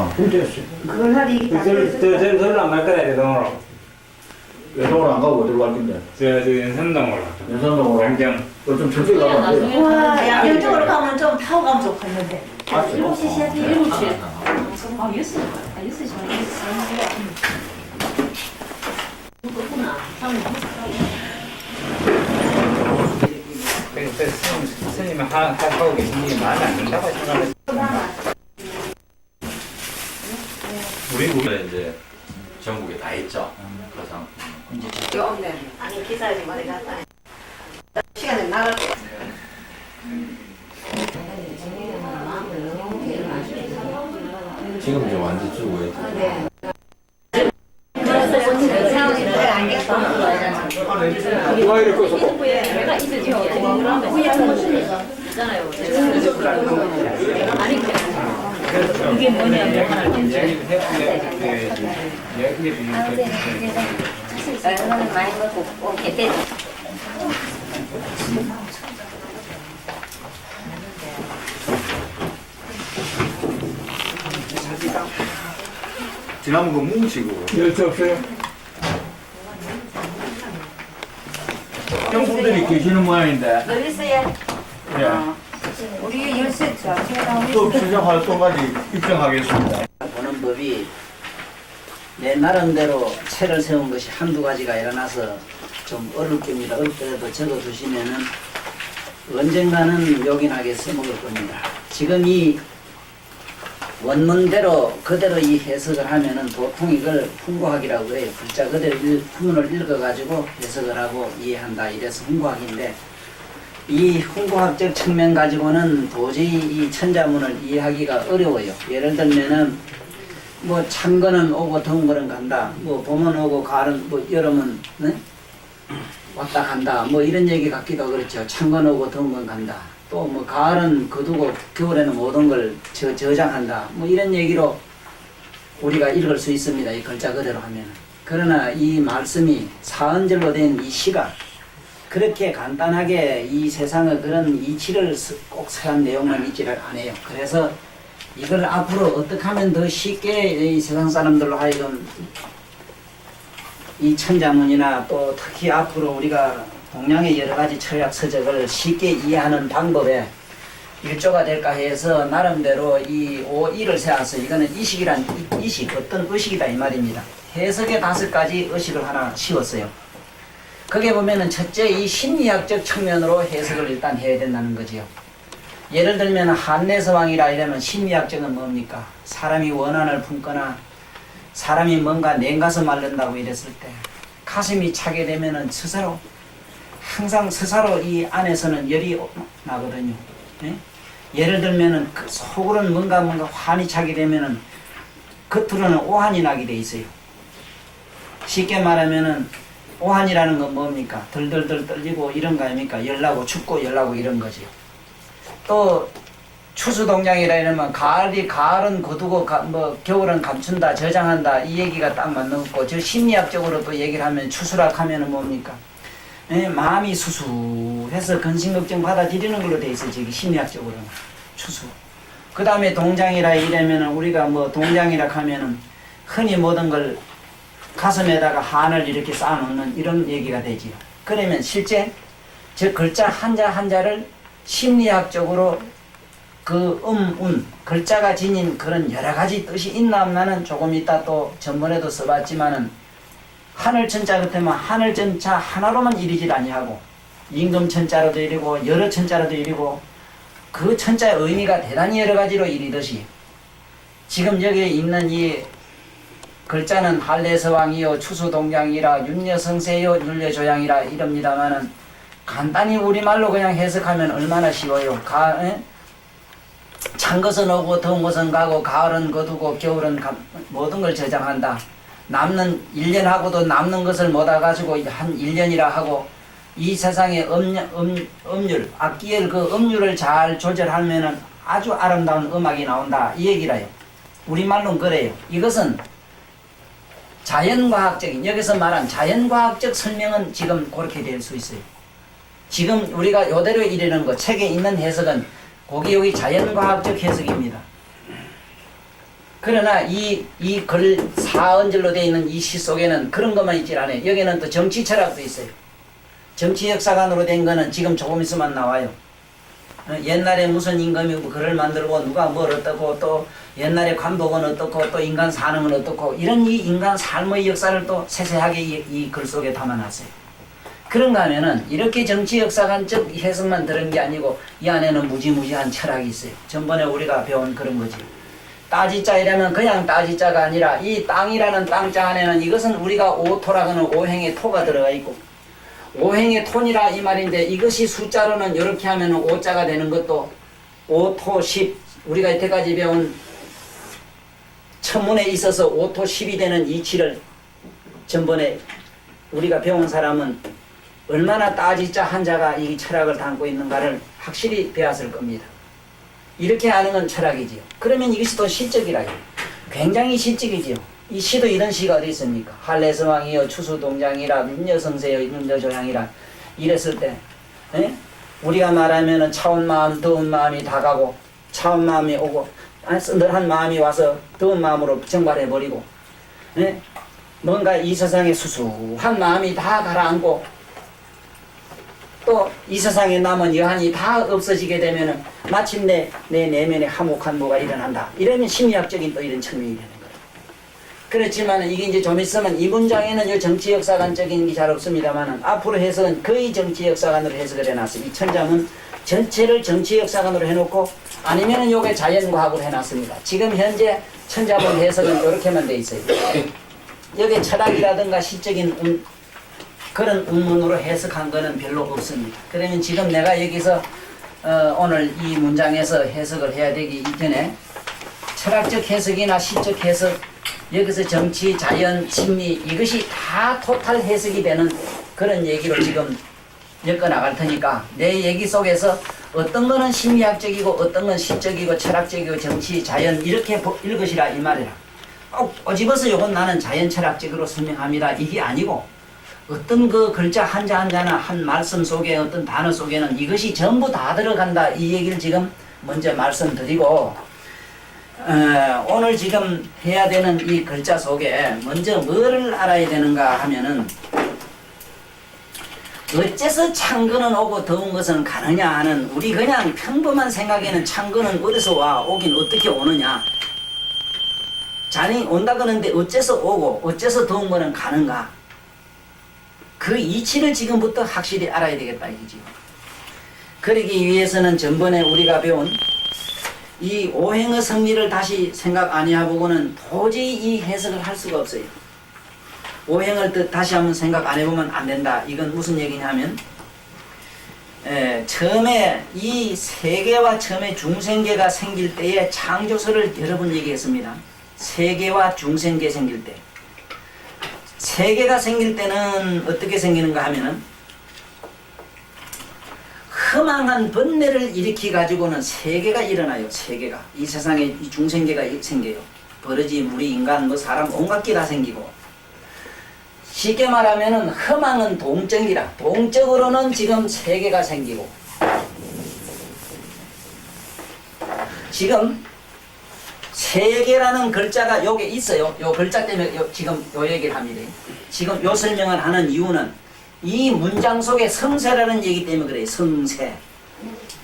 됐어요. 그걸 하리 저를 안 갈 거다, 대동으로. 외동으로 안 가고 어디로 갈 건데? 저 연산동으로. 연산동으로. 양정. 좀 천천히 가면 안 돼요? 와, 양쪽으로 가면 좀 타고 가면 좋겠는데. 맞죠? 7시 시작해. 7시. 아, 6시. 아, 6시 전에. 그렇구나. 스님이 하고 계신 게 마음에 안 든다고 생각해요. 우리 이제 전국에 다 있죠. 가상. 아니, 기사지 머리 갔다. 시간에 나갈 거. 지금 이제 완전 쓰고 있죠. 누가 이렇게 서 내가 있으죠. 있잖아요. 아니, 그게 뭐냐면 얼마나 많이 먹고 꼭 개때 지난번 거 뭉치고. 열쇠 없어요? 형분들이 계시는 모양인데. 너 있어야. 예. 우리 열쇠 또 시장 활동까지 입장하겠습니다. 보는 법이 내 나름대로 채를 세운 것이 한두 가지가 일어나서 좀 어렵습니다. 어렵더라도 적어 두시면은 언젠가는 요긴하게 써먹을 겁니다. 지금 이 원문대로 그대로 이 해석을 하면은 보통 이걸 풍고학이라고 그래요. 글자 그대로 풍문을 읽어가지고 해석을 하고 이해한다. 이래서 풍고학인데 이 풍고학적 측면 가지고는 도저히 이 천자문을 이해하기가 어려워요. 예를 들면은 뭐 찬 거는 오고 더운 거는 간다. 뭐 봄은 오고 가을은 뭐 여름은 왔다 간다. 뭐 이런 얘기 같기도 그렇죠. 찬 건 오고 더운 건 간다. 또 뭐 가을은 거두고 겨울에는 모든 걸 저장한다. 뭐 이런 얘기로 우리가 읽을 수 있습니다. 이 글자 그대로 하면. 그러나 이 말씀이 사언절로 된 이 시가 그렇게 간단하게 이 세상의 그런 이치를 꼭 설한 내용만 있지를 않아요. 그래서 이걸 앞으로 어떻게 하면 더 쉽게 이 세상 사람들로 하여금 이 천자문이나 또 특히 앞으로 우리가 동양의 여러 가지 철학 서적을 쉽게 이해하는 방법에 일조가 될까 해서 나름대로 이 오이를 세워서 이거는 이식이란 이식 어떤 의식이다 이 말입니다. 해석의 5가지 의식을 하나 씌웠어요. 거기에 보면은 첫째 이 심리학적 측면으로 해석을 일단 해야 된다는 거지요. 예를 들면 한내서왕이라 이러면 심리학적은 뭡니까? 사람이 원한을 품거나 사람이 뭔가 냉가서 마른다고 이랬을 때 가슴이 차게 되면은 스스로 항상 스스로 이 안에서는 열이 나거든요. 예? 예를 들면은 그 속으로는 뭔가 환이 차게 되면은 겉으로는 오한이 나게 돼 있어요. 쉽게 말하면은 오한이라는 건 뭡니까? 덜덜덜 떨리고 이런 거 아닙니까? 열나고 춥고 열나고 이런 거지요. 또 추수동장이라 이러면 가을은 거두고 뭐 겨울은 감춘다 저장한다 이 얘기가 딱 맞는 거고 저 심리학적으로 또 얘기를 하면 추수락 하면은 뭡니까? 예, 마음이 수수해서 근심걱정 받아들이는 걸로 돼 있어요. 저기 심리학적으로는 추수. 그 다음에 동장이라 이러면은 우리가 뭐 동장이라 하면은 흔히 모든 걸 가슴에다가 한을 이렇게 쌓아놓는 이런 얘기가 되지요. 그러면 실제 저 글자 한자 한자를 심리학적으로 그 글자가 지닌 그런 여러 가지 뜻이 있나 없나는 조금 이따 또 전번에도 써봤지만은 하늘천자 같으면 하늘천자 하나로만 이르질 아니하고 임금천자로도 이르고 여러 천자로도 이르고 그 천자의 의미가 대단히 여러 가지로 이르듯이 지금 여기에 있는 이 글자는 한래서왕이요 추수동장이라 윤여성세요 윤여조양이라 이럽니다마는 간단히 우리말로 그냥 해석하면 얼마나 쉬워요. 찬 것은 오고 더운 것은 가고 가을은 거두고 겨울은 모든 걸 저장한다. 남는 1년하고도 남는 것을 모아 가지고 한 1년이라 하고 이 세상의 음률, 악기의 그 음률을 잘 조절하면은 아주 아름다운 음악이 나온다. 이 얘기라요. 우리말로는 그래요. 이것은 자연과학적인 여기서 말한 자연과학적 설명은 지금 그렇게 될 수 있어요. 지금 우리가 요대로 이르는 거 책에 있는 해석은 거기 여기 자연과학적 해석입니다. 그러나 이 글 사언절로 되어 있는 이 시 속에는 그런 것만 있질 않아요. 여기는 또 정치 철학도 있어요. 정치 역사관으로 된 거는 지금 조금 있으면 나와요. 옛날에 무슨 임금이 글을 만들고 누가 뭘 어떻고 또 옛날에 관복은 어떻고 또 인간 사능은 어떻고 이런 이 인간 삶의 역사를 또 세세하게 이 글 속에 담아놨어요. 그런가 하면은 이렇게 정치 역사관적 해석만 들은 게 아니고 이 안에는 무지무지한 철학이 있어요. 전번에 우리가 배운 그런 거지. 따지자이라면 그냥 따지자가 아니라 이 땅이라는 땅자 안에는 이것은 우리가 오토라고는 오행의 토가 들어가 있고 오행의 톤이라 이 말인데 이것이 숫자로는 이렇게 하면 오자가 되는 것도 오토 10 우리가 이때까지 배운 천문에 있어서 오토 10이 되는 이치를 전번에 우리가 배운 사람은 얼마나 따지자 한자가 이 철학을 담고 있는가를 확실히 배웠을 겁니다. 이렇게 하는 건 철학이지요. 그러면 이것이 또 시적이라요. 굉장히 시적이지요. 이 시도 이런 시가 어디 있습니까? 한래서왕이여 추수동장이라 민여성세여 민여조양이라 이랬을 때 에? 우리가 말하면은 차운 마음 더운 마음이 다가고 차운 마음이 오고 늘한 마음이 와서 더운 마음으로 정발해버리고 에? 뭔가 이 세상에 수수한 마음이 다 가라앉고 또 이 세상에 남은 여한이 다 없어지게 되면은 마침내 내 내면에 화목한 뭐가 일어난다. 이러면 심리학적인 또 이런 측면이 되는 거예요. 그렇지만 이게 이제 좀 있으면 이 문장에는 요 정치 역사관적인 게 잘 없습니다만은 앞으로 해석은 거의 정치 역사관으로 해석을 해놨어요. 이 천장은 전체를 정치 역사관으로 해놓고 아니면은 요게 자연과학으로 해놨습니다. 지금 현재 천자본 해석은 이렇게만 돼 있어요. 여기 철학이라든가 시적인 그런 운문으로 해석한 거는 별로 없습니다. 그러면 지금 내가 여기서 오늘 이 문장에서 해석을 해야 되기 이전에 철학적 해석이나 시적 해석 여기서 정치, 자연, 심리 이것이 다 토탈 해석이 되는 그런 얘기로 지금 엮어나갈 테니까 내 얘기 속에서 어떤 거는 심리학적이고 어떤 건 시적이고 철학적이고 정치, 자연 이렇게 읽으시라 이 말이라. 꼭 꼬집어서 요건 나는 자연 철학적으로 설명합니다. 이게 아니고 어떤 그 글자 한자 한자나 한 말씀 속에 어떤 단어 속에는 이것이 전부 다 들어간다. 이 얘기를 지금 먼저 말씀드리고 오늘 지금 해야 되는 이 글자 속에 먼저 뭐를 알아야 되는가 하면은 어째서 찬거는 오고 더운 것은 가느냐 하는 우리 그냥 평범한 생각에는 찬거는 어디서 와 오긴 어떻게 오느냐 잔이 온다 그러는데 어째서 오고 어째서 더운 거는 가는가 그 이치를 지금부터 확실히 알아야 되겠다 이거죠. 그러기 위해서는 전번에 우리가 배운 이 오행의 성리를 다시 생각 안 해보고는 도저히 이 해석을 할 수가 없어요. 오행을 다시 한번 생각 안 해보면 안 된다. 이건 무슨 얘기냐면 처음에 이 세계와 처음에 중생계가 생길 때의 창조설을 여러 번 얘기했습니다. 세계와 중생계 생길 때 세계가 생길 때는 어떻게 생기는가 하면은 허망한 번뇌를 일으키 가지고는 세계가 일어나요. 세계가 이 세상에 이 중생계가 생겨요. 버러지, 무리, 인간, 뭐 사람 온갖 게 다 생기고 쉽게 말하면은 허망은 동적이라 동적으로는 지금 세계가 생기고 지금 세계라는 글자가 여기 있어요. 요 글자 때문에 지금 요 얘기를 합니다. 지금 요 설명을 하는 이유는 이 문장 속에 성세라는 얘기 때문에 그래요. 성세.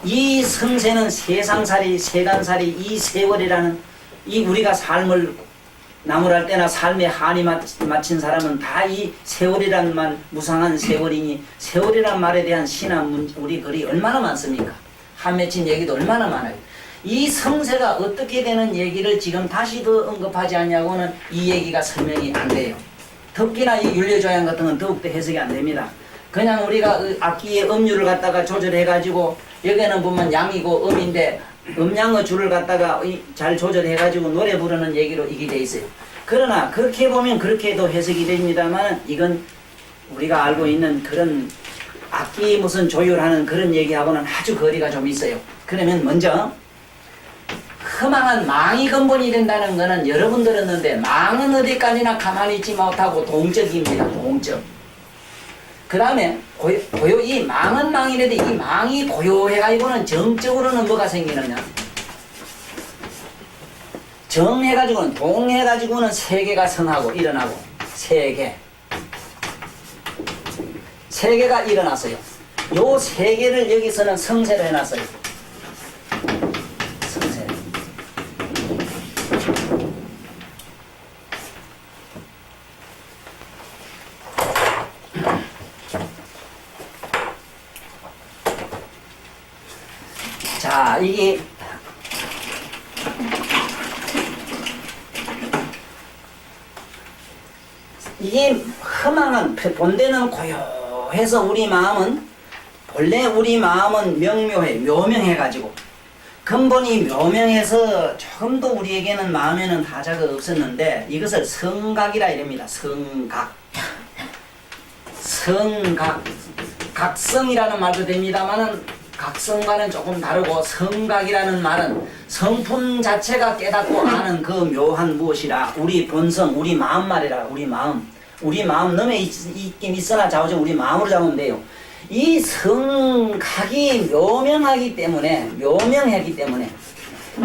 이 성세는 세상살이, 세간살이, 이 세월이라는 이 우리가 삶을 나무랄 때나 삶에 한이 맞힌 사람은 다 이 세월이라는 말, 무상한 세월이니 세월이라는 말에 대한 신한 우리 글이 얼마나 많습니까? 한 맺힌 얘기도 얼마나 많아요. 이 성세가 어떻게 되는 얘기를 지금 다시 더 언급하지 않냐고는 이 얘기가 설명이 안 돼요. 특히나 이 윤례조양 같은 건 더욱더 해석이 안 됩니다. 그냥 우리가 악기의 음률을 갖다가 조절해가지고 여기는 보면 양이고 음인데 음양의 줄을 갖다가 잘 조절해가지고 노래 부르는 얘기로 이게 돼 있어요. 그러나 그렇게 보면 그렇게도 해석이 됩니다만 이건 우리가 알고 있는 그런 악기 무슨 조율하는 그런 얘기하고는 아주 거리가 좀 있어요. 그러면 먼저 허망한 망이 근본이 된다는 것은 여러분 들었는데 망은 어디까지나 가만히 있지 못하고 동적입니다. 동적. 그 다음에 고요 이 망은 망이라도 이 망이 고요해가지고는 정적으로는 뭐가 생기느냐. 정해가지고는 동해가지고는 세계가 성하고 일어나고 세계가 일어났어요. 요 세계를 여기서는 성세로 해놨어요. 성세. 자, 이게 허망한 본래는 고요해서 우리 마음은 본래 우리 마음은 묘명해가지고 근본이 묘명해서 조금도 우리에게는 마음에는 하자가 없었는데 이것을 성각이라 이럽니다. 성각 각성이라는 말도 됩니다만은 각성과는 조금 다르고 성각이라는 말은 성품 자체가 깨닫고 아는 그 묘한 무엇이라 우리 본성 우리 마음 말이라 우리 마음 넘에 있긴 있으나 좌우적 우리 마음으로 잡으면 돼요. 이 성각이 묘명하기 때문에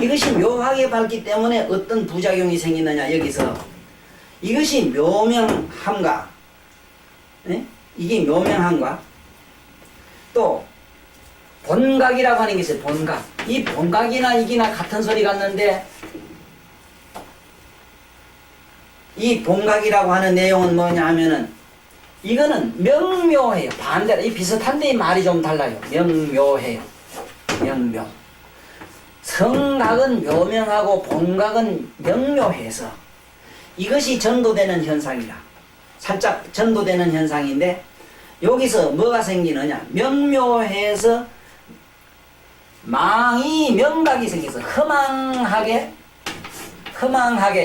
이것이 묘하게 밝기 때문에 어떤 부작용이 생기느냐 여기서 이것이 묘명함과 이게 묘명함과 또 본각이라고 하는 게 있어요. 본각. 이 본각이나 이기나 같은 소리 같는데 이 본각이라고 하는 내용은 뭐냐 하면은 이거는 명묘해요. 반대로 이 비슷한데 이 말이 좀 달라요. 명묘해요. 명묘. 성각은 묘명하고 본각은 명묘해서 이것이 전도되는 현상이라. 살짝 전도되는 현상인데 여기서 뭐가 생기느냐. 명묘해서 망이 명각이 생겨서 허망하게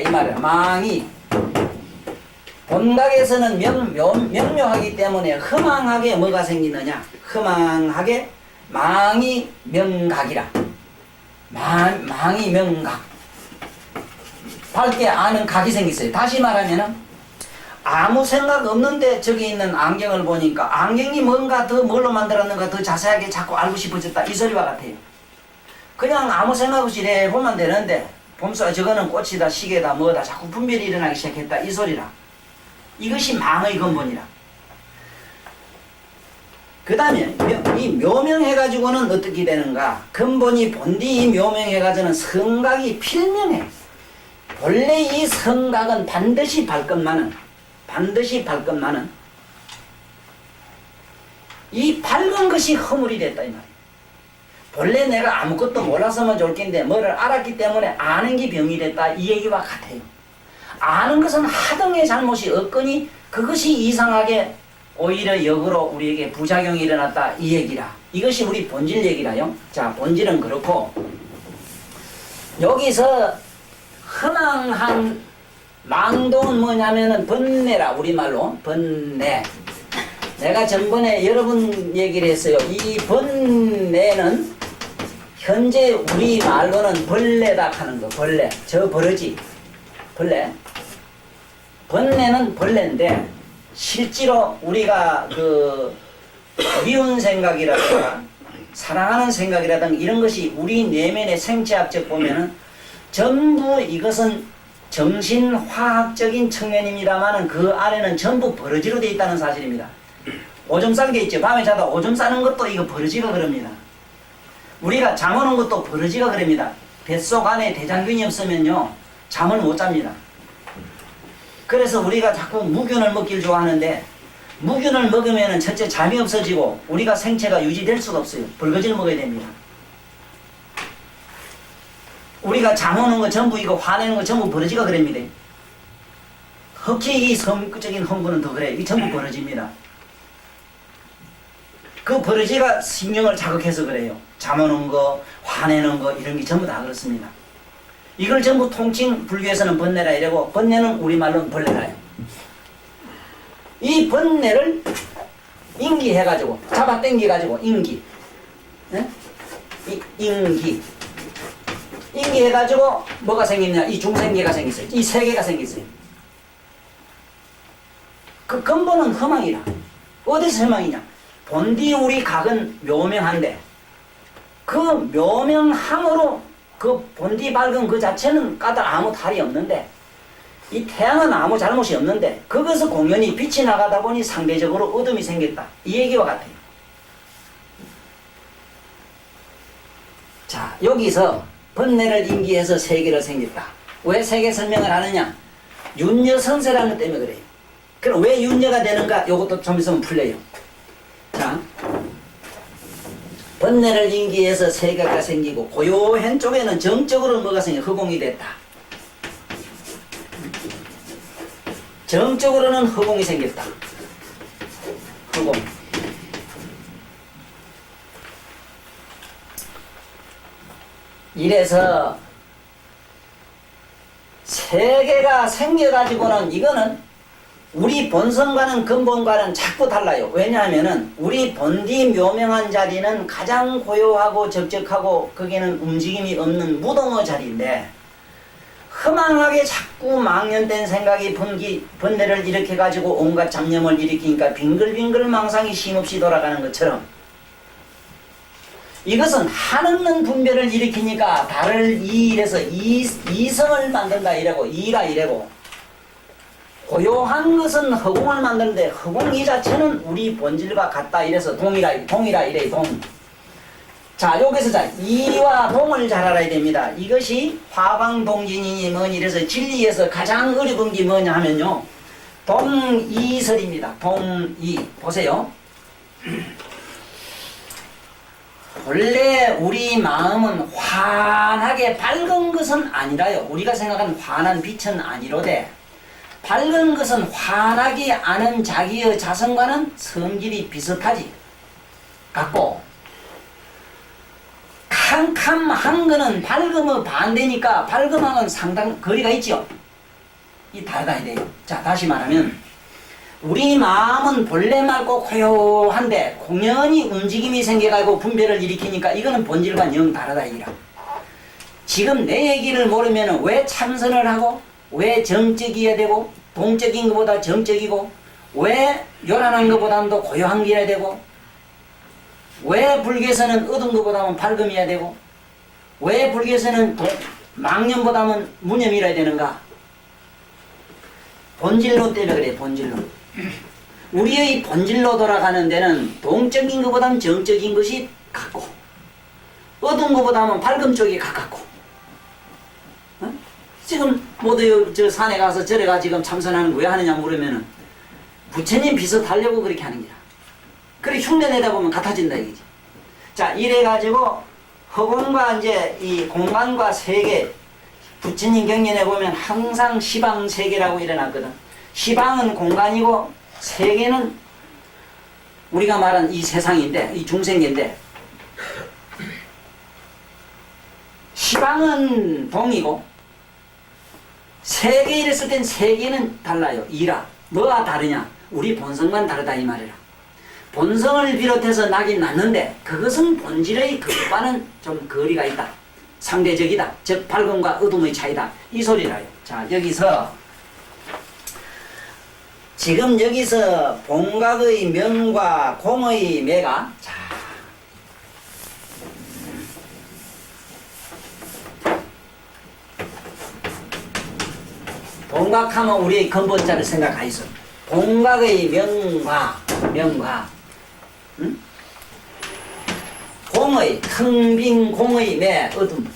이 말이야. 망이 본각에서는 명묘하기 때문에 허망하게 뭐가 생기느냐. 허망하게 망이 명각이라. 망이 명각. 밝게 아는 각이 생겼어요. 다시 말하면은 아무 생각 없는데 저기 있는 안경을 보니까 안경이 뭔가 더 뭘로 만들었는가 더 자세하게 자꾸 알고 싶어졌다. 이 소리와 같아요. 그냥 아무 생각 없이 이래 보면 되는데 봄소 저거는 꽃이다 시계다 뭐다 자꾸 분별이 일어나기 시작했다. 이 소리라. 이것이 망의 근본이라. 그 다음에 이 묘명해가지고는 어떻게 되는가. 근본이 본디 이 묘명해가지고는 성각이 필명해. 본래 이 성각은 반드시 밝건만은 이 밝은 것이 허물이 됐다 이 말이야. 본래 내가 아무것도 몰라서만 좋을 텐데 뭐를 알았기 때문에 아는 게 병이 됐다 이 얘기와 같아요. 아는 것은 하등의 잘못이 없거니 그것이 이상하게 오히려 역으로 우리에게 부작용이 일어났다 이 얘기라. 이것이 우리 본질 얘기라요. 자, 본질은 그렇고 여기서 허망한 망동은 뭐냐면은 번뇌라. 우리말로 번뇌. 내가 전번에 여러분 얘기를 했어요. 이 번뇌는 현재 우리말로는 벌레다 하는 거. 벌레. 저 버러지. 벌레. 번뇌는 벌레인데 실제로 우리가 그 미운 생각이라든가 사랑하는 생각이라든가 이런 것이 우리 내면의 생체학적 보면은 전부 이것은 정신화학적인 측면입니다만은 그 안에는 전부 버러지로 되어 있다는 사실입니다. 오줌 싼 게 있죠. 밤에 자다 오줌 싸는 것도 이거 버러지가 그럽니다. 우리가 잠 오는 것도 버러지가 그럽니다. 뱃속 안에 대장균이 없으면요 잠을 못 잡니다. 그래서 우리가 자꾸 무균을 먹길 좋아하는데 무균을 먹으면 첫째 잠이 없어지고 우리가 생체가 유지될 수가 없어요. 벌거지를 먹어야 됩니다. 우리가 잠 오는 거 전부 이거 화내는 거 전부 버러지가 그럽니다. 특히 이 성적인 흥분은 더 그래요. 이 전부 버러집니다. 그 버러지가 신경을 자극해서 그래요. 잠 오는 거, 화내는 거 이런 게 전부 다 그렇습니다. 이걸 전부 통칭 불교에서는 번뇌라 이러고 번뇌는 우리말로는 벌레라요. 이 번뇌를 인기해가지고 잡아당겨가지고 인기 인기해가지고 뭐가 생겼냐. 이 중생계가 생겼어요. 이 세계가 생겼어요. 그 근본은 허망이라. 어디서 허망이냐. 본디 우리 각은 묘명한데 그 묘명함으로 그 본디 밝은 그 자체는 까닭 아무 탈이 없는데 이 태양은 아무 잘못이 없는데 거기서 공연히 빛이 나가다 보니 상대적으로 어둠이 생겼다. 이 얘기와 같아요. 자, 여기서 번뇌를 인기해서 세계를 생겼다. 왜 세계 설명을 하느냐? 윤녀 선세라는 것 때문에 그래요. 그럼 왜 윤녀가 되는가? 요것도 좀 있으면 풀려요. 자, 번뇌를 인기해서 세계가 생기고 고요한 쪽에는 정적으로 뭐가 생겨? 허공이 됐다. 정적으로는 허공이 생겼다. 허공. 이래서 세계가 생겨가지고는 이거는 우리 본성과는 근본과는 자꾸 달라요. 왜냐하면은 우리 본디 묘명한 자리는 가장 고요하고 적적하고 거기는 움직임이 없는 무동의 자리인데 허망하게 자꾸 망연된 생각이 번뇌를 일으켜가지고 온갖 잡념을 일으키니까 빙글빙글 망상이 쉼없이 돌아가는 것처럼 이것은 한없는 분별을 일으키니까 달을 이일해서 이성을 만든다 이래고 이가 이래고 고요한 것은 허공을 만드는데 허공 이 자체는 우리 본질과 같다 이래서 동이라 이래 동. 자, 여기서 자 이와 동을 잘 알아야 됩니다. 이것이 화방동진이니 뭐니 이래서 진리에서 가장 어려운 게 뭐냐 하면요 동이설입니다. 동이 보세요. 원래 우리 마음은 환하게 밝은 것은 아니라요. 우리가 생각하는 환한 빛은 아니로되 밝은 것은 환하게 아는 자기의 자성과는 성질이 비슷하지 같고 캄캄한 거는 밝음의 반대니까 밝음하고는 상당 거리가 있죠. 이 다르다 이래요. 자, 다시 말하면 우리 마음은 본래 맑고 고요한데 공연히 움직임이 생겨가지고 분별을 일으키니까 이거는 본질과 영 다르다 이라. 지금 내 얘기를 모르면 왜 참선을 하고 왜 정적이어야 되고 동적인 것보다 정적이고 왜 요란한 것보다는 더 고요한 게 해야 되고 왜 불교에서는 어두운 것보다는 밝음이어야 되고 왜 불교에서는 망념보다는 무념이라야 되는가? 본질로 때문에 그래. 본질로. 우리의 본질로 돌아가는 데는 동적인 것보다는 정적인 것이 같고 어두운 것보다는 밝음 쪽이 가깝고 어? 지금 모두 저 산에 가서 절에 가 지금 참선하는 거 왜 하느냐 물으면은 부처님 비슷하려고 그렇게 하는 거야. 그래 흉내 내다 보면 같아진다 이거지. 자, 이래가지고 허공과 이제 이 공간과 세계 부처님 경전에 보면 항상 시방 세계라고 일어났거든. 시방은 공간이고 세계는 우리가 말한 이 세상인데 이 중생계인데 시방은 동이고 세계 이랬을 땐 세계는 달라요. 이라 뭐가 다르냐? 우리 본성만 다르다 이 말이라. 본성을 비롯해서 나긴 났는데 그것은 본질의 그것과는 좀 거리가 있다. 상대적이다. 즉 밝음과 어둠의 차이다. 이 소리라요. 자, 여기서 지금 여기서 봉각의 명과 공의 매가 자 봉각하면 우리의 근본자를 생각하이소. 봉각의 명과 응? 공의 텅 빈 공의 매 어둠.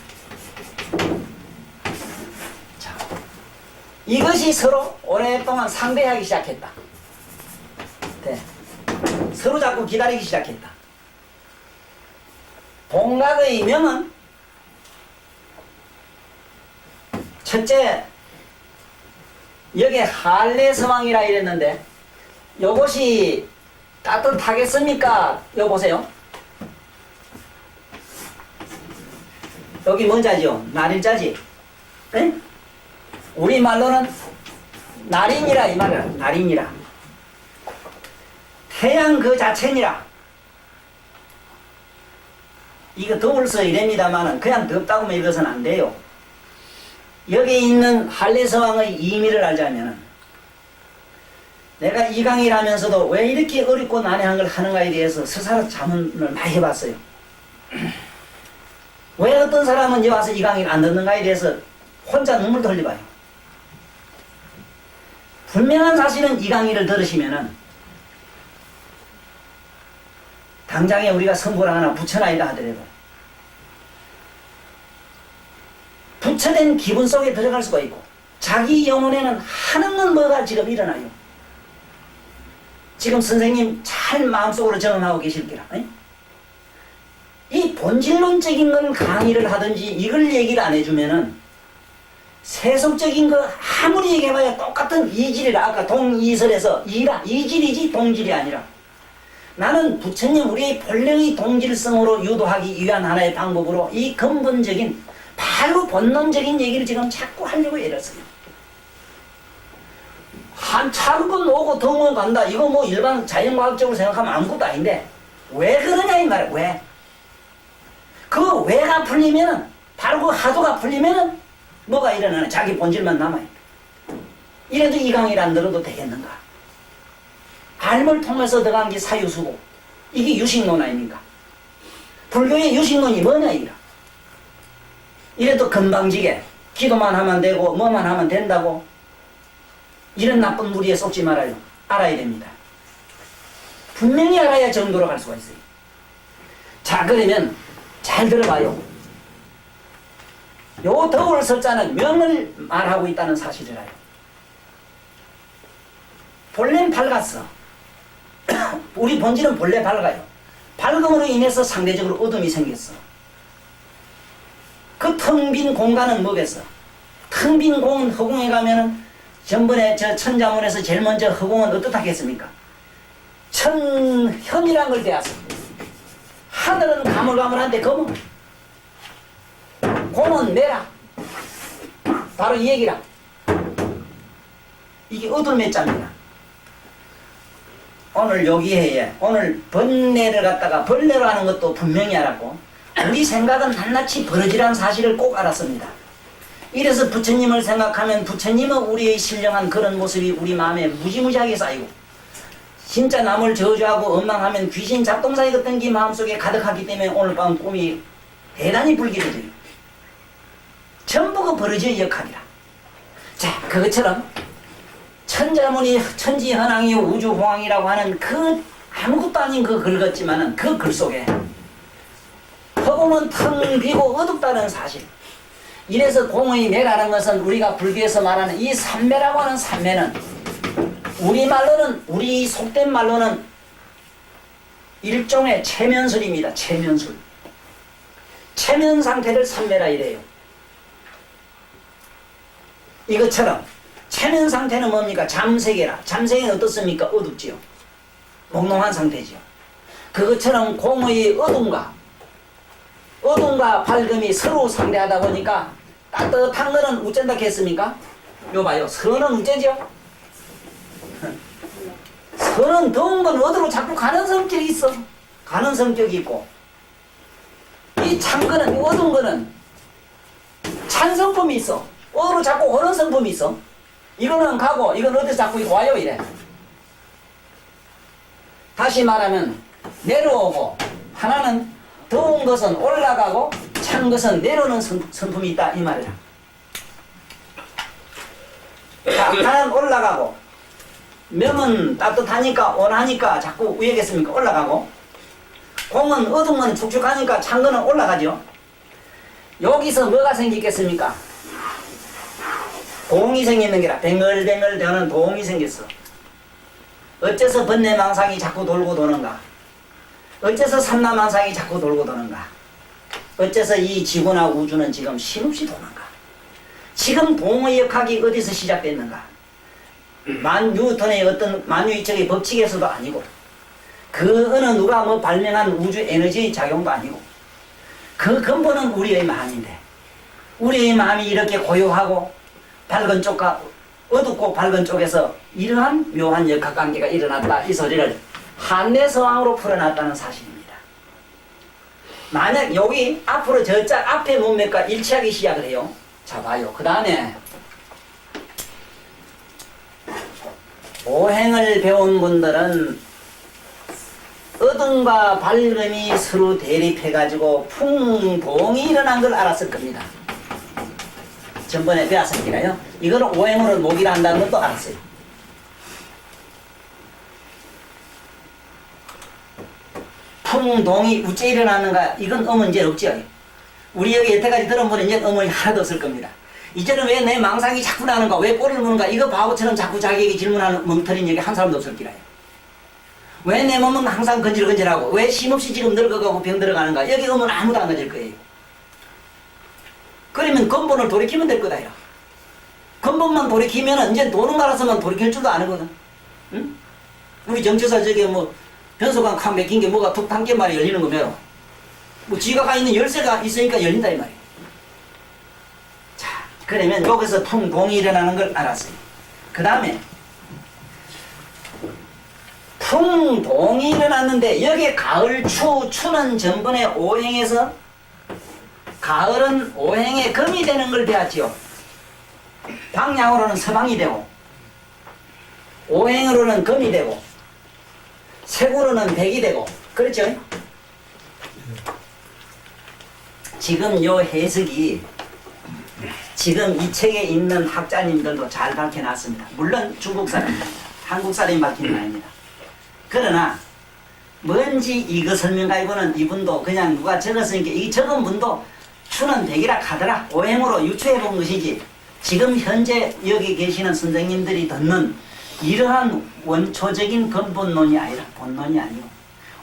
자, 이것이 서로 오랫동안 상대하기 시작했다. 네. 서로 자꾸 기다리기 시작했다. 봉각의 명은 첫째 여기 한래서왕이라 이랬는데 요것이 따뜻하겠습니까? 여보세요. 여기 뭔 자지요? 날일자지. 에? 우리말로는 날인이라 이 말이라. 날인이라. 태양 그 자체니라. 이거 더울서 이랍니다마는 그냥 덥다고 읽어서는 안 돼요. 여기 있는 한래서왕의 의미를 알자면 내가 이 강의를 하면서도 왜 이렇게 어렵고 난해한 걸 하는가에 대해서 스스로 자문을 많이 해봤어요. 왜 어떤 사람은 이제 와서 이 강의를 안 듣는가에 대해서 혼자 눈물도 흘려봐요. 분명한 사실은 이 강의를 들으시면은 당장에 우리가 선고를 하나 붙여놔야 하더라도 부처된 기분 속에 들어갈 수가 있고 자기 영혼에는 한없는 뭐가 지금 일어나요. 지금 선생님 잘 마음속으로 정응하고 계실 게라. 이 본질론적인 건 강의를 하든지 이걸 얘기를 안 해주면은 세속적인 거 아무리 얘기해봐야 똑같은 이질이라. 아까 동이설에서 이질이지 동질이 아니라 나는 부처님 우리의 본래의 동질성으로 유도하기 위한 하나의 방법으로 이 근본적인 바로 본론적인 얘기를 지금 자꾸 하려고 애렸어요. 한 차르건 오고 덩어 간다. 이거 뭐 일반 자연과학적으로 생각하면 아무것도 아닌데 왜 그러냐 이 말이야. 왜? 그 왜가 풀리면은 바로 그 하도가 풀리면은 뭐가 일어나냐. 자기 본질만 남아요. 이래도 이 강의를 안 들어도 되겠는가? 알물 통해서 들어간 게 사유수고 이게 유식론 아닙니까? 불교의 유식론이 뭐냐 이라. 이래도 건방지게 기도만 하면 되고 뭐만 하면 된다고 이런 나쁜 무리에 속지 말아요. 알아야 됩니다. 분명히 알아야 정도로 갈 수가 있어요. 자 그러면 잘 들어봐요. 요 더울 설자는 명을 말하고 있다는 사실이라요. 본래는 밝았어. 우리 본질은 본래 밝아요. 밝음으로 인해서 상대적으로 어둠이 생겼어. 그 텅 빈 공간은 뭐겠어? 텅 빈 공은 허공에 가면은 전번에 저 천자문에서 제일 먼저 허공은 어떻다겠습니까? 천현이란 걸 대하서 하늘은 가물가물한데 검은 공은 매라. 바로 이 얘기라. 이게 어둠의 짬이다. 오늘 여기에 오늘 번뇌를 갖다가 벌레로 하는 것도 분명히 알았고 우리 생각은 낱낱이 버러지라는 사실을 꼭 알았습니다. 이래서 부처님을 생각하면 부처님은 우리의 신령한 그런 모습이 우리 마음에 무지무지하게 쌓이고 진짜 남을 저주하고 원망하면 귀신 잡동사니 같은 게 마음속에 가득하기 때문에 오늘 밤 꿈이 대단히 불길해져요. 전부 그 버러지의 역할이라. 자 그것처럼 천자문이 천지현황이 우주홍황이라고 하는 그 아무것도 아닌 그 글 같지만은 그 글 속에 허공은 텅 비고 어둡다는 사실. 이래서 공의 매라는 것은 우리가 불교에서 말하는 이 삼매라고 하는 삼매는 우리말로는 우리 속된 말로는 일종의 체면술입니다. 체면술. 체면 상태를 삼매라 이래요. 이것처럼 체면 상태는 뭡니까? 잠세계라. 잠세계는 어떻습니까? 어둡지요. 몽롱한 상태지요. 그것처럼 공의 어둠과 밝음이 서로 상대하다 보니까 따뜻한 거는 우짠다 했습니까? 요 봐요. 선은 우째죠? 선은 더운 건 어디로 자꾸 가는 성격이 있어. 가는 성격이 있고 이 찬 거는, 이 어두운 거는 찬 성품이 있어. 어디로 자꾸 오는 성품이 있어. 이거는 가고 이건 어디서 자꾸 와요 이래. 다시 말하면 내려오고 하나는 더운 것은 올라가고 찬 것은 내려오는 성품이 있다 이 말이야. 하나는 올라가고 명은 따뜻하니까 온하니까 자꾸 위에겠습니까? 올라가고 공은 어두운 건 축축하니까 찬 거는 올라가죠. 여기서 뭐가 생기겠습니까? 동이 생기는 게라. 뱅글뱅글 되는 동이 생겼어. 어째서 번뇌망상이 자꾸 돌고 도는가? 어째서 삼라망상이 자꾸 돌고 도는가? 어째서 이 지구나 우주는 지금 쉼없이 도는가? 지금 동의 역학이 어디서 시작됐는가? 뉴턴의 어떤 만유인적의 법칙에서도 아니고 그 어느 누가 뭐 발명한 우주 에너지의 작용도 아니고 그 근본은 우리의 마음인데 우리의 마음이 이렇게 고요하고 밝은 쪽과 어둡고 밝은 쪽에서 이러한 묘한 역학관계가 일어났다 이 소리를 한내서왕으로 풀어놨다는 사실입니다. 만약 여기 앞으로 저짝 앞에 문맥과 일치하기 시작을 해요. 자 봐요. 그 다음에 오행을 배운 분들은 어둠과 밝음이 서로 대립해가지고 풍동이 일어난 걸 알았을 겁니다. 전번에 배웠으니까요. 이거는 오행으로 모기라 한다는 것도 알았어요. 풍동이 우째 일어나는가? 이건 문제 없죠. 우리 여기 여태까지 들은 분은 이제 문제 하나도 없을 겁니다. 이제는 왜 내 망상이 자꾸 나는가? 왜 꼬리를 무는가? 이거 바보처럼 자꾸 자기에게 질문하는 멍터리는 여기 한 사람도 없을 기라요. 왜 내 몸은 항상 건질건질하고 왜 쉼없이 지금 늙어가고 병 들어가는가? 여기 오면 아무도 안 건질 거예요. 그러면 근본을 돌이키면 될 거다. 근본만 돌이키면 이제 도는 말아서만 돌이킬 줄도 아는거든. 응? 우리 정치사 저기 뭐 변소관 칸 맥힌 게 뭐가 툭 당겨 말이 열리는 거면 뭐 지가 가 있는 열쇠가 있으니까 열린다 이 말이에요. 자, 그러면 여기서 풍동이 일어나는 걸 알았어요. 그 다음에 풍동이 일어났는데 여기에 가을 추는 전번에 오행에서 가을은 오행에 금이 되는 걸 배웠지요. 방향으로는 서방이 되고 오행으로는 금이 되고 색으로는 백이 되고 그렇죠? 지금 요 해석이 지금 이 책에 있는 학자님들도 잘 밝혀놨습니다. 물론 중국 사람입니다. 한국 사람이 밝힌 건 아닙니다. 그러나 뭔지 이거 설명가이고는 이분도 그냥 누가 적었으니까 이 적은 분도 추는 백이라 하더라. 오행으로 유추해 본 것이지 지금 현재 여기 계시는 선생님들이 듣는 이러한 원초적인 근본론이 아니라 본론이 아니고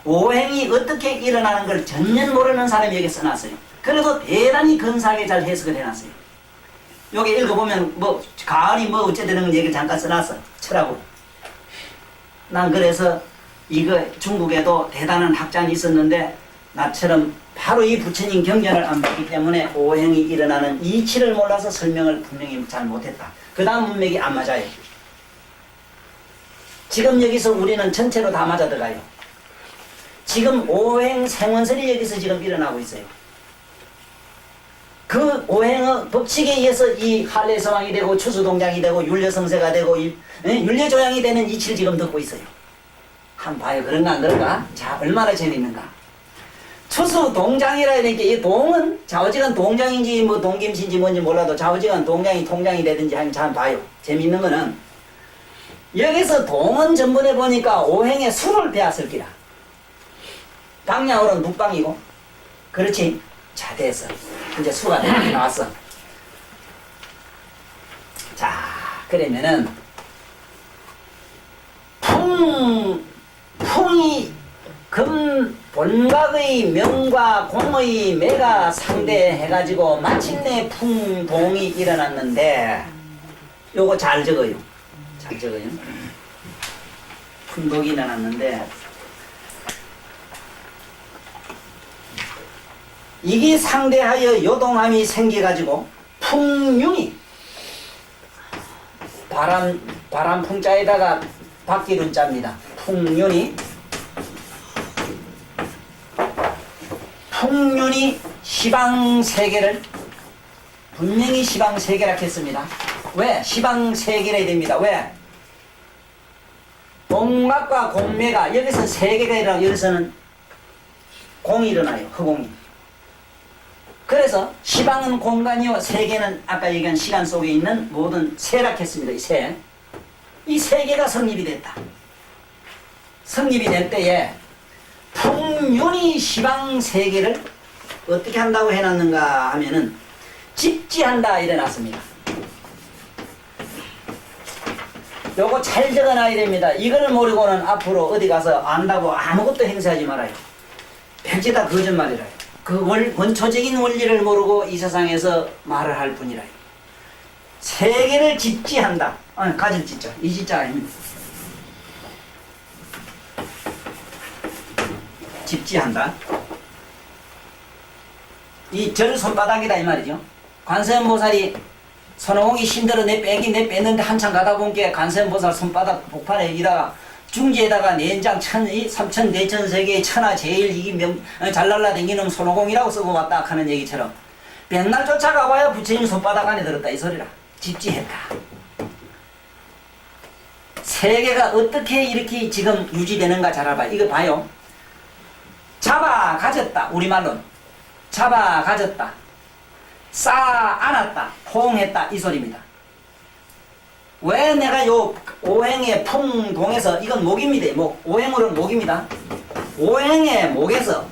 오행이 어떻게 일어나는 걸 전혀 모르는 사람이 여기 써놨어요. 그래도 대단히 근사하게 잘 해석을 해놨어요. 여기 읽어보면 뭐 가을이 뭐 어째되는 얘기를 잠깐 써놨어. 철학으로. 난 그래서 이거 중국에도 대단한 학자는 있었는데 나처럼 바로 이 부처님 경전을 안 봤기 때문에 오행이 일어나는 이치를 몰라서 설명을 분명히 잘 못했다. 그 다음 문맥이 안 맞아요. 지금 여기서 우리는 전체로 다 맞아 들어가요. 지금 오행 생원설이 여기서 지금 일어나고 있어요. 그 오행의 법칙에 의해서 이 한래서왕이 되고 추수동장이 되고 율려성세가 되고 율려조양이 되는 이치를 지금 듣고 있어요. 한번 봐요. 그런가 안 그런가? 자, 얼마나 재밌는가. 추수동장이라 해야 되니까 이 동은 좌우지간 동장인지 뭐 동김치인지 뭔지 몰라도 좌우지간 동장이 통장이 되든지 하면 잘 봐요. 재밌는 거는 여기서 동은 전번에 보니까 오행의 수를 배웠을 기라. 방향으로는 북방이고 그렇지? 자, 됐어. 이제 수가 나왔어. 자, 그러면은 풍이 본각의 명과 공의 매가 상대해가지고 마침내 풍동이 일어났는데 요거 잘 적어요. 잘 적어요. 풍동이 일어났는데 이게 상대하여 요동함이 생겨가지고 풍윤이 바람풍자에다가 박기룬자입니다. 풍윤이 시방세계를 분명히 시방세계라 했습니다. 왜? 시방세계라 됩니다. 왜? 공각과 공매가 여기서 세계가 일어나고 여기서는 공이 일어나요. 허공이. 그래서 시방은 공간이요 세계는 아까 얘기한 시간 속에 있는 모든 세라 했습니다. 이 세. 이 세계가 성립이 됐다. 성립이 될 때에 풍윤이 시방세계를 어떻게 한다고 해놨는가 하면은 집지한다 이래놨습니다. 요거 잘 적어놔야 됩니다. 이걸 모르고는 앞으로 어디 가서 안다고 아무것도 행사하지 말아요. 백지 다 거짓말이라요. 그 원초적인 원리를 모르고 이 세상에서 말을 할 뿐이라요. 세계를 집지한다. 가질 짓자. 이 짓자 아닙니다. 집지한다. 이 절 손바닥이다 이 말이죠. 관세음보살이 손오공이 힘들어 내 뺐는데 한참 가다 보니까 관세음보살 손바닥 복판에 여기다가 중지에다가 내장 삼천 대천세계의 천하 제일 이기 잘 날라다니는 손오공이라고 쓰고 왔다 하는 얘기처럼 맨날 쫓아가봐야 부처님 손바닥 안에 들었다 이 소리라. 집지했다. 세계가 어떻게 이렇게 지금 유지되는가 잘 알아봐. 이거 봐요. 잡아 가졌다. 우리말로는 잡아 가졌다. 쌓아 안았다. 포옹했다. 이 소리입니다. 왜 내가 요 오행의 풍동에서 이건 목입니다. 목. 오행으로는 목입니다. 오행의 목에서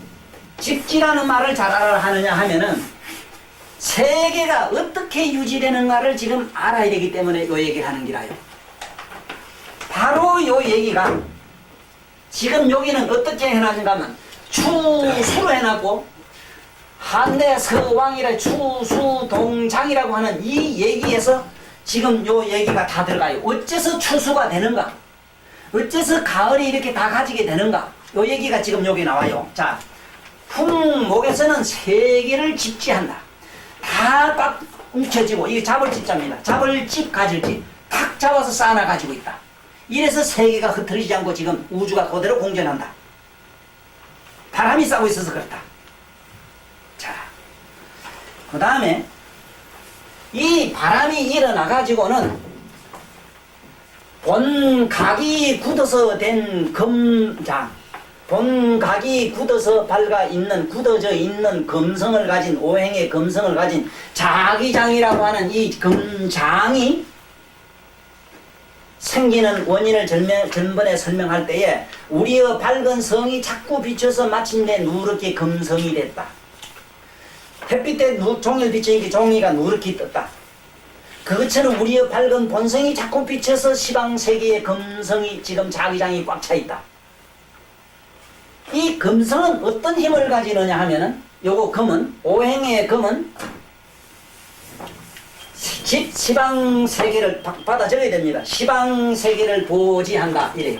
집지라는 말을 잘 하느냐 하면은 세계가 어떻게 유지되는가를 지금 알아야 되기 때문에 요 얘기를 하는 기라요. 바로 요 얘기가 지금 여기는 어떻게 해놨는가 하면 추수로 해놨고 한대 서왕이라 추수동장이라고 하는 이 얘기에서 지금 요 얘기가 다 들어가요. 어째서 추수가 되는가? 어째서 가을이 이렇게 다 가지게 되는가? 요 얘기가 지금 여기 나와요. 자, 풍목에서는 세 개를 집지한다. 다 딱 움켜쥐고 이게 잡을집자입니다. 잡을집, 가질집 탁 잡아서 쌓아놔 가지고 있다. 이래서 세계가 흐트러지지 않고 지금 우주가 그대로 공전한다. 바람이 싸고 있어서 그렇다. 자, 그 다음에 이 바람이 일어나 가지고는 본각이 굳어서 된 금장, 본각이 굳어서 밝아 있는, 굳어져 있는 금성을 가진, 오행의 금성을 가진 자기장이라고 하는 이 금장이 생기는 원인을 전번에 설명할 때에 우리의 밝은 성이 자꾸 비춰서 마침내 누렇게 금성이 됐다. 햇빛에 종일 비치니까 종이가 누렇게 떴다. 그것처럼 우리의 밝은 본성이 자꾸 비쳐서 시방세계의 금성이 지금 자기장이 꽉 차 있다. 이 금성은 어떤 힘을 가지느냐 하면은 요거 금은 오행의 금은 집 시방세계를 받아 적어야 됩니다. 시방세계를 보지한다 이래요.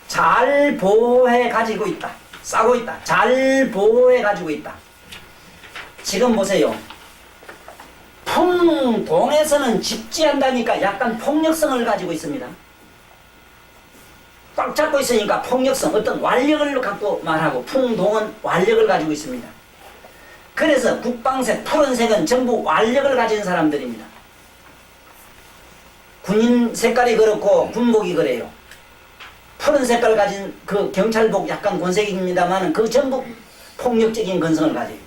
잘 보호해 가지고 있다. 싸고 있다. 잘 보호해 가지고 있다. 지금 보세요. 풍동에서는 집지한다니까 약간 폭력성을 가지고 있습니다. 꽉 잡고 있으니까 폭력성, 어떤 완력을 갖고 말하고 풍동은 완력을 가지고 있습니다. 그래서 국방색, 푸른색은 전부 완력을 가진 사람들입니다. 군인 색깔이 그렇고 군복이 그래요. 푸른 색깔 가진 그 경찰복 약간 곤색입니다만 그 전부 폭력적인 근성을 가지고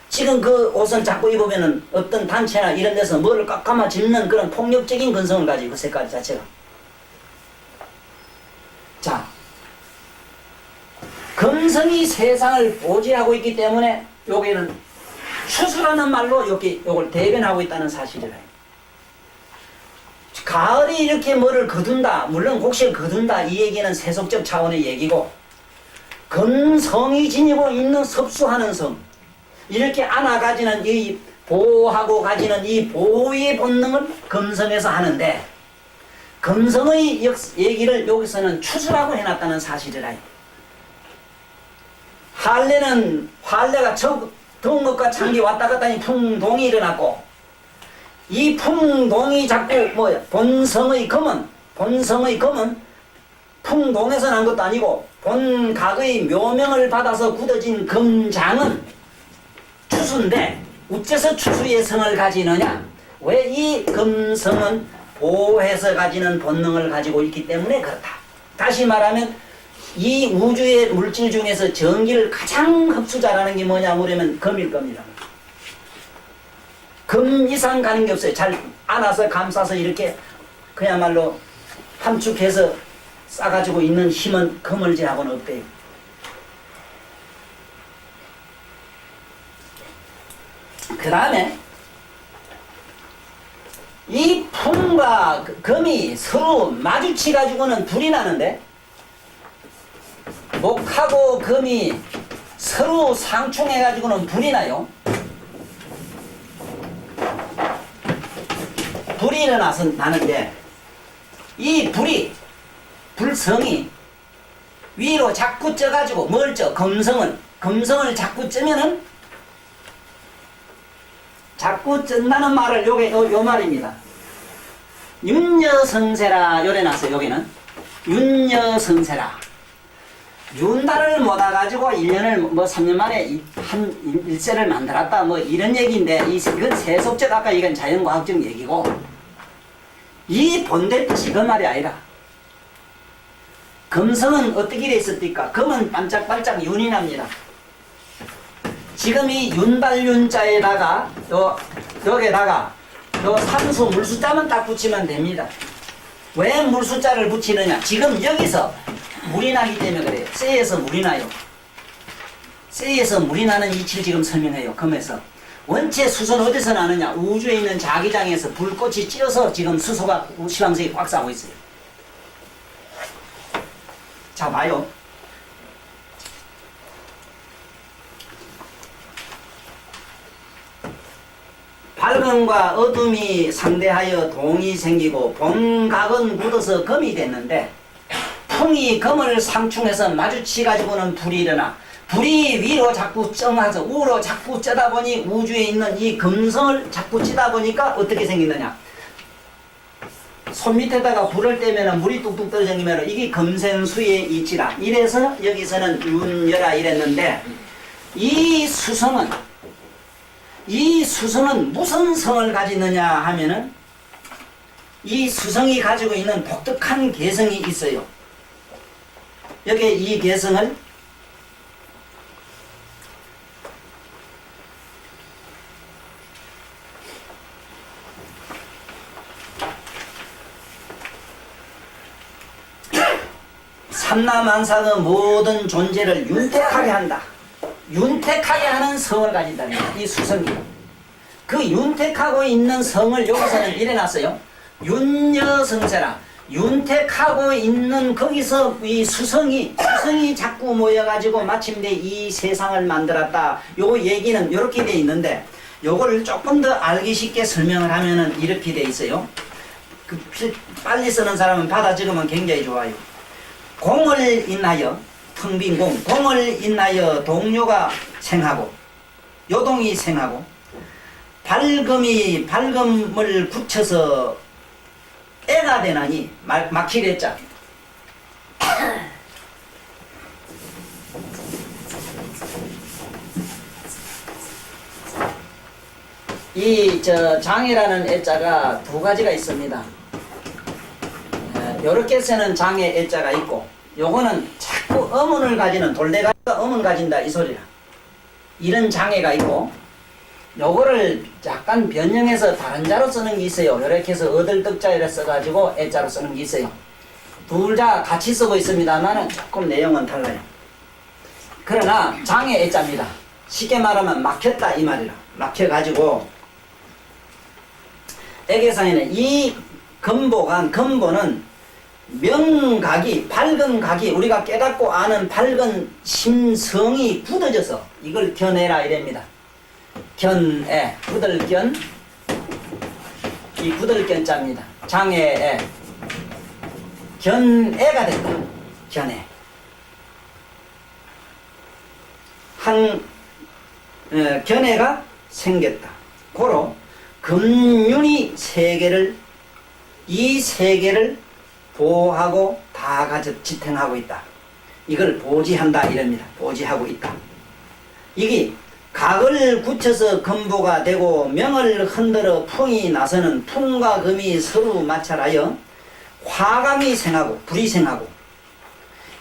지금 그 옷을 자꾸 입으면은 어떤 단체나 이런 데서 뭐를 깎아마 짚는 그런 폭력적인 근성을 가지고 그 색깔 자체가. 자, 금성이 세상을 보지하고 있기 때문에 여기는 추수라는 말로 요걸 대변하고 있다는 사실이라. 가을이 이렇게 뭐를 거둔다, 물론 곡식을 거둔다 이 얘기는 세속적 차원의 얘기고 금성이 지니고 있는 섭수하는 성 이렇게 안아 가지는 이 보호하고 가지는 이 보호의 본능을 금성에서 하는데 금성의 얘기를 여기서는 추수라고 해놨다는 사실이라. 활래가 더운 것과 찬기 왔다 갔다 하니 풍동이 일어났고 이 풍동이 자꾸 본성의 금은 풍동에서 난 것도 아니고 본각의 묘명을 받아서 굳어진 금장은 추수인데 어째서 추수의 성을 가지느냐? 왜 이 금성은 보호해서 가지는 본능을 가지고 있기 때문에 그렇다. 다시 말하면 이 우주의 물질 중에서 전기를 가장 흡수자라는 게 뭐냐 그러면 금일 겁니다. 금 이상 가는 게 없어요. 잘 안아서 감싸서 이렇게 그야말로 함축해서 싸가지고 있는 힘은 금을 제하고는 없대요. 그 다음에 이 풍과 금이 서로 마주치 가지고는 불이 나는데 목하고 금이 서로 상충해 가지고는 불이 나요. 불이 일어나서 나는데 이 불성이 위로 자꾸 쪄가지고 뭘 쪄? 금성을 자꾸 찌면은 자꾸 쩐다는 말을 요 말입니다. 윤여성세라 요래 놨어요. 여기는 윤여성세라 윤달을 모아가지고 1년을 3년 만에 한 일세를 만들었다 이런 얘기인데 이건 세속적 아까 이건 자연과학적 얘기고 이 본대 뜻이 그 말이 아니라 금성은 어떻게 돼 있었습니까? 금은 반짝반짝 윤이 납니다. 지금 이 윤발윤자에다가 여기에다가 요 산수 물숫자만 딱 붙이면 됩니다. 왜 물숫자를 붙이느냐? 지금 여기서 물이 나기 때문에 그래요. 쇠에서 물이 나요. 쇠에서 물이 나는 이치를 지금 설명해요. 금에서. 원체 수소는 어디서 나느냐? 우주에 있는 자기장에서 불꽃이 찌어서 지금 수소가 시황색이 꽉 싸고 있어요. 자, 봐요. 밝음과 어둠이 상대하여 동이 생기고 본각은 묻어서 금이 됐는데 풍이 금을 상충해서 마주치 가지고는 불이 일어나 불이 위로 자꾸 쪄서 우로 자꾸 쪄다 보니 우주에 있는 이 금성을 자꾸 찌다 보니까 어떻게 생기느냐? 손 밑에다가 불을 떼면 물이 뚝뚝 떨어지면 이게 금생수의 이치라. 이래서 여기서는 윤여라 이랬는데 이 수성은 무슨 성을 가지느냐 하면은 이 수성이 가지고 있는 독특한 개성이 있어요. 여기 이 개성을 삼라만상의 모든 존재를 윤택하게 한다. 윤택하게 하는 성을 가진다는 거예요. 이 수성이. 그 윤택하고 있는 성을 여기서는 이래놨어요. 윤여성세라. 윤택하고 있는 거기서 이 수성이 자꾸 모여가지고 마침내 이 세상을 만들었다. 요 얘기는 이렇게 돼 있는데 요거를 조금 더 알기 쉽게 설명을 하면은 이렇게 돼 있어요. 빨리 쓰는 사람은 받아 적으면 굉장히 좋아요. 공을 인하여 텅 빈 공을 인하여 동료가 생하고 요동이 생하고 밝음을 붙여서 애가 되나니 막히랬자. 이 장애라는 애자가 두 가지가 있습니다. 요렇게 쓰는 장애 애자가 있고 요거는 자꾸 어문을 가지는 돌대가리가 어문 가진다 이 소리라. 이런 장애가 있고 요거를 약간 변형해서 다른 자로 쓰는 게 있어요. 요렇게 해서 어들떡자를 써가지고 애자로 쓰는 게 있어요. 둘 다 같이 쓰고 있습니다만은 조금 내용은 달라요. 그러나 장애 애자입니다. 쉽게 말하면 막혔다 이 말이라. 막혀가지고 애계상에는 이 근보는 명각이 밝은 각이 우리가 깨닫고 아는 밝은 심성이 굳어져서 이걸 견해라 이랍니다. 견애 굳을견 이 굳을견자입니다. 장애애 견애가 된다. 견애 견애가 생겼다. 고로 금윤이 이 세계를 보호하고 다 가져 지탱하고 있다. 이걸 보지한다 이럽니다. 보지하고 있다. 이게 각을 굳혀서 금보가 되고 명을 흔들어 풍이 나서는 풍과 금이 서로 마찰하여 화감이 생하고 불이 생하고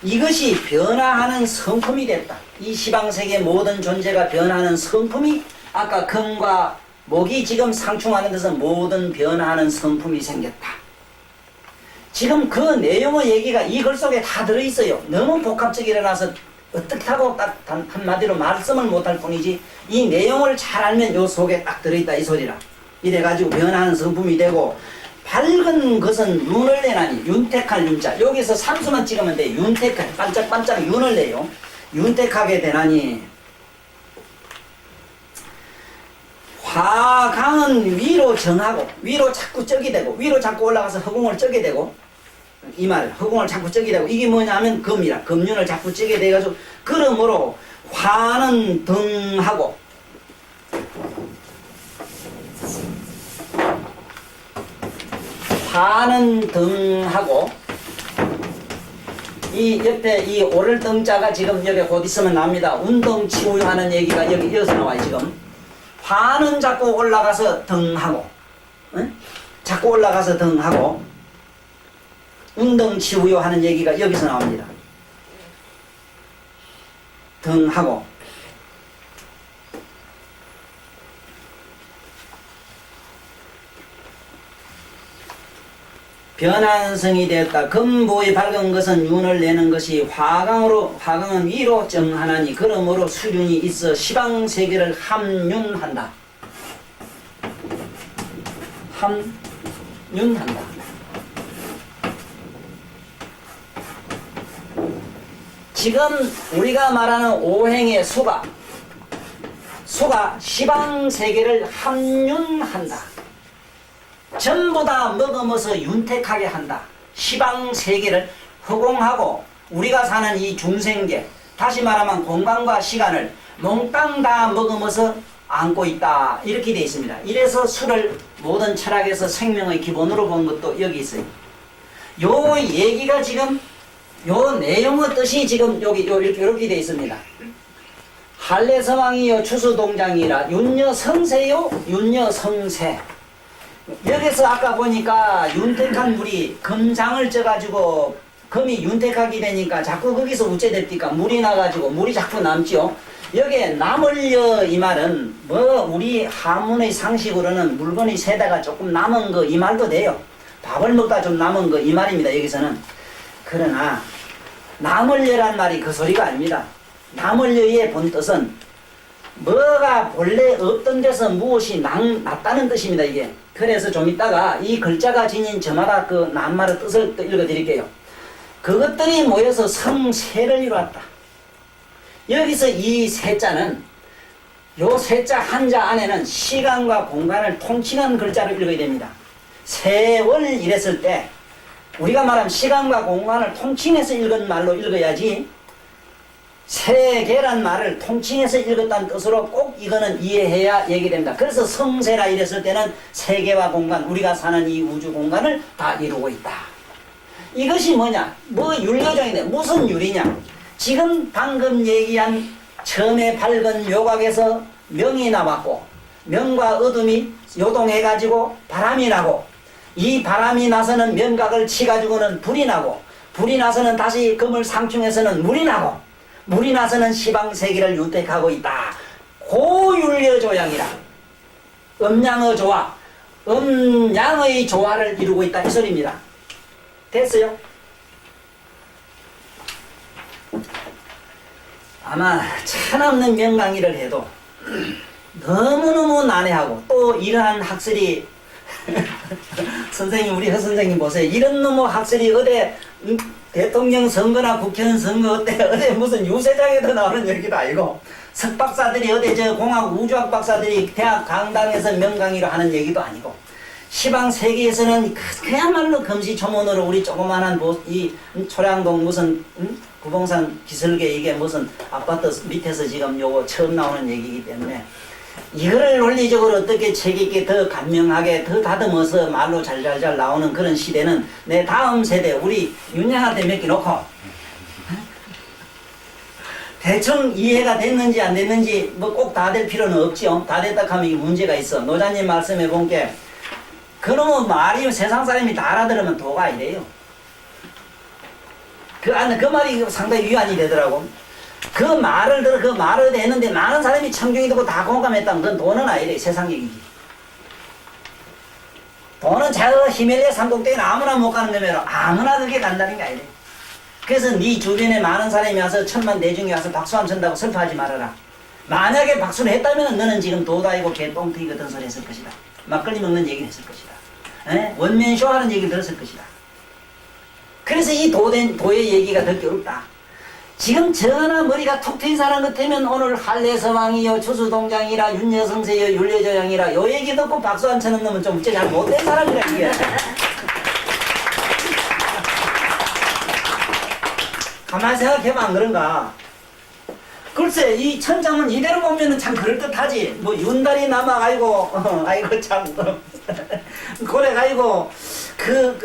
이것이 변화하는 성품이 됐다. 이 시방세계 모든 존재가 변화하는 성품이 아까 금과 목이 지금 상충하는 데서 모든 변화하는 성품이 생겼다. 지금 그 내용의 얘기가 이 글 속에 다 들어있어요. 너무 복합적이라서 어떻게 하고 딱 한마디로 말씀을 못할 뿐이지 이 내용을 잘 알면 요 속에 딱 들어있다 이 소리라. 이래가지고 변화하는 성품이 되고 밝은 것은 윤을 내나니 윤택할 윤자. 여기서 삼수만 찍으면 돼. 윤택할 반짝반짝 윤을 내요. 윤택하게 되나니 화강은 위로 정하고 위로 자꾸 쩍이 되고 위로 자꾸 올라가서 허공을 쩍게 되고 이 말 허공을 자꾸 쩍게 되고 이게 뭐냐면 금이라. 금윤을 자꾸 쩍게 돼가지고 그러므로 화는 등하고 이 옆에 이 오를 등자가 지금 여기 곧 있으면 납니다. 운동치유하는 얘기가 여기 이어서 나와요. 지금 화는 자꾸 올라가서 등하고 응? 자꾸 올라가서 등하고 운동치우요 하는 얘기가 여기서 나옵니다. 등하고 변환성이 되었다. 금보의 밝은 것은 윤을 내는 것이 화강은 위로 정하나니 그러므로 수륜이 있어 시방세계를 함윤한다. 함윤한다. 지금 우리가 말하는 오행의 수가 시방세계를 함윤한다. 전부 다 먹으면서 윤택하게 한다. 시방세계를 허공하고 우리가 사는 이 중생계, 다시 말하면 공간과 시간을 몽땅 다 먹으면서 안고 있다. 이렇게 되어 있습니다. 이래서 술을 모든 철학에서 생명의 기본으로 본 것도 여기 있어요. 요 얘기가 지금 요 내용의 뜻이 지금 여기 이렇게 되어 있습니다. 한래서왕이요 추수동장이라 윤여성세요 윤여성세. 여기서 아까 보니까 윤택한 물이 금장을 쪄가지고 금이 윤택하게 되니까 자꾸 거기서 우째됩니까? 물이 나가지고 물이 자꾸 남지요. 여기에 남을려 이 말은 뭐 우리 한문의 상식으로는 물건이 세다가 조금 남은 거 이 말도 돼요. 밥을 먹다 좀 남은 거 이 말입니다. 여기서는. 그러나 남을려란 말이 그 소리가 아닙니다. 남을려의 본뜻은 뭐가 본래 없던 데서 무엇이 났다는 뜻입니다. 이게. 그래서 좀 이따가 이 글자가 지닌 저마다 그 낱말의 뜻을 또 읽어드릴게요. 그것들이 모여서 성세를 이루었다. 여기서 이 세자는 요 세자 한자 안에는 시간과 공간을 통칭한 글자를 읽어야 됩니다. 세월 이랬을 때 우리가 말하면 시간과 공간을 통칭해서 읽은 말로 읽어야지 세계란 말을 통칭해서 읽었다는 뜻으로 꼭 이거는 이해해야 얘기됩니다. 그래서 성세라 이랬을 때는 세계와 공간, 우리가 사는 이 우주 공간을 다 이루고 있다. 이것이 뭐냐? 뭐 율교정인데 무슨 율이냐? 지금 방금 얘기한 처음에 밝은 요각에서 명이 나왔고 명과 어둠이 요동해가지고 바람이 나고 이 바람이 나서는 명각을 치가지고는 불이 나고 불이 나서는 다시 금을 상충해서는 물이 나고 물이 나서는 시방세계를 윤택하고 있다. 고율려조양이라. 음양의 조화, 음양의 조화를 이루고 있다. 이 소리입니다. 됐어요? 아마 차없는 명강의를 해도 너무너무 난해하고 또 이러한 학설이 선생님, 우리 허 선생님 보세요. 이런 놈의 학설이 어디 대통령 선거나 국회의원 선거 어디 무슨 유세장에도 나오는 얘기도 아니고 석박사들이 어디 저 공학 우주학 박사들이 대학 강당에서 명강의로 하는 얘기도 아니고 시방 세계에서는 그야말로 금시초문으로 우리 조그만한 이 초량동 무슨 구봉산 기슭에 이게 무슨 아파트 밑에서 지금 요거 처음 나오는 얘기이기 때문에 이거를 논리적으로 어떻게 책있게 더 간명하게 더 다듬어서 말로 잘잘잘 나오는 그런 시대는 내 다음 세대 우리 윤양한테 맡겨놓고 대충 이해가 됐는지 안 됐는지 뭐 꼭 다 될 필요는 없지요. 다 됐다 하면 이게 문제가 있어. 노자님 말씀해 본 게 그놈의 말이 세상 사람이 다 알아들으면 도가 이래요. 그 말이 상당히 위안이 되더라고. 그 말을 했는데 많은 사람이 청중이 듣고 다 공감했다면 그건 돈은 아니래. 세상 얘기지. 돈은 저 히말라야 산꼭대기는 아무나 못 가는 데면 아무나 그게 간다는 게 아니래. 그래서 네 주변에 많은 사람이 와서 천만 대중이 와서 박수 안 친다고 슬퍼하지 말아라. 만약에 박수를 했다면 너는 지금 도다이고 개똥튀기 같은 소리 했을 것이다. 막걸리 먹는 얘기를 했을 것이다. 원맨쇼 하는 얘기를 들었을 것이다. 그래서 이 도의 얘기가 듣기 어렵다. 지금 전화 머리가 툭 트인 사람 같으면 오늘 한래서왕이요 추수동장이라 윤여성세요 율려조양이라 요 얘기 듣고 박수 안 쳐는 놈은 좀 잘 못된 사람이라 이게. 가만히 생각해봐 안 그런가? 글쎄 이 천장은 이대로 보면은 참 그럴듯하지. 뭐 윤달이 남아가지고 아이고 참 그래가지고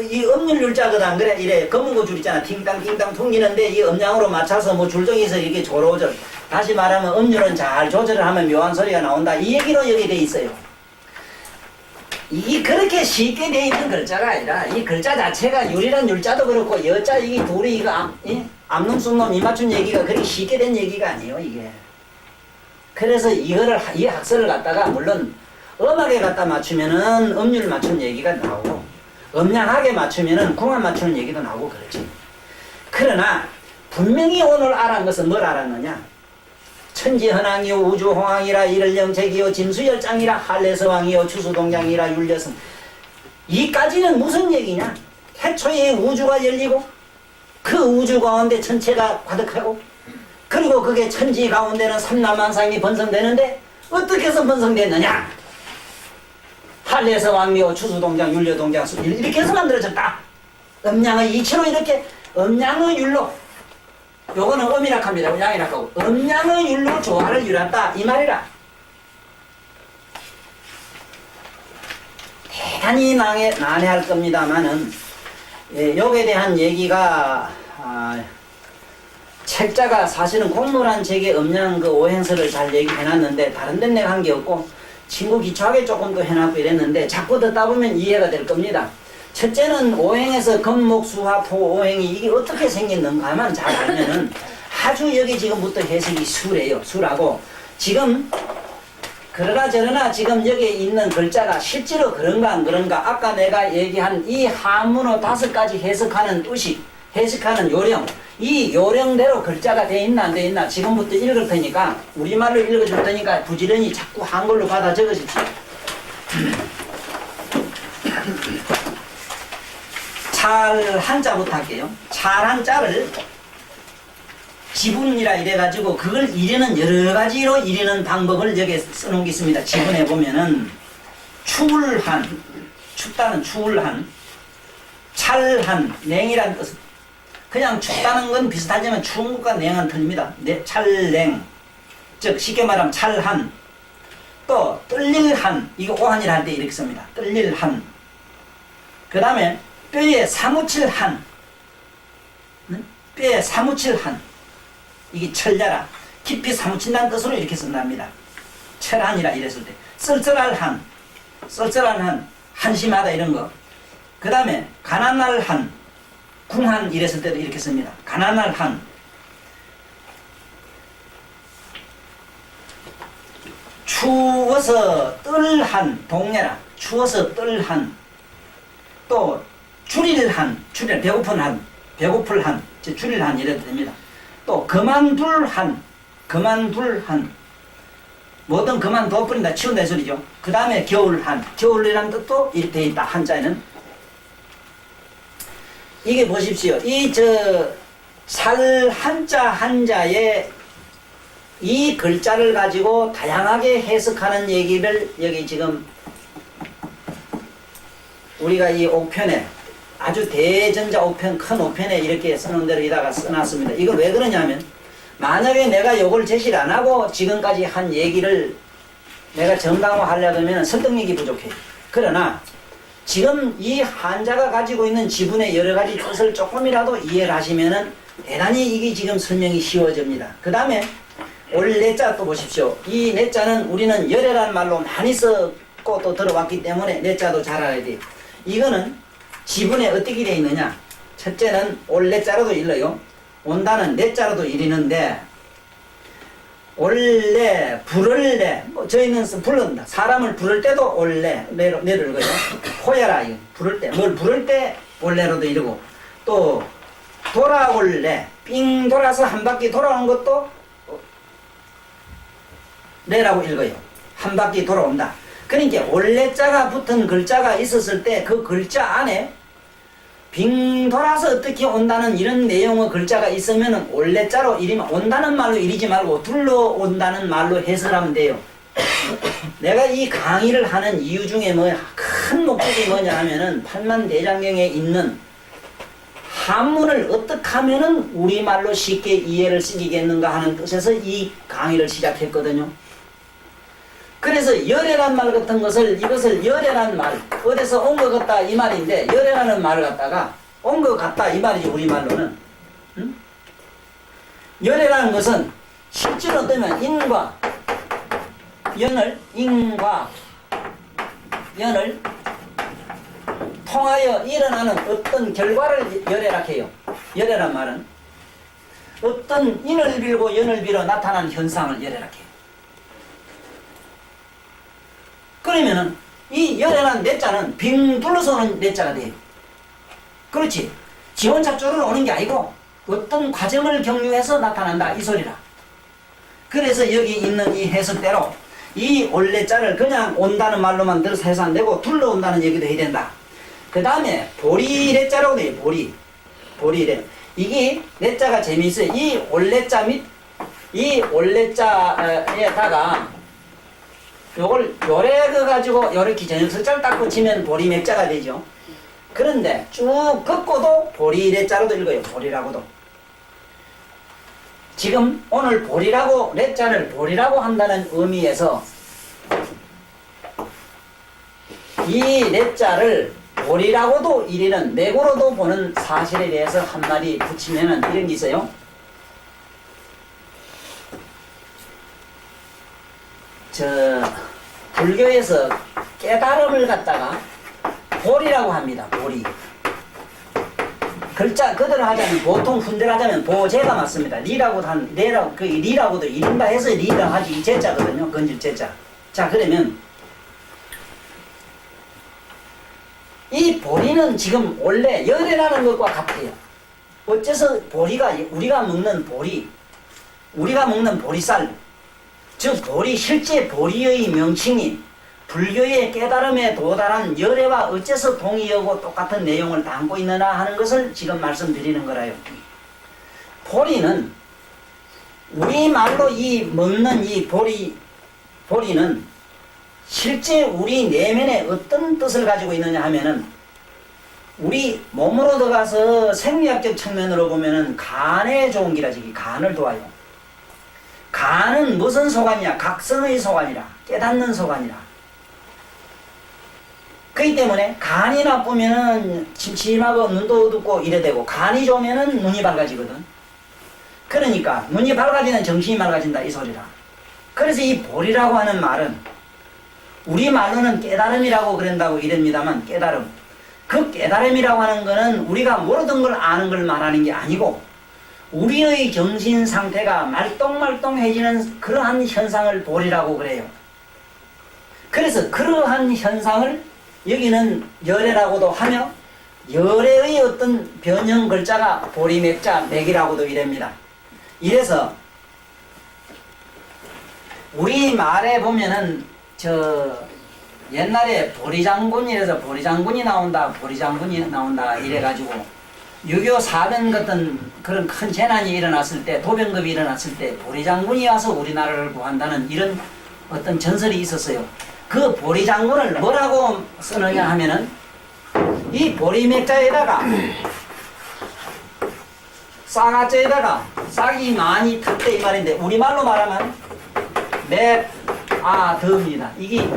이 음률 율자거든 안 그래? 이래 검은 거 줄 있잖아. 팅땅 퉁기는데 이 음량으로 맞춰서 뭐 줄정해서 이렇게 조로절. 다시 말하면 음률은 잘 조절을 하면 묘한 소리가 나온다. 이 얘기로 여기 돼 있어요. 이게 그렇게 쉽게 돼 있는 글자가 아니라 이 글자 자체가 유리란 율자도 그렇고 여자 이게 둘이 이거 암놈 쑥놈 이맞춤 얘기가 그렇게 쉽게 된 얘기가 아니에요 이게. 그래서 이거를 이 학설을 갖다가 물론 음악에 갖다 맞추면은 음률 맞추는 얘기가 나오고 음량하게 맞추면은 궁합 맞추는 얘기도 나오고 그렇지. 그러나 분명히 오늘 알은 것은 뭘 알았느냐? 천지헌왕이요 우주홍왕이라 일을영책이요 진수열장이라 한래서왕이요 추수동장이라 율려성. 이까지는 무슨 얘기냐? 태초에 우주가 열리고 그 우주 가운데 천체가 가득하고 그리고 그게 천지 가운데는 삼라만상이 번성되는데 어떻게 해서 번성됐느냐? 한래서왕이요 추수동장 율려동장 이렇게 해서 만들어졌다. 음양의 이치로 이렇게 음양의 율로 요거는 음이라 합니다. 양이라 하고 음양의 율로 조화를 이뤘다 이 말이라. 대단히 난해할 겁니다만은 여기에 대한 얘기가 책자가 사실은 공로란 책에 음양 그 오행설을 잘 얘기해놨는데 다른 데는 내가 한 게 없고 친구 기초하게 조금 더 해놨고 이랬는데 자꾸 듣다 보면 이해가 될 겁니다. 첫째는 오행에서 금목 수화 토 오행이 이게 어떻게 생겼는가만 잘 알면은 아주 여기 지금부터 해석이 수래요. 수라고 지금 그러나 저러나 지금 여기에 있는 글자가 실제로 그런가 안 그런가 아까 내가 얘기한 이 한문어 5가지 해석하는 의식 해석하는 요령 이 요령대로 글자가 돼 있나 안 돼 있나 지금부터 읽을 테니까 우리말로 읽어줄 테니까 부지런히 자꾸 한글로 받아 적으십시오. 찰 한자부터 할게요. 찰 한자를 지분이라 이래가지고 그걸 이르는 여러가지로 이르는 방법을 여기에 써놓은 게 있습니다. 지분에 보면은 추울한 춥다는 추울한 찰한 냉이란 뜻 그냥 춥다는 건 비슷하지만 추운 것과 냉은 틀립니다. 찰냉 즉 쉽게 말하면 찰한 또 떨릴한 이거 오한이라 할 때 이렇게 씁니다. 떨릴한 그 다음에 뼈에 사무칠한 뼈에 사무칠한 이게 철자라 깊이 사무친다는 뜻으로 이렇게 쓴답니다. 철한이라 이랬을 때 썰썰할 한 한심하다 이런 거 그 다음에 가난할 한 궁한 이랬을 때도 이렇게 씁니다. 가난할 한 추워서 뜰한 동네라 추워서 뜰한 또 줄일 한 배고픈 한 배고플 한 줄일 한 이래도 됩니다. 또 그만둘 한 뭐든 그만둬버린다 치운다 이 소리죠. 그 다음에 겨울 한 겨울이라는 뜻도 이렇게 돼 있다 한자에는. 이게 보십시오. 이 살 한자 한자에 이 글자를 가지고 다양하게 해석하는 얘기를 여기 지금 우리가 이 옥편에 아주 대전자 옥편 큰 옥편에 이렇게 써놓은 대로 이다가 써놨습니다. 이거 왜 그러냐면 만약에 내가 이걸 제시를 안 하고 지금까지 한 얘기를 내가 정당화하려고 하면 설득력이 부족해요. 그러나 지금 이 한자가 가지고 있는 지분의 여러 가지 뜻을 조금이라도 이해를 하시면은 대단히 이게 지금 설명이 쉬워집니다. 그 다음에 올 내자 또 보십시오. 이 내자는 우리는 열애란 말로 많이 썼고 또 들어왔기 때문에 내자도 잘 알아야 돼요. 이거는 지분에 어떻게 되어 있느냐. 첫째는 올 내자로도 읽어요. 온다는 내자로도 읽는데 올래, 부를래, 저희는 부른다. 사람을 부를 때도 올래, 내를 읽어요. 호야라, 이거. 부를 때, 뭘 부를 때 올래로도 이러고, 또, 돌아올래, 삥 돌아서 한 바퀴 돌아오는 것도 레라고 읽어요. 한 바퀴 돌아온다. 그러니까 올래자가 붙은 글자가 있었을 때 그 글자 안에 빙 돌아서 어떻게 온다는 이런 내용의 글자가 있으면 올래자로 이리면 온다는 말로 이리지 말고 둘러온다는 말로 해석하면 돼요. 내가 이 강의를 하는 이유 중에 큰 목적이 뭐냐 하면은 팔만대장경에 있는 한문을 어떻게 하면은 우리말로 쉽게 이해를 시키겠는가 하는 뜻에서 이 강의를 시작했거든요. 그래서 열애란 말 같은 것을 이것을 열애란 말 어디서 온 것 같다 이 말인데 열애라는 말을 갖다가 온 것 같다 이 말이지 우리말로는. 응? 열애라는 것은 실제로 뜨면 인과 연을 통하여 일어나는 어떤 결과를 열애라 해요. 열애란 말은 어떤 인을 빌고 연을 빌어 나타나는 현상을 열애라 해요. 그러면은 이 열애란 내자는 빙 둘러서 오는 내자가 돼요. 그렇지. 지 혼자 쪼르르 오는 게 아니고 어떤 과정을 경유해서 나타난다 이 소리라. 그래서 여기 있는 이 해석대로 이 올레자를 그냥 온다는 말로만 들어서 해서 안 되고 둘러온다는 얘기도 해야 된다. 그 다음에 보리레자라고 돼요. 보리레. 이게 레자가 재미있어요. 이 올레자 및 이 올레자에다가 요걸 요래 그 가지고 요렇게 전역석자를 딱 붙이면 보리맥자가 되죠. 그런데 쭉 긋고도 보리레자로도 읽어요. 보리라고도. 지금 오늘 보리라고 레자를 보리라고 한다는 의미에서 이 레자를 보리라고도 이리는 맥으로도 보는 사실에 대해서 한마디 붙이면은 이런 게 있어요. 불교에서 깨달음을 갖다가 보리라고 합니다. 보리. 글자 그대로 하자면 보통 훈대로 하자면 보제가 맞습니다. 리라고도 이른다 해서 리라 하지 이 제자거든요. 건질 제자. 자 그러면 이 보리는 지금 원래 열애라는 것과 같아요. 어째서 보리가 우리가 먹는 보리쌀 즉 보리 실제 보리의 명칭이 불교의 깨달음에 도달한 열애와 어째서 동의하고 똑같은 내용을 담고 있느냐 하는 것을 지금 말씀드리는 거라요. 보리는 우리말로 이 먹는 이 보리는 실제 우리 내면에 어떤 뜻을 가지고 있느냐 하면은 우리 몸으로 들어가서 생리학적 측면으로 보면은 간에 좋은 기라지기 간을 도와요. 간은 무슨 소관이야? 각성의 소관이라 깨닫는 소관이라. 그렇기 때문에 간이 나쁘면은 침침하고 눈도 어둡고 이래 되고 간이 좋으면은 눈이 밝아지거든. 그러니까 눈이 밝아지는 정신이 맑아진다 이 소리라. 그래서 이 보리라고 하는 말은 우리말로는 깨달음이라고 그런다고 이럽니다만 깨달음. 그 깨달음이라고 하는 거는 우리가 모르던 걸 아는 걸 말하는 게 아니고 우리의 정신 상태가 말똥말똥해지는 그러한 현상을 보리라고 그래요. 그래서 그러한 현상을 여기는 열애라고도 하며 열애의 어떤 변형 글자가 보리맥자 맥이라고도 이랍니다. 이래서 우리 말에 보면은 옛날에 보리장군이라서 보리장군이 나온다 이래가지고 유교 사변 같은 그런 큰 재난이 일어났을 때 도병급이 일어났을 때 보리장군이 와서 우리나라를 구한다는 이런 어떤 전설이 있었어요. 그 보리장군을 뭐라고 쓰느냐 하면은 이 보리맥자에다가 쌍아자에다가 싹이 많이 탔대 이 말인데 우리말로 말하면 맥아더입니다. 이게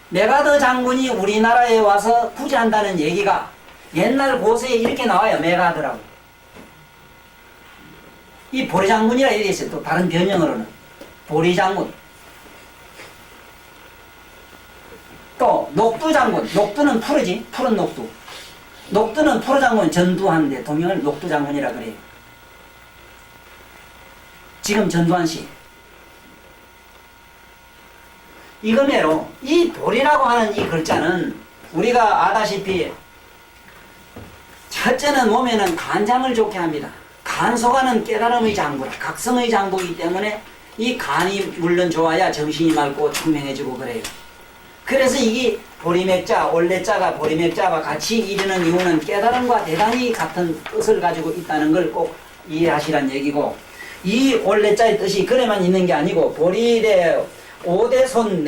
메가더 장군이 우리나라에 와서 구제한다는 얘기가 옛날 고서에 이렇게 나와요. 메가더라고. 이 보리장군이라 이래 있어요. 또 다른 변형으로는 보리장군. 또 녹두장군. 녹두는 푸르지. 푸른 녹두. 녹두는 푸르장군 전두환인데 동명을 녹두장군이라 그래요. 지금 전두환씨. 이거매로 이 보리라고 하는 이 글자는 우리가 아다시피 첫째는 몸에는 간장을 좋게 합니다. 간소간은 깨달음의 장부라 각성의 장부이기 때문에 이 간이 물론 좋아야 정신이 맑고 청명해지고 그래요. 그래서 이게 보리맥자, 올레자가 보리맥자와 같이 이르는 이유는 깨달음과 대단히 같은 뜻을 가지고 있다는 걸 꼭 이해하시란 얘기고 이 올레자의 뜻이 그래만 있는 게 아니고 보리래 오대손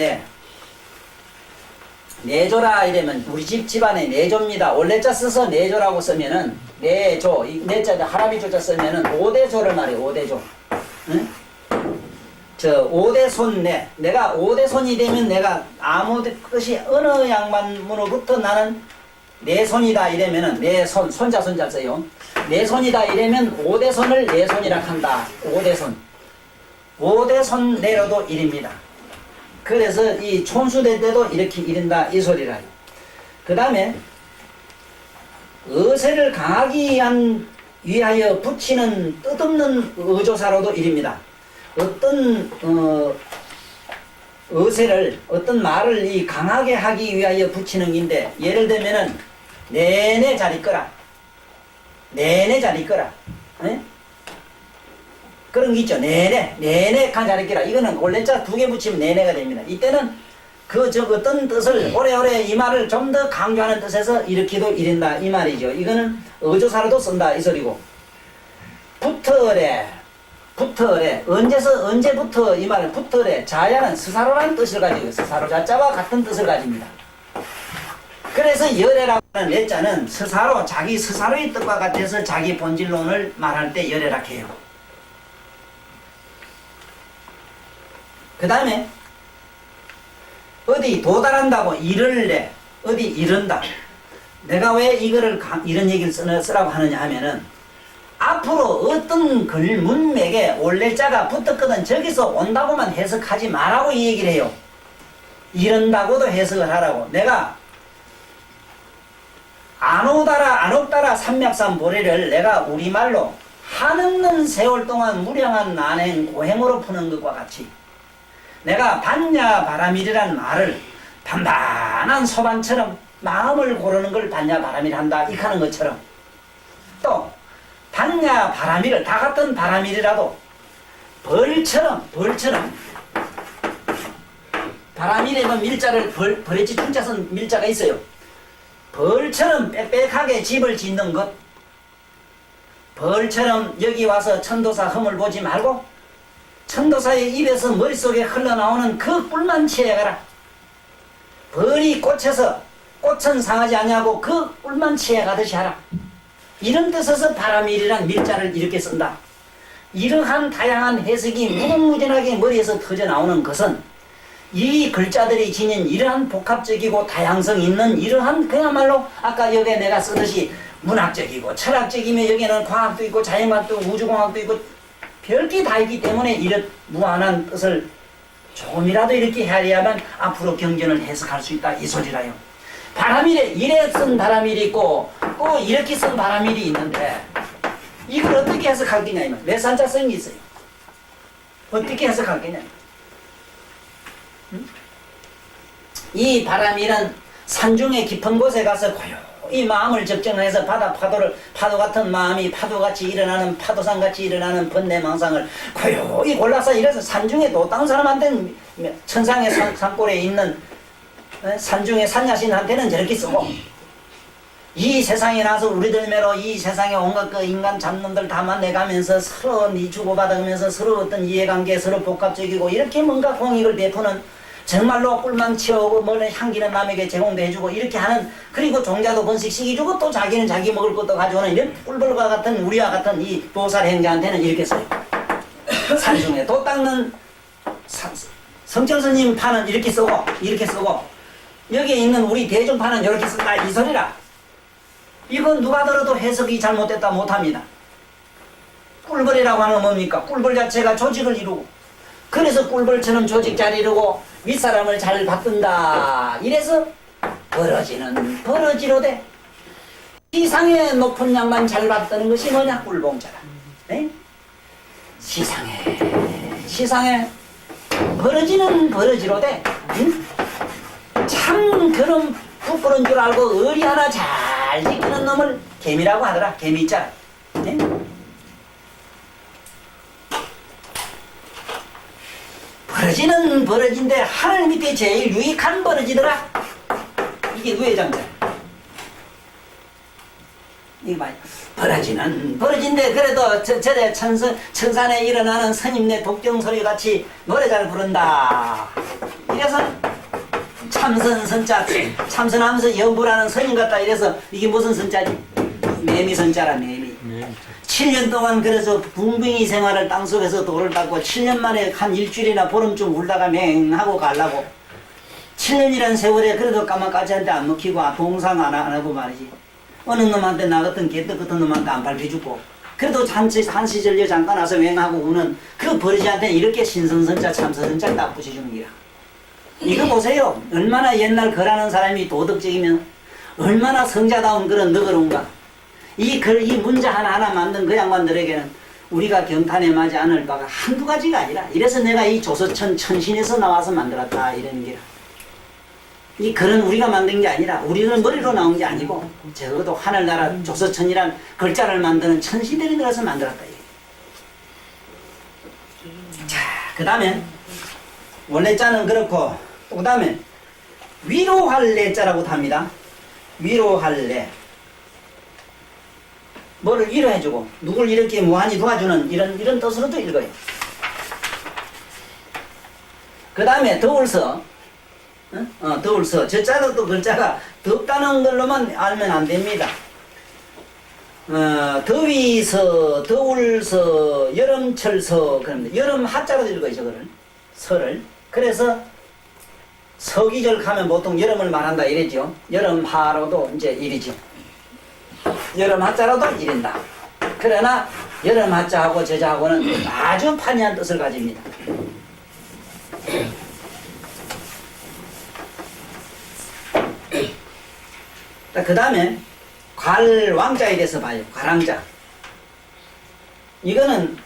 내조라 이러면 우리 집안에 내조입니다. 올레자 써서 내조라고 쓰면은 내조 이 내자 하라비 조자 쓰면은 오대조를 말해 오대조. 응? 오대손 내가 오대손이 되면 내가 아무 뜻이 어느 양반으로부터 나는 내 손이다 이러면은 내 손자 써요. 내 손이다 이러면 오대손을 내 손이라 한다. 오대손 내로도 이릅니다. 그래서 이 촌수될 때도 이렇게 이른다 이 소리라. 그 다음에 의세를 강하기 위하여 붙이는 뜻없는 의조사로도 일입니다. 어떤 의세를 어떤 말을 이 강하게 하기 위하여 붙이는 게인데 예를 들면은 내내 잘 있거라, 내내 잘 있거라, 에? 그런 게 있죠. 내내 잘 있거라. 이거는 원래자 2개 붙이면 내내가 됩니다. 이때는 어떤 뜻을 오래오래 이 말을 좀 더 강조하는 뜻에서 이렇게도 이른다 이 말이죠. 이거는 의조사로도 쓴다 이 소리고. 붙어래 언제부터 이 말은 붙어래 자야는 스사로라는 뜻을 가지고 스사로 자자와 같은 뜻을 가집니다. 그래서 열애라고 하는 내자는 스사로 자기 스사로의 뜻과 같아서 자기 본질론을 말할 때 열애라 해요. 그 다음에 어디 도달한다고 이를래 어디 이른다. 내가 왜 이거를 이런 얘기를 쓰라고 하느냐 하면은 앞으로 어떤 글 문맥에 올레자가 붙었거든 저기서 온다고만 해석하지 말라고 이 얘기를 해요. 이런다고도 해석을 하라고. 내가 안 오다라 삼맥삼보리를 내가 우리말로 한없는 세월 동안 무량한 난행 고행으로 푸는 것과 같이 내가 반야 바람일이란 말을 단단한 소반처럼 마음을 고르는 걸 반야 바람일한다 이 하는 것처럼 또 반야 바람일을 다 같은 바람일이라도 벌처럼 바람일에 뭐 밀자를 벌에지 중자 쓴 밀자가 있어요. 벌처럼 빽빽하게 집을 짓는 것, 벌처럼 여기 와서 천도사 흠을 보지 말고 천도사의 입에서 머릿속에 흘러나오는 그 꿀만 취해가라. 벌이 꽂혀서 꽃은 상하지 아니하고 그 꿀만 취해가듯이 하라. 이런 뜻에서 바람일이란 밀자를 이렇게 쓴다. 이러한 다양한 해석이 무궁무진하게 머리에서 터져나오는 것은 이 글자들이 지닌 이러한 복합적이고 다양성 있는 이러한 그야말로 아까 여기에 내가 쓰듯이 문학적이고 철학적이며 여기에는 과학도 있고 자연과학도 우주공학도 있고 별게 다 있기 때문에 이런 무한한 뜻을 조금이라도 이렇게 헤아려야만 앞으로 경전을 해석할 수 있다 이 소리라요. 바람일에 이래 쓴 바람일이 있고 또 이렇게 쓴 바람일이 있는데 이걸 어떻게 해석할 거냐 이만 외산자성이 있어요. 어떻게 해석할 거냐. 이 바람일은 산중의 깊은 곳에 가서 고요히 마음을 적정해서 파도 같은 마음이 파도같이 일어나는 파도산같이 일어나는 번뇌망상을 고요히 골라서 이래서 산중에 도땅 사람한테는 천상의 산골에 있는 산중의 산야신한테는 저렇게 쓰고 이 세상에 나서 우리들 매로 이 세상에 온갖 그 인간 잡놈들 다 만나가면서 서로 주고받으면서 서로 어떤 이해관계 서로 복합적이고 이렇게 뭔가 공익을 베푸는 정말로 꿀만 치워오고 멀리 향기는 남에게 제공도 해주고 이렇게 하는 그리고 종자도 번식시키 주고 또 자기는 자기 먹을 것도 가져오는 이런 꿀벌과 같은 우리와 같은 이 보살행자한테는 이렇게 써요. 산중에 도 닦는 성철스님 파는 이렇게 쓰고 여기에 있는 우리 대중파는 이렇게 쓴다 이 소리라. 이건 누가 들어도 해석이 잘못됐다 못합니다. 꿀벌이라고 하는 건 뭡니까? 꿀벌 자체가 조직을 이루고 그래서 꿀벌처럼 조직 잘 이루고 윗사람을 잘 받든다. 이래서 벌어지는 벌어지로되 시상의 높은 양만 잘 받드는 것이 뭐냐? 꿀봉자라. 네? 시상에 벌어지는 벌어지로되 참 그런 부끄러운 줄 알고 의리 하나 잘 지키는 놈을 개미라고 하더라. 개미자. 네? 버러지는 버러진데 하늘 밑에 제일 유익한 버러지더라. 이게 누회장자. 이거 봐요. 버러지는 버러진데 그래도 저래 천산에 일어나는 스님네 독경소리 같이 노래 잘 부른다. 이래서 참선선자 참선하면서 연부라는 스님 같다. 이래서 이게 무슨 선자지? 매미선자라 매미. 7년 동안 그래서 붕붕이 생활을 땅속에서 돌을 닦고 7년 만에 한 일주일이나 보름쯤 울다가 맹하고 가려고 7년이란 세월에 그래도 까마까지한테 안 먹히고 동상 안 하고 말이지. 어느 놈한테 나 같은 개떡 같은 놈한테 안 밟혀주고 그래도 한 시절 잠깐 와서 맹하고 우는 그 버러지한테 이렇게 신선선자 참선선자 딱 붙여주는 기라. 이거 보세요. 얼마나 옛날 거라는 사람이 도덕적이면 얼마나 성자다운 그런 너그러운가. 이 문자 하나하나 만든 그 양반들에게는 우리가 경탄에 맞지 않을 바가 한두 가지가 아니라, 이래서 내가 이 조서천 천신에서 나와서 만들었다 이런 게라. 이 글은 우리가 만든 게 아니라, 우리는 머리로 나온 게 아니고 적어도 하늘나라 조서천이란 글자를 만드는 천신들이 들어서 만들었다. 자, 그 다음에 원래 자는 그렇고, 또 그 다음에 위로할 자라고 합니다. 위로할 뭐를 위로해주고 누굴 이렇게 무한히 도와주는 이런 뜻으로도 읽어요. 그 다음에 더울서, 더울서. 저 자도 또 글자가 덥다는 걸로만 알면 안 됩니다. 더위서, 더울서, 여름철서. 그럽니다. 여름 하자로 읽어요, 저거를. 서를. 그래서 서기절 가면 보통 여름을 말한다 이랬죠. 여름 하로도 이제 일이죠. 여름 하자로도 일인다. 그러나 여름 하자하고 저자하고는 아주 판이한 뜻을 가집니다. 그 다음에 괄왕자에 대해서 봐요. 괄왕자. 이거는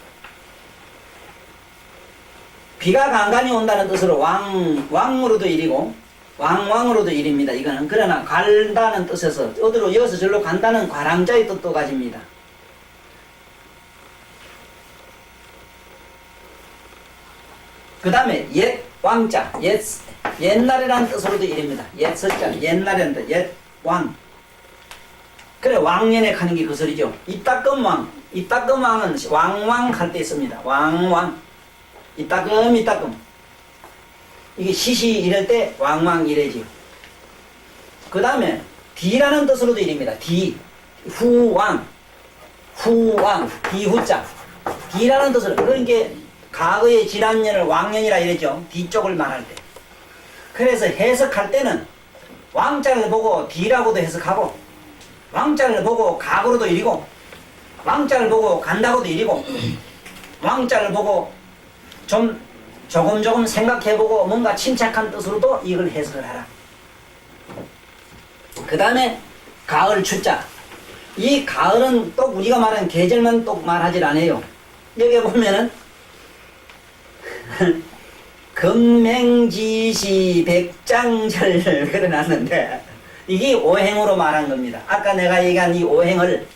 비가 간간히 온다는 뜻으로 왕으로도 일이고 왕으로도 일입니다. 이거는. 그러나 갈다는 뜻에서 어디로 이어서 절로 간다는 괄왕자의 뜻도 가집니다. 그 다음에 옛 왕자, 옛날이라는 뜻으로도 일입니다. 옛 서자, 옛날이라는 뜻, 옛 왕. 그래, 왕년에 가는 게 그 소리죠. 이따금 왕. 이따금 왕은 왕왕 할 때 있습니다. 왕왕. 이따금. 이게 시시 이럴 때 왕왕 이래지요. 그 다음에 뒤라는 뜻으로도 일입니다. 뒤. 후왕. 뒤후자. 뒤라는 뜻으로. 그러니까 과거의 지난년을 왕년이라 이랬죠. 뒤쪽을 말할 때. 그래서 해석할 때는 왕자를 보고 뒤라고도 해석하고, 왕자를 보고 과거로도 일이고, 왕자를 보고 간다고도 일이고, 왕자를 보고 조금 생각해보고 뭔가 침착한 뜻으로도 이걸 해석을 하라. 그 다음에 가을 추자. 이 가을은 또 우리가 말하는 계절만 또 말하질 않아요. 여기 보면은 금맹지시 백장절 그려놨는데, 이게 오행으로 말한 겁니다. 아까 내가 얘기한 이 오행을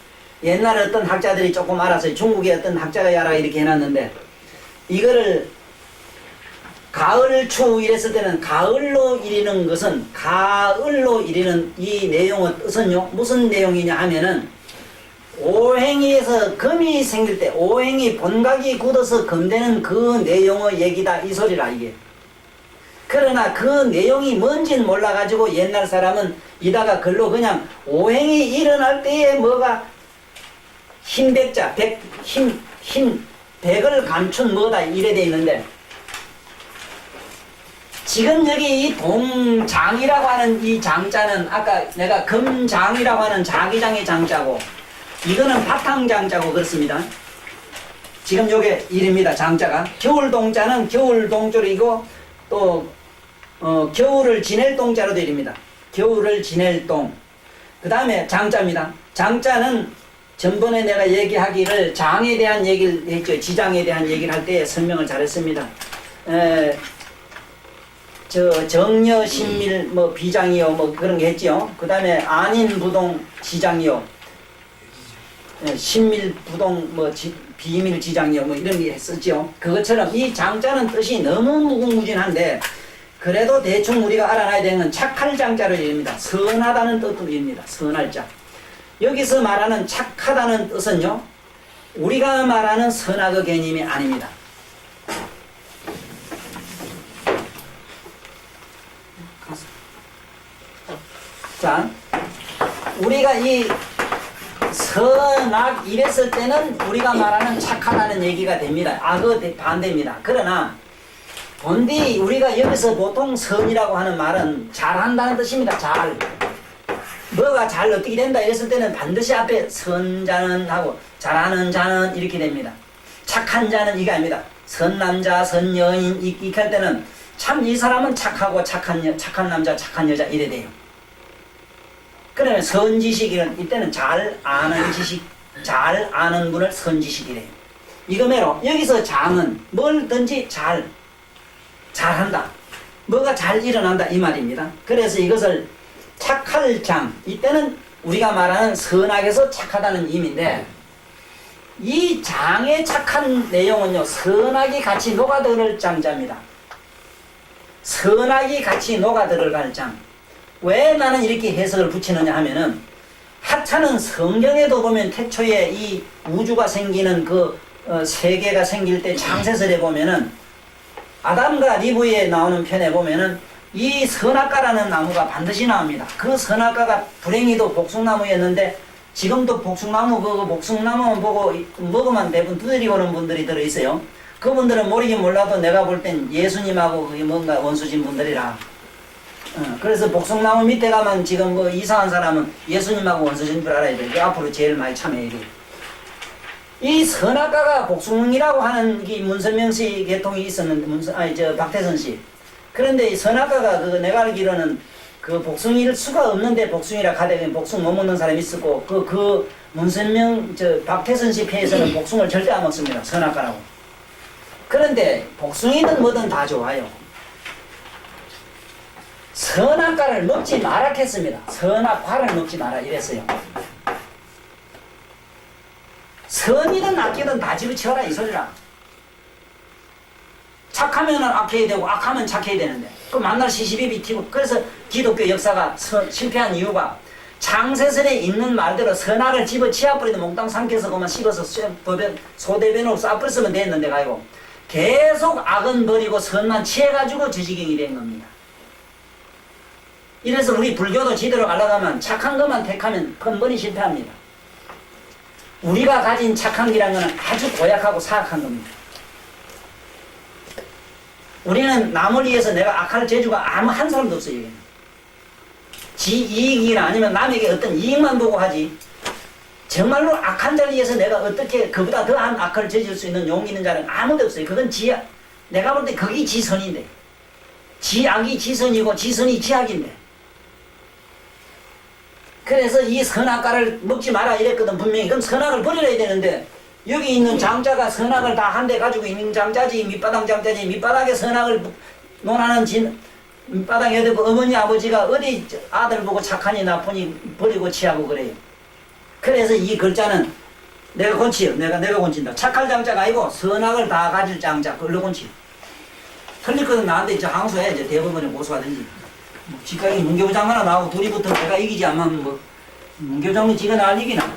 옛날에 어떤 학자들이 조금 알아서, 중국의 어떤 학자가 알아 이렇게 해놨는데, 이거를 가을추 이랬을 때는 가을로 이르는 것은, 가을로 이르는 이 내용의 뜻은요, 무슨 내용이냐 하면은, 오행에서 금이 생길 때, 오행이 본각이 굳어서 금되는 그 내용의 얘기다 이 소리라 이게. 그러나 그 내용이 뭔지는 몰라가지고 옛날 사람은 이다가 글로 그냥 오행이 일어날 때에 뭐가 흰백자, 흰 백을 감춘 뭐다 이래 돼 있는데, 지금 여기 이 동장이라고 하는 이 장자는 아까 내가 금장이라고 하는 자기장의 장자고, 이거는 바탕장자고 그렇습니다. 지금 요게 이름입니다. 장자가. 겨울동자는 겨울동조이고, 또 겨울을 지낼 동자로도 이릅니다. 겨울을 지낼 동. 그 다음에 장자입니다. 장자는 전번에 내가 얘기하기를 장에 대한 얘기를 했죠. 지장에 대한 얘기를 할 때 설명을 잘했습니다. 정려, 신밀, 뭐 비장이요, 뭐 그런 게 했죠. 그 다음에 안인부동 지장이요, 신밀부동 뭐 비밀 지장이요, 뭐 이런 게 했었죠. 그것처럼 이 장자는 뜻이 너무 무궁무진한데, 그래도 대충 우리가 알아놔야 되는 건 착할 장자로 이릅니다. 선하다는 뜻도 이릅니다. 선할 자. 여기서 말하는 착하다는 뜻은요, 우리가 말하는 선악의 개념이 아닙니다. 자, 우리가 이 선악 이랬을 때는 우리가 말하는 착하다는 얘기가 됩니다. 악의 반대입니다. 그러나 본디 우리가 여기서 보통 선이라고 하는 말은 잘한다는 뜻입니다. 잘. 뭐가 잘 어떻게 된다 이랬을 때는 반드시 앞에 선자는 하고 잘하는 자는 이렇게 됩니다. 착한 자는 이게 아닙니다. 선남자, 선여인 이렇게 할 때는 참 이 사람은 착하고 착한 남자, 착한 여자 이래 돼요. 그러면 선지식이는 이때는 잘 아는 지식, 잘 아는 분을 선지식이래요. 이거매로 여기서 장은 뭐든지 잘한다. 뭐가 잘 일어난다 이 말입니다. 그래서 이것을 착할 장, 이때는 우리가 말하는 선악에서 착하다는 의미인데 이 장의 착한 내용은요 선악이 같이 녹아들을 장자입니다. 선악이 같이 녹아들어갈 장. 왜 나는 이렇게 해석을 붙이느냐 하면은 하찮은 성경에도 보면 태초에 이 우주가 생기는 그 세계가 생길 때 창세설에 보면은 아담과 리브에 나오는 편에 보면은 이 선악과라는 나무가 반드시 나옵니다. 그 선악과가 불행히도 복숭나무였는데 지금도 복숭나무 그 복숭나무만 보고 먹으면 대부분 두드리고 오는 분들이 들어있어요. 그분들은 모르긴 몰라도 내가 볼 땐 예수님하고 그게 뭔가 원수진 분들이라. 그래서 복숭나무 밑에 가면 지금 뭐 이상한 사람은 예수님하고 원수진 줄 알아야 돼. 그 앞으로 제일 많이 참여해야 돼. 이 선악과가 복숭이라고 하는 이 문선명씨 계통이 있었는데 박태선 씨. 그런데 이 선악과가 그 내가 알기로는 그 복숭이를 수가 없는데 복숭이라 가대면 복숭 못 먹는 사람이 있었고 그 문선명 박태선 씨 패에서는 복숭을 절대 안 먹습니다. 선악과라고. 그런데 복숭이든 뭐든 다 좋아요. 선악과를 먹지 마라 했습니다. 선악과를 먹지 마라 이랬어요. 선이든 악이든 다 집어치워라 이 소리라. 착하면 악해야 되고 악하면 착해야 되는데 그 만날 시시비비 튀고. 그래서 기독교 역사가 실패한 이유가 창세설에 있는 말대로 선악을 집어치워버리도 몽땅 삼켜서 그만 씹어서 소대변으로 쏴버렸으면 됐는데 가지고 계속 악은 버리고 선만 취해가지고 저 지경이 된 겁니다. 이래서 우리 불교도 지대로 가려면 착한 것만 택하면 번번이 실패합니다. 우리가 가진 착한 기란 것은 아주 고약하고 사악한 겁니다. 우리는 남을 위해서 내가 악할 재주가 아무 한 사람도 없어요. 여기는. 지 이익이나 아니면 남에게 어떤 이익만 보고 하지 정말로 악한 자를 위해서 내가 어떻게 그보다 더한 악을 저질 수 있는 용기 있는 자는 아무도 없어요. 그건 내가 볼 때 그게 지선인데 지악이 지선이고 지선이 지악인데 그래서 이 선악과를 먹지 마라 이랬거든 분명히. 그럼 선악을 버려야 되는데 여기 있는 장자가 선악을 다 한 대 가지고 있는 장자지 밑바닥 장자지 밑바닥에 선악을 논하는 밑바닥에 어디 어머니 아버지가 어디 아들 보고 착하니 나쁘니 버리고 취하고 그래요. 그래서 이 글자는 내가 곤치요. 내가 곤친다. 착할 장자가 아니고 선악을 다 가질 장자 그걸로 곤치요. 틀릴 거는 나한테 이제 항소해. 이제 대법원에 고소하든지. 뭐 지까지 문교부장 하나 나오고 둘이 붙으면 내가 이기지 않으면 뭐 문교부장은 지가 날 이기나.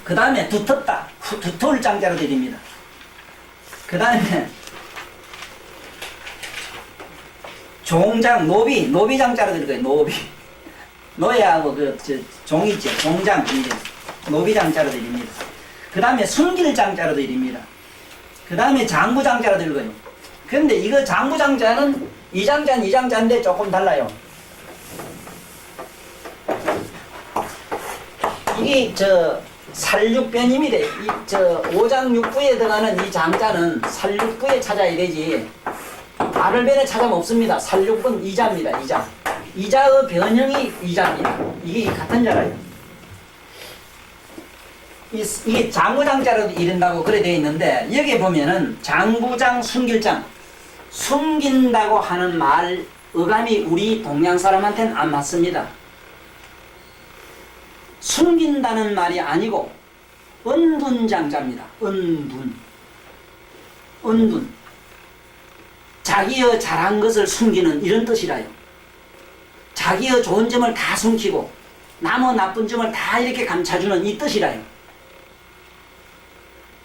그 다음에 두텁다. 두터울 장자로 드립니다. 그 다음에 종장, 노비 장자로 드릴 거예요. 노비. 노예하고 종 있죠. 종장, 노비 장자로 드립니다. 그 다음에 숨길 장자로 드립니다. 그 다음에 장부 장자로 드릴 거예요. 근데 이거 장부 장자는 이 장자인데 조금 달라요. 이게 살육변입니다. 오장 육부에 들어가는 이 장자는 살육부에 찾아야 되지. 발을변에 찾아면 없습니다. 살육부는 이자입니다. 이자. 이자의 변형이 이자입니다. 이게 같은 자라요. 이게 장부장자로 이른다고 그래 되어 있는데 여기 보면은 장부장, 숨길장. 숨긴다고 하는 말 어감이 우리 동양 사람한테는 안 맞습니다. 숨긴다는 말이 아니고 은둔장자입니다. 은둔. 자기의 잘한 것을 숨기는 이런 뜻이라요. 자기의 좋은 점을 다 숨기고 남의 나쁜 점을 다 이렇게 감춰주는 이 뜻이라요.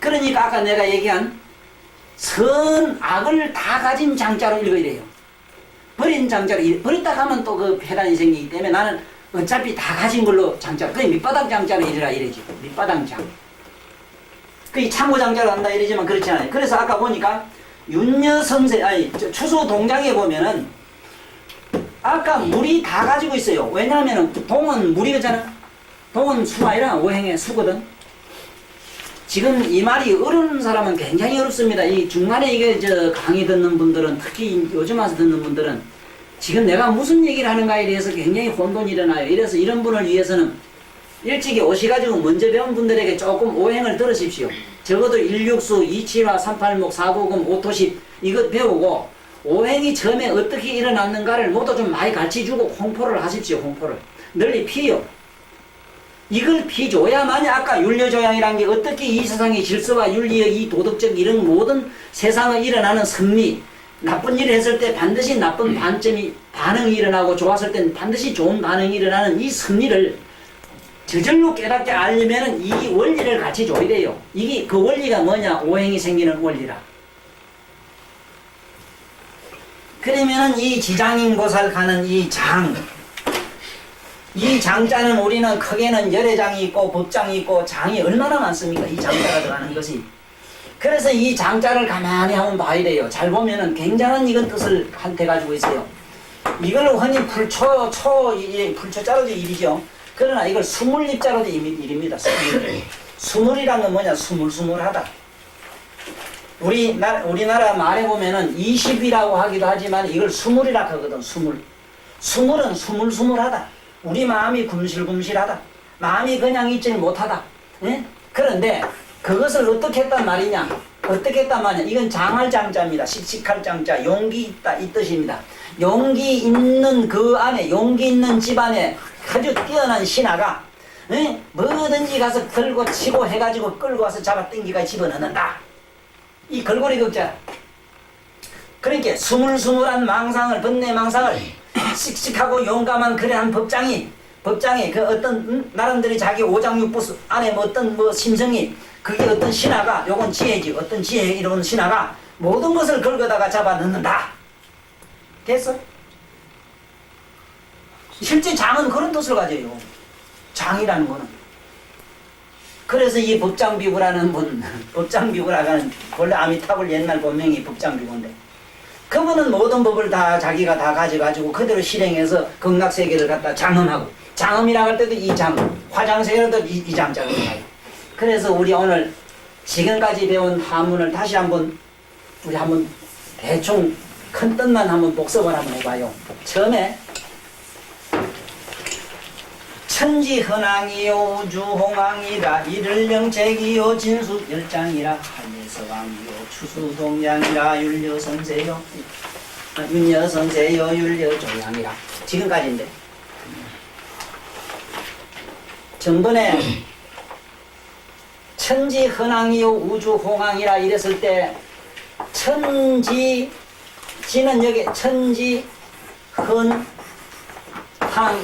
그러니까 아까 내가 얘기한 선악을 다 가진 장자로 읽어야 돼요. 버린 장자로 버렸다 하면 또 그 폐단이 생기기 때문에 나는 어차피 다 가진 걸로 장자, 그게 밑바닥 장자로 이래라 이래지. 밑바닥 장. 그게 참고 장자로 한다 이러지만 그렇지 않아요. 그래서 아까 보니까 추수 동장에 보면은 아까 물이 다 가지고 있어요. 왜냐하면 동은 물이잖아. 동은 수가 아니라 오행의 수거든. 지금 이 말이 어려운 사람은 굉장히 어렵습니다. 이 중간에 이게 강의 듣는 분들은 특히 요즘 와서 듣는 분들은 지금 내가 무슨 얘기를 하는가에 대해서 굉장히 혼돈이 일어나요. 이래서 이런 분을 위해서는 일찍이 오셔가지고 먼저 배운 분들에게 조금 오행을 들으십시오. 적어도 16수, 27화, 38목, 4구금, 5토십 이것 배우고 오행이 처음에 어떻게 일어났는가를 모두 좀 많이 가르쳐주고 홍보를 하십시오. 홍보를 널리 피요. 이걸 피줘야만이 아까 윤려조양이란 게 어떻게 이 세상의 질서와 윤리의 이 도덕적 이런 모든 세상에 일어나는 섭리, 나쁜 일을 했을 때 반드시 나쁜 반응이 일어나고 좋았을 때는 반드시 좋은 반응이 일어나는 이 섭리를 저절로 깨닫게 알려면 이 원리를 같이 줘야 돼요. 이게 그 원리가 뭐냐? 오행이 생기는 원리라. 그러면은 이 지장인고살 가는 이 장, 이 장자는 우리는 크게는 열애장이 있고 법장이 있고 장이 얼마나 많습니까? 이 장자가 들어가는 것이. 그래서 이 장자를 가만히 한번 봐야 돼요. 잘 보면은 굉장한 이건 뜻을 한테 가지고 있어요. 이걸 흔히 불초자로도 일이죠. 그러나 이걸 수물입자로도 일입니다. 수물이란 건 뭐냐? 수물수물하다. 우리나라 말에 보면은 20이라고 하기도 하지만 이걸 수물이라 하거든. 수물은 수물수물하다. 우리 마음이 굶실굶실하다. 마음이 그냥 있질 못하다. 예? 그런데 그것을 어떻게 했단 말이냐? 어떻게 했단 말이냐? 이건 장할 장자입니다. 씩씩할 장자. 용기 있다 이 뜻입니다. 용기 있는 그 안에, 용기 있는 집안에 아주 뛰어난 신하가 예? 뭐든지 가서 걸고 치고 해가지고 끌고 와서 잡아 당기가 집어넣는다. 이 걸고리 극자. 그러니까 스물스물한 망상을, 번뇌망상을 씩씩하고 용감한 그러한 법장이 그 어떤 나름대로 자기 오장육부 안에 뭐 어떤 뭐 심성이 그게 어떤 신하가 요건 지혜지 어떤 지혜 이런 신하가 모든 것을 걸거다가 잡아 넣는다. 됐어? 실제 장은 그런 뜻을 가져요. 장이라는 거는. 그래서 이 법장비구라는 분, 법장비구라는 원래 아미타불 옛날 본명이 법장비구인데 그분은 모든 법을 다 자기가 다 가져가지고 그대로 실행해서 극락세계를 갖다 장음하고 장음이라고 할 때도 이 장, 화장세계로도 이 장자로 나와요. 그래서 우리 오늘 지금까지 배운 한문을 다시 한번 우리 한번 대충 큰 뜻만 한번 복습을 한번 해봐요. 처음에 천지헌왕이요 우주홍왕이라 이를명책이요 진수열장이라 한예서왕이요 추수동장이라 윤려선세요 윤여선세요 윤려조양이라 지금까지인데 전번에 천지헌왕이요 우주홍왕이라 이랬을 때 지는 여기 천지헌항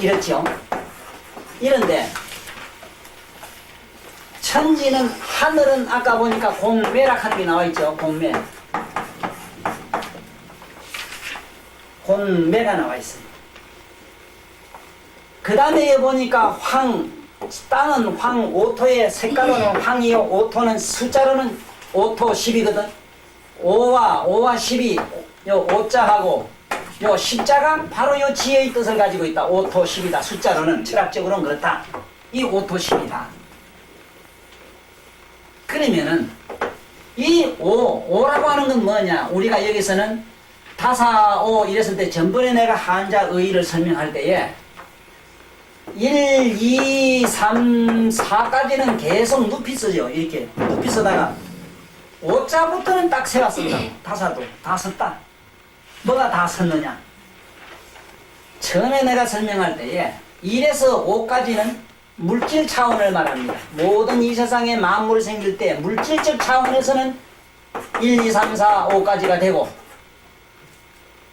이랬죠. 이런데 천지는 하늘은 아까 보니까 공매락하는 게 나와있죠. 공매가 나와있어요. 그 다음에 보니까 땅은 황, 오토의 색깔로는 황이요 오토는 숫자로는 오토 10이거든. 5와 10이 요 5자하고 요 십자가 바로 요 지혜의 뜻을 가지고 있다. 오토 10이다. 숫자로는 철학적으로는 그렇다. 이 오토 10이다. 그러면은 이 오라고 하는 건 뭐냐? 우리가 여기서는 다사오 이랬을 때 전번에 내가 한자의를 설명할 때에 1, 2, 3, 4까지는 계속 눕히 쓰죠. 이렇게 눕히 쓰다가 5자부터는 딱 세웠습니다. 다사도 다 썼다. 뭐가 다 섰느냐? 처음에 내가 설명할 때에 1에서 5까지는 물질 차원을 말합니다. 모든 이 세상에 만물이 생길 때 물질적 차원에서는 1, 2, 3, 4, 5까지가 되고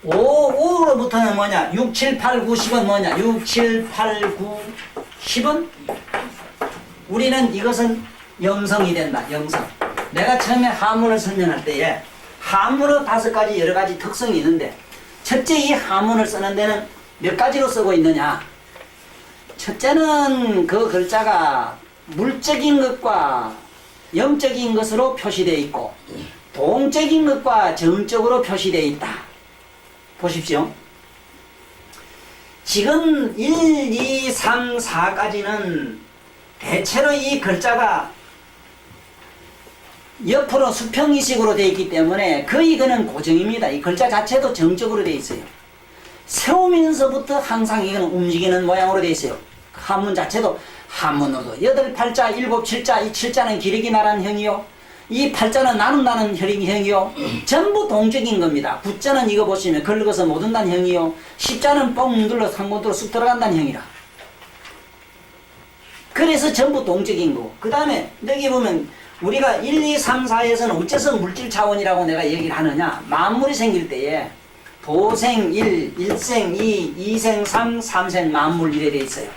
5로부터는 뭐냐? 6, 7, 8, 9, 10은 뭐냐? 6, 7, 8, 9, 10은 우리는 이것은 영성이 된다. 영성. 내가 처음에 한문을 설명할 때에 한문은 5가지 여러 가지 특성이 있는데 첫째 이 한문을 쓰는 데는 몇 가지로 쓰고 있느냐? 첫째는 그 글자가 물적인 것과 영적인 것으로 표시되어 있고 동적인 것과 정적으로 표시되어 있다. 보십시오. 지금 1, 2, 3, 4까지는 대체로 이 글자가 옆으로 수평이식으로 되어 있기 때문에 거의 그는 고정입니다. 이 글자 자체도 정적으로 되어 있어요. 세우면서부터 항상 이거는 움직이는 모양으로 되어 있어요. 한문 자체도 한문으로도 8팔자, 7, 7자, 이 7자는 기르기 나라는 형이요. 이 8자는 나눈다는 형이요. 전부 동적인 겁니다. 9자는 이거 보시면 긁어서 못 온다는 형이요. 10자는 뻥 문들러 상본으로 쑥 들어간다는 형이라. 그래서 전부 동적인 거고. 그 다음에 여기 보면 우리가 1, 2, 3, 4에서는 어째서 물질 차원이라고 내가 얘기를 하느냐. 만물이 생길 때에 도생 1, 1생 2, 2생 3, 3생 만물 이래 돼 있어요.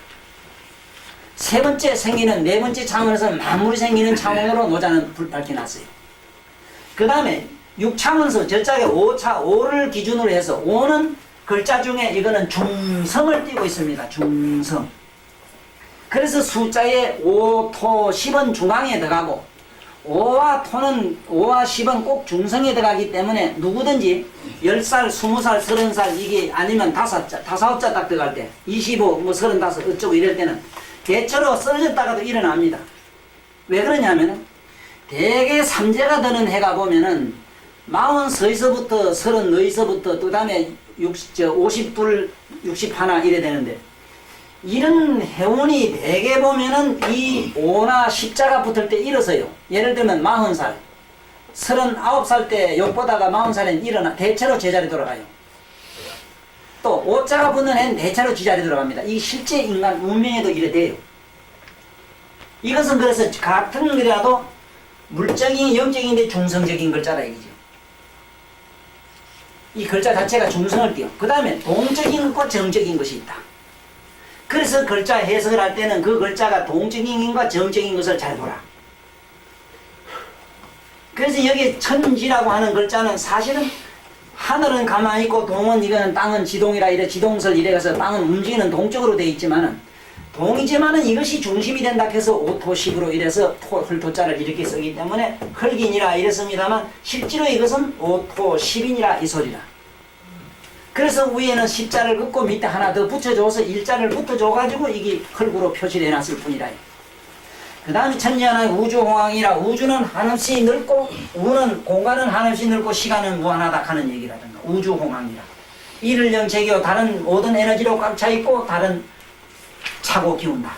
세 번째 생기는 네 번째 차원에서는 만물이 생기는 차원으로 노자는 밝혀놨어요. 그 다음에 6차원에서 저짝에 5차, 5를 기준으로 해서 5는 글자 중에 이거는 중성을 띄고 있습니다. 중성. 그래서 숫자에 5, 토, 10은 중앙에 들어가고 5와 토는 5와 10은 꼭 중성에 들어가기 때문에 누구든지 10살, 20살, 30살 이게 아니면 5자 딱 들어갈 때 25, 뭐 35 어쩌고 이럴 때는 대체로 쓰러졌다가도 일어납니다. 왜 그러냐면은 대개 삼재가 드는 해가 보면은 40서에서부터 34서부터 그 다음에 52, 61 이래 되는데 이런 해운이 대개 보면은 이 5나 10자가 붙을 때 일어서요. 예를 들면 40살, 39살 때 욕보다가 40살엔 일어나 대체로 제자리 돌아가요. 또 5자가 붙는 애는 대체로 쥐자리 들어갑니다. 이 실제 인간 운명에도 이래 돼요. 이것은 그래서 같은 글이라도 물적인 영적인데 중성적인 글자라 얘기죠. 이 글자 자체가 중성을 띄워. 그 다음에 동적인 것과 정적인 것이 있다. 그래서 글자 해석을 할 때는 그 글자가 동적인 것과 정적인 것을 잘 보라. 그래서 여기 천지라고 하는 글자는 사실은 하늘은 가만히 있고 동은 이거는 땅은 지동이라 이래 지동설 이래 가서 땅은 움직이는 동쪽으로 되어 있지만은 동이지만은 이것이 중심이 된다 해서 오토십으로 이래서 헐토자를 이렇게 쓰기 때문에 헐긴이라 이랬습니다만 실제로 이것은 오토십인이라 이 소리라. 그래서 위에는 십자를 긋고 밑에 하나 더 붙여줘서 일자를 붙여줘가지고 이게 헐구로 표시를 해놨을 뿐이라. 그 다음에 천지하나의 우주홍황이라 우주는 한없이 넓고 우는 공간은 한없이 넓고 시간은 무한하다 하는 얘기라든가 우주홍황이라 이를 영체기요 다른 모든 에너지로 꽉 차있고 다른 차고 기운다.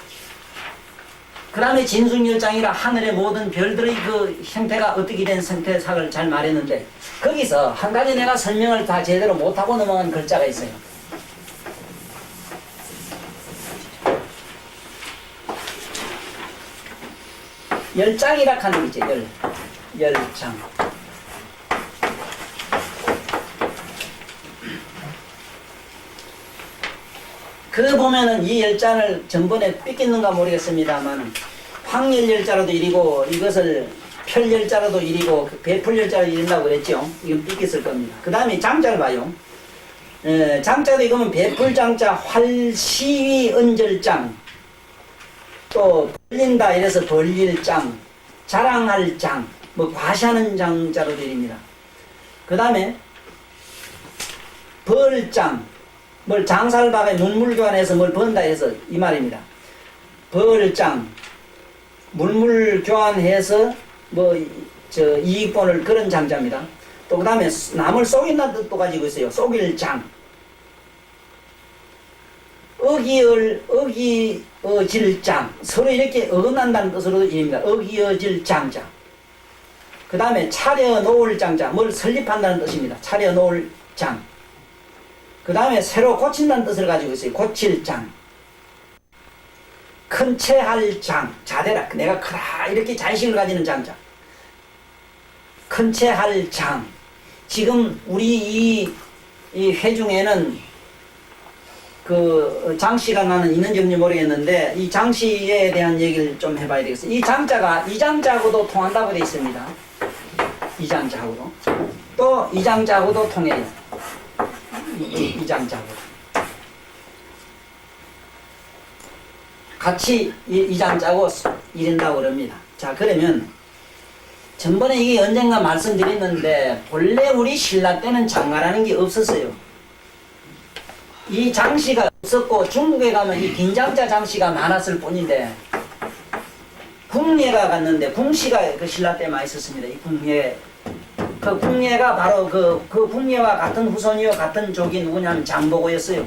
그 다음에 진순열장이라 하늘의 모든 별들의 그 형태가 어떻게 된 생태삭을 잘 말했는데 거기서 한 가지 내가 설명을 다 제대로 못하고 넘어간 글자가 있어요. 열장이라 하는 게 있죠. 열장. 그 보면은 이 열장을 전번에 삐겠는가 모르겠습니다만 황열열자로도 이리고 이것을 별열자로도 이리고 배풀열자로 이른다고 그랬죠. 이건 삐겠을 겁니다. 그 다음에 장자를 봐요. 장자도 이거면 배풀장자, 활시위 은절장, 또 벌린다 이래서 벌릴 장, 자랑할 장, 뭐 과시하는 장자로 드립니다. 그 다음에 벌장, 뭘 장사를 봐가 물물교환해서 뭘 번다 해서 이 말입니다. 벌장, 물물교환해서 뭐 저 이익본을 그런 장자입니다. 또 그 다음에 남을 속인다는 뜻도 가지고 있어요. 속일 장. 어기어질 장. 서로 이렇게 어긋난다는 뜻으로도 이릅니다. 어기어질 장자. 그 다음에 차려 놓을 장자. 뭘 설립한다는 뜻입니다. 차려 놓을 장. 그 다음에 새로 고친다는 뜻을 가지고 있어요. 고칠 장. 큰 채 할 장. 자대라. 내가 크다. 이렇게 자의식을 가지는 장자. 큰 채 할 장. 지금 우리 이 회중에는 그 장씨가 나는 있는지 없는지 모르겠는데 이 장씨에 대한 얘기를 좀 해봐야 되겠어요. 이 장자가 이 장자하고도 통한다고 되어 있습니다. 이 장자하고도. 또 이 장자하고도 통해요. 이 장자하고. 같이 이 장자하고 이른다고 그럽니다. 자, 그러면 전번에 이게 언젠가 말씀드렸는데 본래 우리 신라 때는 장가라는 게 없었어요. 이 장씨가 없었고 중국에 가면 이 긴장자 장씨가 많았을 뿐인데 궁예가 갔는데 궁씨가 그 신라 때 많이 있었습니다. 이 궁예 그 궁예가 바로 그 궁예와 같은 후손이요 같은 족이 누구냐면 장보고였어요.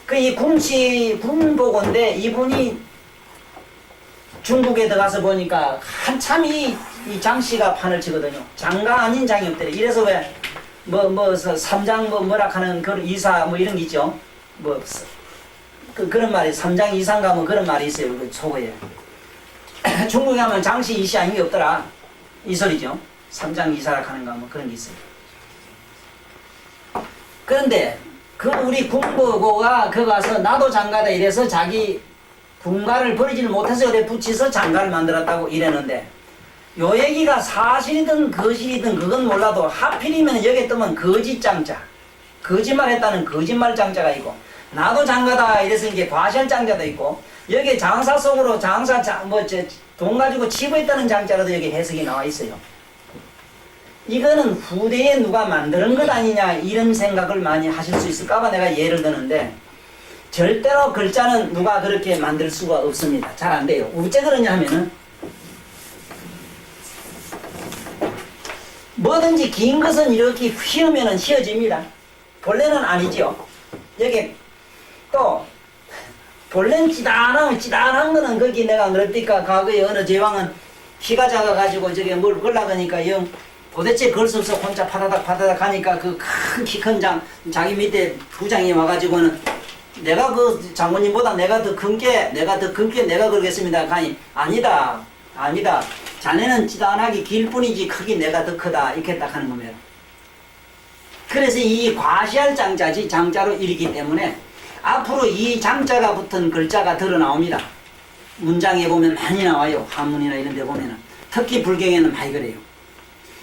그 이 궁보고인데 이분이 중국에 들어가서 보니까 한참 이 장씨가 판을 치거든요. 장가 아닌 장이 없더래. 이래서 왜 삼장 뭐라 하는 그런 이사 뭐 이런 게 있죠. 그런 말이 삼장 이상가 뭐 그런 말이 있어요. 그 속어에. 중국에 가면 장씨 이씨 아닌 게 없더라. 이 소리죠. 삼장 이사라 하는가 뭐 그런 게 있어요. 그런데 그 우리 궁보고가 그 가서 나도 장가다 이래서 자기 군가를 버리지를 못해서 그래 붙여서 장가를 만들었다고 이랬는데 요 얘기가 사실이든 거짓이든 그건 몰라도 하필이면 여기에 뜨면 거짓장자 거짓말했다는 거짓말장자가 있고 나도 장가다 이래서 이게 과실장자도 있고 여기 장사 속으로 돈 가지고 치부했다는 장자라도 여기 해석이 나와 있어요. 이거는 후대에 누가 만드는 것 아니냐 이런 생각을 많이 하실 수 있을까봐 내가 예를 드는데 절대로 글자는 누가 그렇게 만들 수가 없습니다. 잘 안 돼요. 어째 그러냐 하면은 뭐든지 긴 것은 이렇게 휘으면은 휘어집니다. 본래는 아니죠. 여기 또 본래는 찌단한 거는 거기 내가 그랬니까 과거에 어느 제왕은 키가 작아가지고 저기 뭘 걸라가니까 영 도대체 걸 수 없어 혼자 파다닥 하니까 그 큰 키 큰 자기 밑에 부장이 와가지고는 내가 그 장모님보다 내가 더 큰 게 내가 걸겠습니다. 가니 아니다 자네는 찌단하게 길 뿐이지 크기 내가 더 크다 이렇게 딱 하는 겁니다. 그래서 이 과시할 장자지 장자로 이르기 때문에 앞으로 이 장자가 붙은 글자가 드러 나옵니다. 문장에 보면 많이 나와요. 한문이나 이런 데 보면은 특히 불경에는 많이 그래요.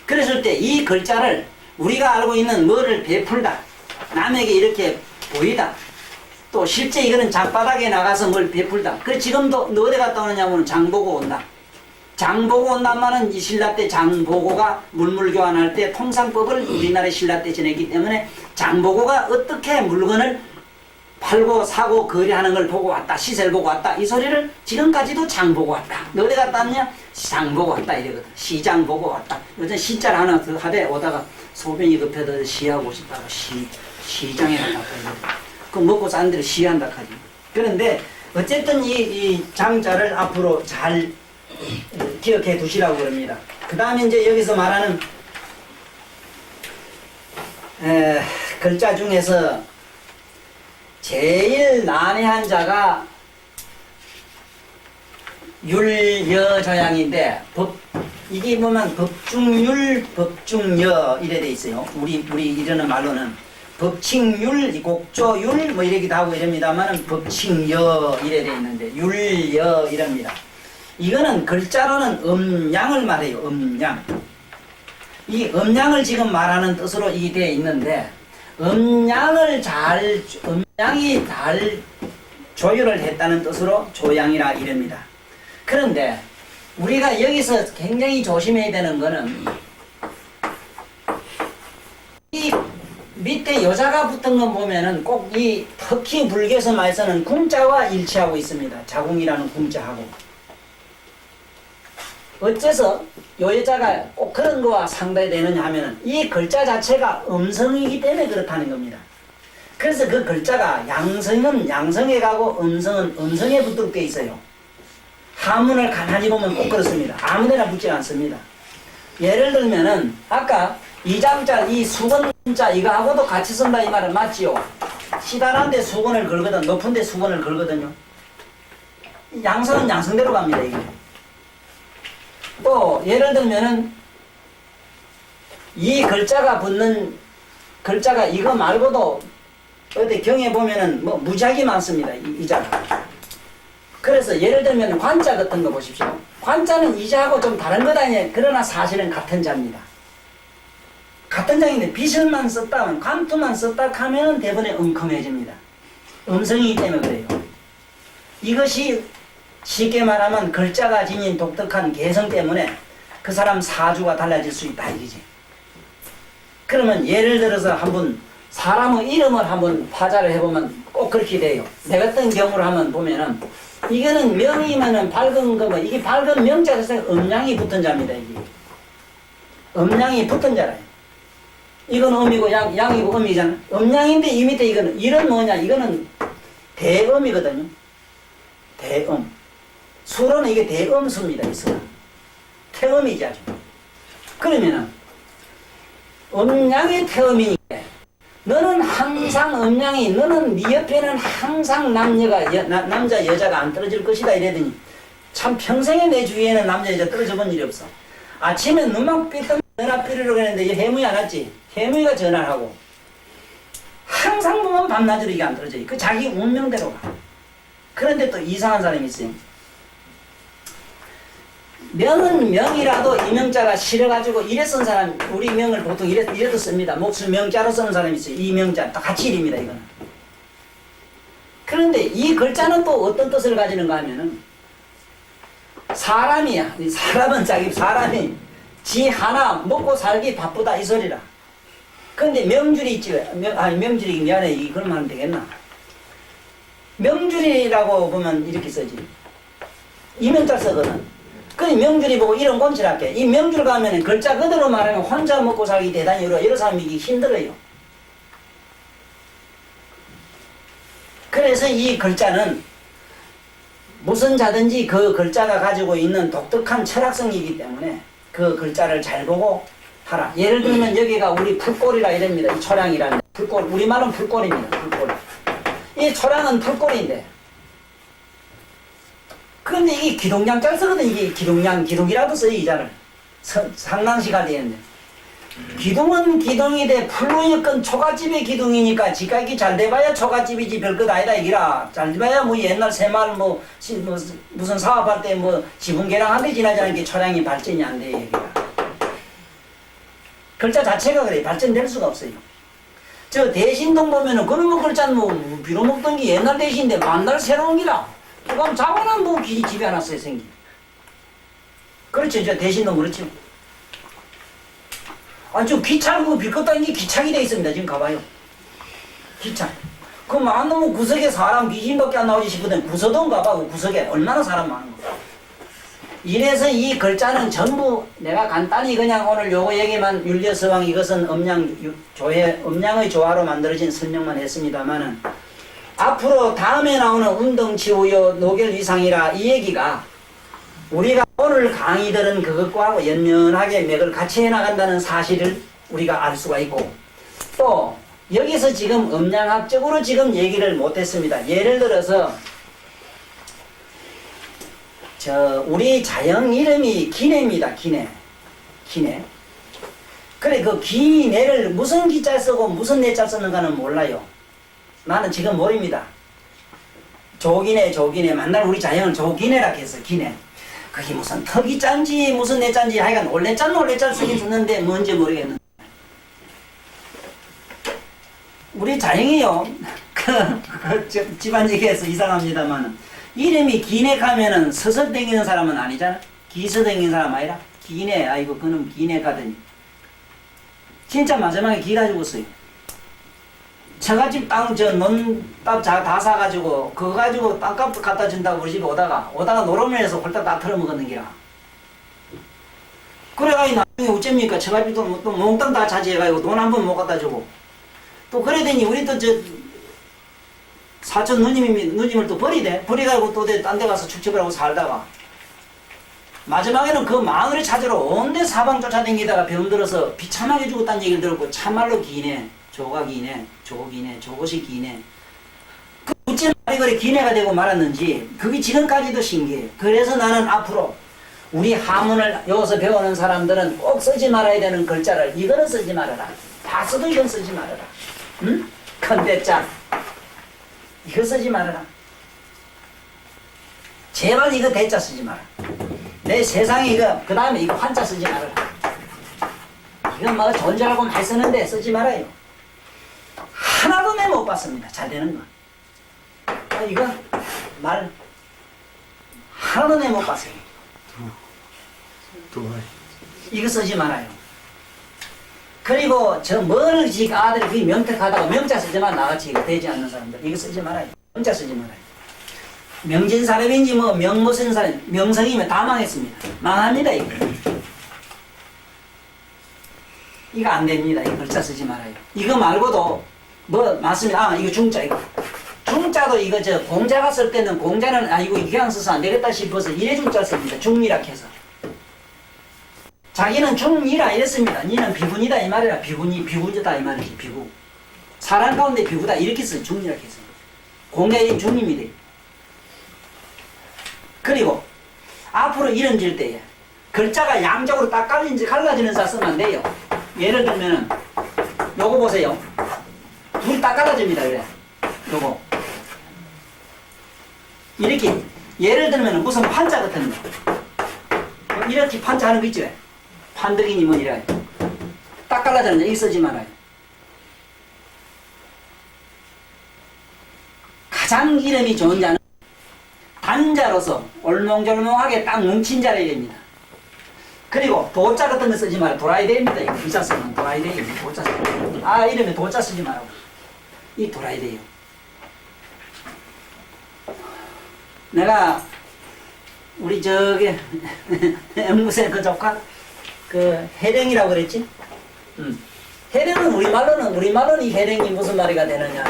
그랬을 때 이 글자를 우리가 알고 있는 뭐를 베풀다 남에게 이렇게 보이다 또 실제 이거는 장바닥에 나가서 뭘 베풀다. 그래 지금도 너 어디 갔다 오느냐면 장보고 온다. 장보고 온단 말은 이 신라 때 장보고가 물물교환할 때 통상법을 우리나라 신라 때 지냈기 때문에 장보고가 어떻게 물건을 팔고 사고 거래하는 걸 보고 왔다. 시세를 보고 왔다. 이 소리를 지금까지도 장 보고 왔다. 너 어디 갔다 왔냐? 장 보고 왔다 이러거든. 시장 보고 왔다. 요즘 시자를 하나 더 하되 오다가 소변이 급해서 시하고 싶다고 시장에 갔다 왔다. 그 먹고 싼 데를 시한다 하지. 그런데 어쨌든 이 장자를 앞으로 잘 기억해 두시라고 그럽니다. 그 다음에 이제 여기서 말하는 글자 중에서 제일 난해한 자가 율여저양인데 이게 보면 법중율, 법중여 이래 돼 있어요. 우리 이러는 말로는 법칭율, 곡조율 뭐 이러기도 하고 이럽니다만은 법칭여 이래 돼 있는데 율여 이럽니다. 이거는 글자로는 음양을 말해요. 음양. 이 음양을 지금 말하는 뜻으로 이게 되어 있는데 음양이 잘 조율을 했다는 뜻으로 조양이라 이럽니다. 그런데 우리가 여기서 굉장히 조심해야 되는 거는 이 밑에 여자가 붙은 거 보면은 꼭 이 특히 불교에서 말씀은 궁자와 일치하고 있습니다. 자궁이라는 궁자하고. 어째서 요 여자가 꼭 그런 거와 상대되느냐 하면은 이 글자 자체가 음성이기 때문에 그렇다는 겁니다. 그래서 그 글자가 양성은 양성에 가고 음성은 음성에 붙도록 되어 있어요. 한문을 가만히 보면 꼭 그렇습니다. 아무데나 붙지 않습니다. 예를 들면은 아까 이장자 이 수건자 이거하고도 같이 쓴다 이 말은 맞지요? 시단한데 수건을 걸거든 높은데 수건을 걸거든요. 양성은 양성대로 갑니다. 이게. 또 예를 들면은 이 글자가 붙는 글자가 이거 말고도 어디 경에 보면은 뭐 무지하게 많습니다. 이 자가. 그래서 예를 들면 관자 같은 거 보십시오. 관자는 이자하고 좀 다른 것 아니에요. 그러나 사실은 같은 자입니다. 같은 자인데 빛을만 썼다 하면 관투만 썼다 하면 대부분에 엉큼해집니다. 음성이기 때문에 그래요. 이것이 쉽게 말하면 글자가 지닌 독특한 개성 때문에 그 사람 사주가 달라질 수 있다 이거지. 그러면 예를 들어서 한번 사람의 이름을 한번 파자를 해보면 꼭 그렇게 돼요. 내 같은 경우를 한번 보면은 이거는 명이면은 밝은 거고 이게 밝은 명자에서 음양이 붙은 자입니다. 이게 음양이 붙은 자라요. 이건 음이고 양이고 음이잖아. 음양인데 이 밑에 이거는 이런 뭐냐? 이거는 대음이거든요. 대음. 수로는 이게 대음수입니다. 이 수는. 태음이지 아주. 그러면은 음양의 태음이니까 너는 항상 음양이 너는 네 옆에는 항상 남자 여자가 안 떨어질 것이다 이래더니 참 평생에 내 주위에는 남자 여자 떨어져 본 일이 없어. 아침에 눈만 삐뚤 전화 삐르르 그랬는데 이 해무이 안 왔지. 해무이가 전화를 하고 항상 보면 밤낮으로 이게 안 떨어져. 그 자기 운명대로 가. 그런데 또 이상한 사람이 있어요. 명은 명이라도 이 명자가 싫어가지고 이래 쓴 사람, 우리 명을 보통 이래도 씁니다. 목수 명자로 쓰는 사람이 있어요. 이 명자, 딱 같이 일입니다, 이거는. 그런데 이 글자는 또 어떤 뜻을 가지는가 하면은, 사람이야. 사람은 사람이 지 하나 먹고 살기 바쁘다, 이 소리라. 그런데 명줄이 있지, 명줄이 미안해, 이걸 하면 되겠나? 명줄이라고 보면 이렇게 쓰지. 이 명자 쓰거든. 그 명줄이 보고 이런 꼼질할게. 이 명줄 가면 글자 그대로 말하면 혼자 먹고 살기 대단히 어려워. 이런 사람이 힘들어요. 그래서 이 글자는 무슨 자든지 그 글자가 가지고 있는 독특한 철학성이기 때문에 그 글자를 잘 보고 하라. 예를 들면 여기가 우리 풀골이라 이럽니다. 이 초량이라는 풀골. 우리말은 풀골입니다. 풀골. 이 초량은 풀골인데 그런데 이게 기동량자를 쓰거든. 이게 기동이라도 써요, 이 자를. 상당시가 할 때 있는데. 기둥은 기둥이 돼, 풀로여건 초가집의 기둥이니까 지각이 잘 돼봐야 초가집이지 별것 아니다, 이기라. 잘 돼봐야 뭐 옛날 새마을 무슨 사업할 때 뭐 지붕 계량 한 대 지나지 않은 게 초량이 발전이 안 돼, 얘기라. 글자 자체가 그래, 발전될 수가 없어요. 저 대신동 보면은, 그런 뭐 글자는 뭐, 빌어먹던 게 옛날 대신인데 만날 새로운 기라. 그럼 자고난 뭐 집에 하나 써야 생기. 그렇죠. 저 대신동 그렇죠. 저 기차를 그 빌것 다는 게 기착이 돼 있습니다. 지금 가봐요. 기착. 그럼 안 너무 구석에 사람 귀신밖에 안 나오지 싶거든. 구서동 가봐. 그 구석에 얼마나 사람 많은 거. 이래서 이 글자는 전부 내가 간단히 그냥 오늘 요거 얘기만 율리어서왕 이것은 음양의 조화로 만들어진 설명만 했습니다만은 앞으로 다음에 나오는 운동치우요 노결위상이라 이 얘기가 우리가 오늘 강의 들은 그것과 연연하게 맥을 같이 해나간다는 사실을 우리가 알 수가 있고 또 여기서 지금 음양학적으로 지금 얘기를 못했습니다. 예를 들어서 우리 자영 이름이 기내입니다. 기내. 그래 그 기내를 무슨 기자 쓰고 무슨 내자 쓰는가는 몰라요. 나는 지금 모릅니다. 조기네 만날 우리 자영은 조기네라 했어. 기내. 그게 무슨 턱이 짠지 무슨 내 짠지 하여간 올레짠 쓰긴 썼는데 뭔지 모르겠는데 우리 자영이요. 집안 얘기해서 이상합니다만 이름이 기내 가면은 서서 댕기는 사람은 아니잖아. 기서 댕기는 사람 아니라 기내. 아이고 그놈 기내 가더니 진짜 마지막에 기다 죽었어요. 처갓집 땅 논답 다 사가지고 그거 가지고 땅값 갖다 준다고 우리 집에 오다가 노름면에서 홀딱 다 털어먹었는 기라. 그래가지고 나중에 어쩝니까? 처갓집도 또 몽땅 다 차지해가지고 돈 한 번 못 갖다 주고 또 그러더니 우리 또 사촌 누님을 또 버리가지고 또 딴 데 가서 축제를 하고 살다가 마지막에는 그 마을을 찾으러 온데 사방 쫓아다니다가 병들어서 비참하게 죽었다는 얘기를 들었고 참말로 기네. 조가 기네, 조것이 기네. 그 어째 말이 그래 기네가 되고 말았는지 그게 지금까지도 신기해. 그래서 나는 앞으로 우리 하문을 여기서 배우는 사람들은 꼭 쓰지 말아야 되는 글자를 이거는 쓰지 말아라. 다 써도 이건 쓰지 말아라. 응? 컨대자 이거 쓰지 말아라. 제발 이거 대자 쓰지 마라. 내 세상에 이거 그 다음에 이거 환자 쓰지 말아라. 이건 뭐 좋은 줄 알고 많이 쓰는데 쓰지 말아요. 하나도 내 못 봤습니다. 잘 되는 거. 이거 말 하나도 내 못 봤어요. 이거 쓰지 말아요. 그리고 저 멀지 아들이 그게 명택하다고 명자 쓰지만 나같이 이거 되지 않는 사람들 이거 쓰지 말아요. 명자 쓰지 말아요. 명진 사람인지 뭐 명무슨 사람 명성이면 다 망했습니다. 망합니다 이거. 이거 안 됩니다. 이 글자 쓰지 말아요. 이거 말고도 뭐 맞습니다. 아 이거 중자 이거. 중자도 이거 저 공자가 쓸 때는 공자는 아 이거 이왕 써서 안 되겠다 싶어서 이래 중자 씁니다. 중이라 해서. 자기는 중이라 이랬습니다. 니는 비군이다 이 말이라. 비군이다 이 말이지. 비구. 사람 가운데 비구다 이렇게 써요. 중이라 해서. 공자의 중입니다. 그리고 앞으로 이름 질 때에 글자가 양쪽으로 딱 갈라지는 자 쓰면 안 돼요. 예를 들면은 요거 보세요. 둘이 딱 갈라집니다. 그래. 요거 이렇게 예를 들면은 무슨 판자 같은 거 이렇게 판자 하는 거 있죠. 판덕이니 뭐니라 딱 갈라지는 자 이거 쓰지 말아요. 가장 이름이 좋은 자는 단자로서 올몽졸몽하게 딱 뭉친 자를 됩니다. 그리고 도자 같은 거 쓰지 말아요. 도라이데입니다. 이거 글자 쓰면 도라이데입니다. 도자 쓰면. 아 이름에 도자 쓰지 말라고. 이 도라이데예요. 내가 우리 저기 앵무새 그 조카 그 해령이라고 그랬지? 해령은 우리말로는 이 해령이 무슨 말이가 되느냐?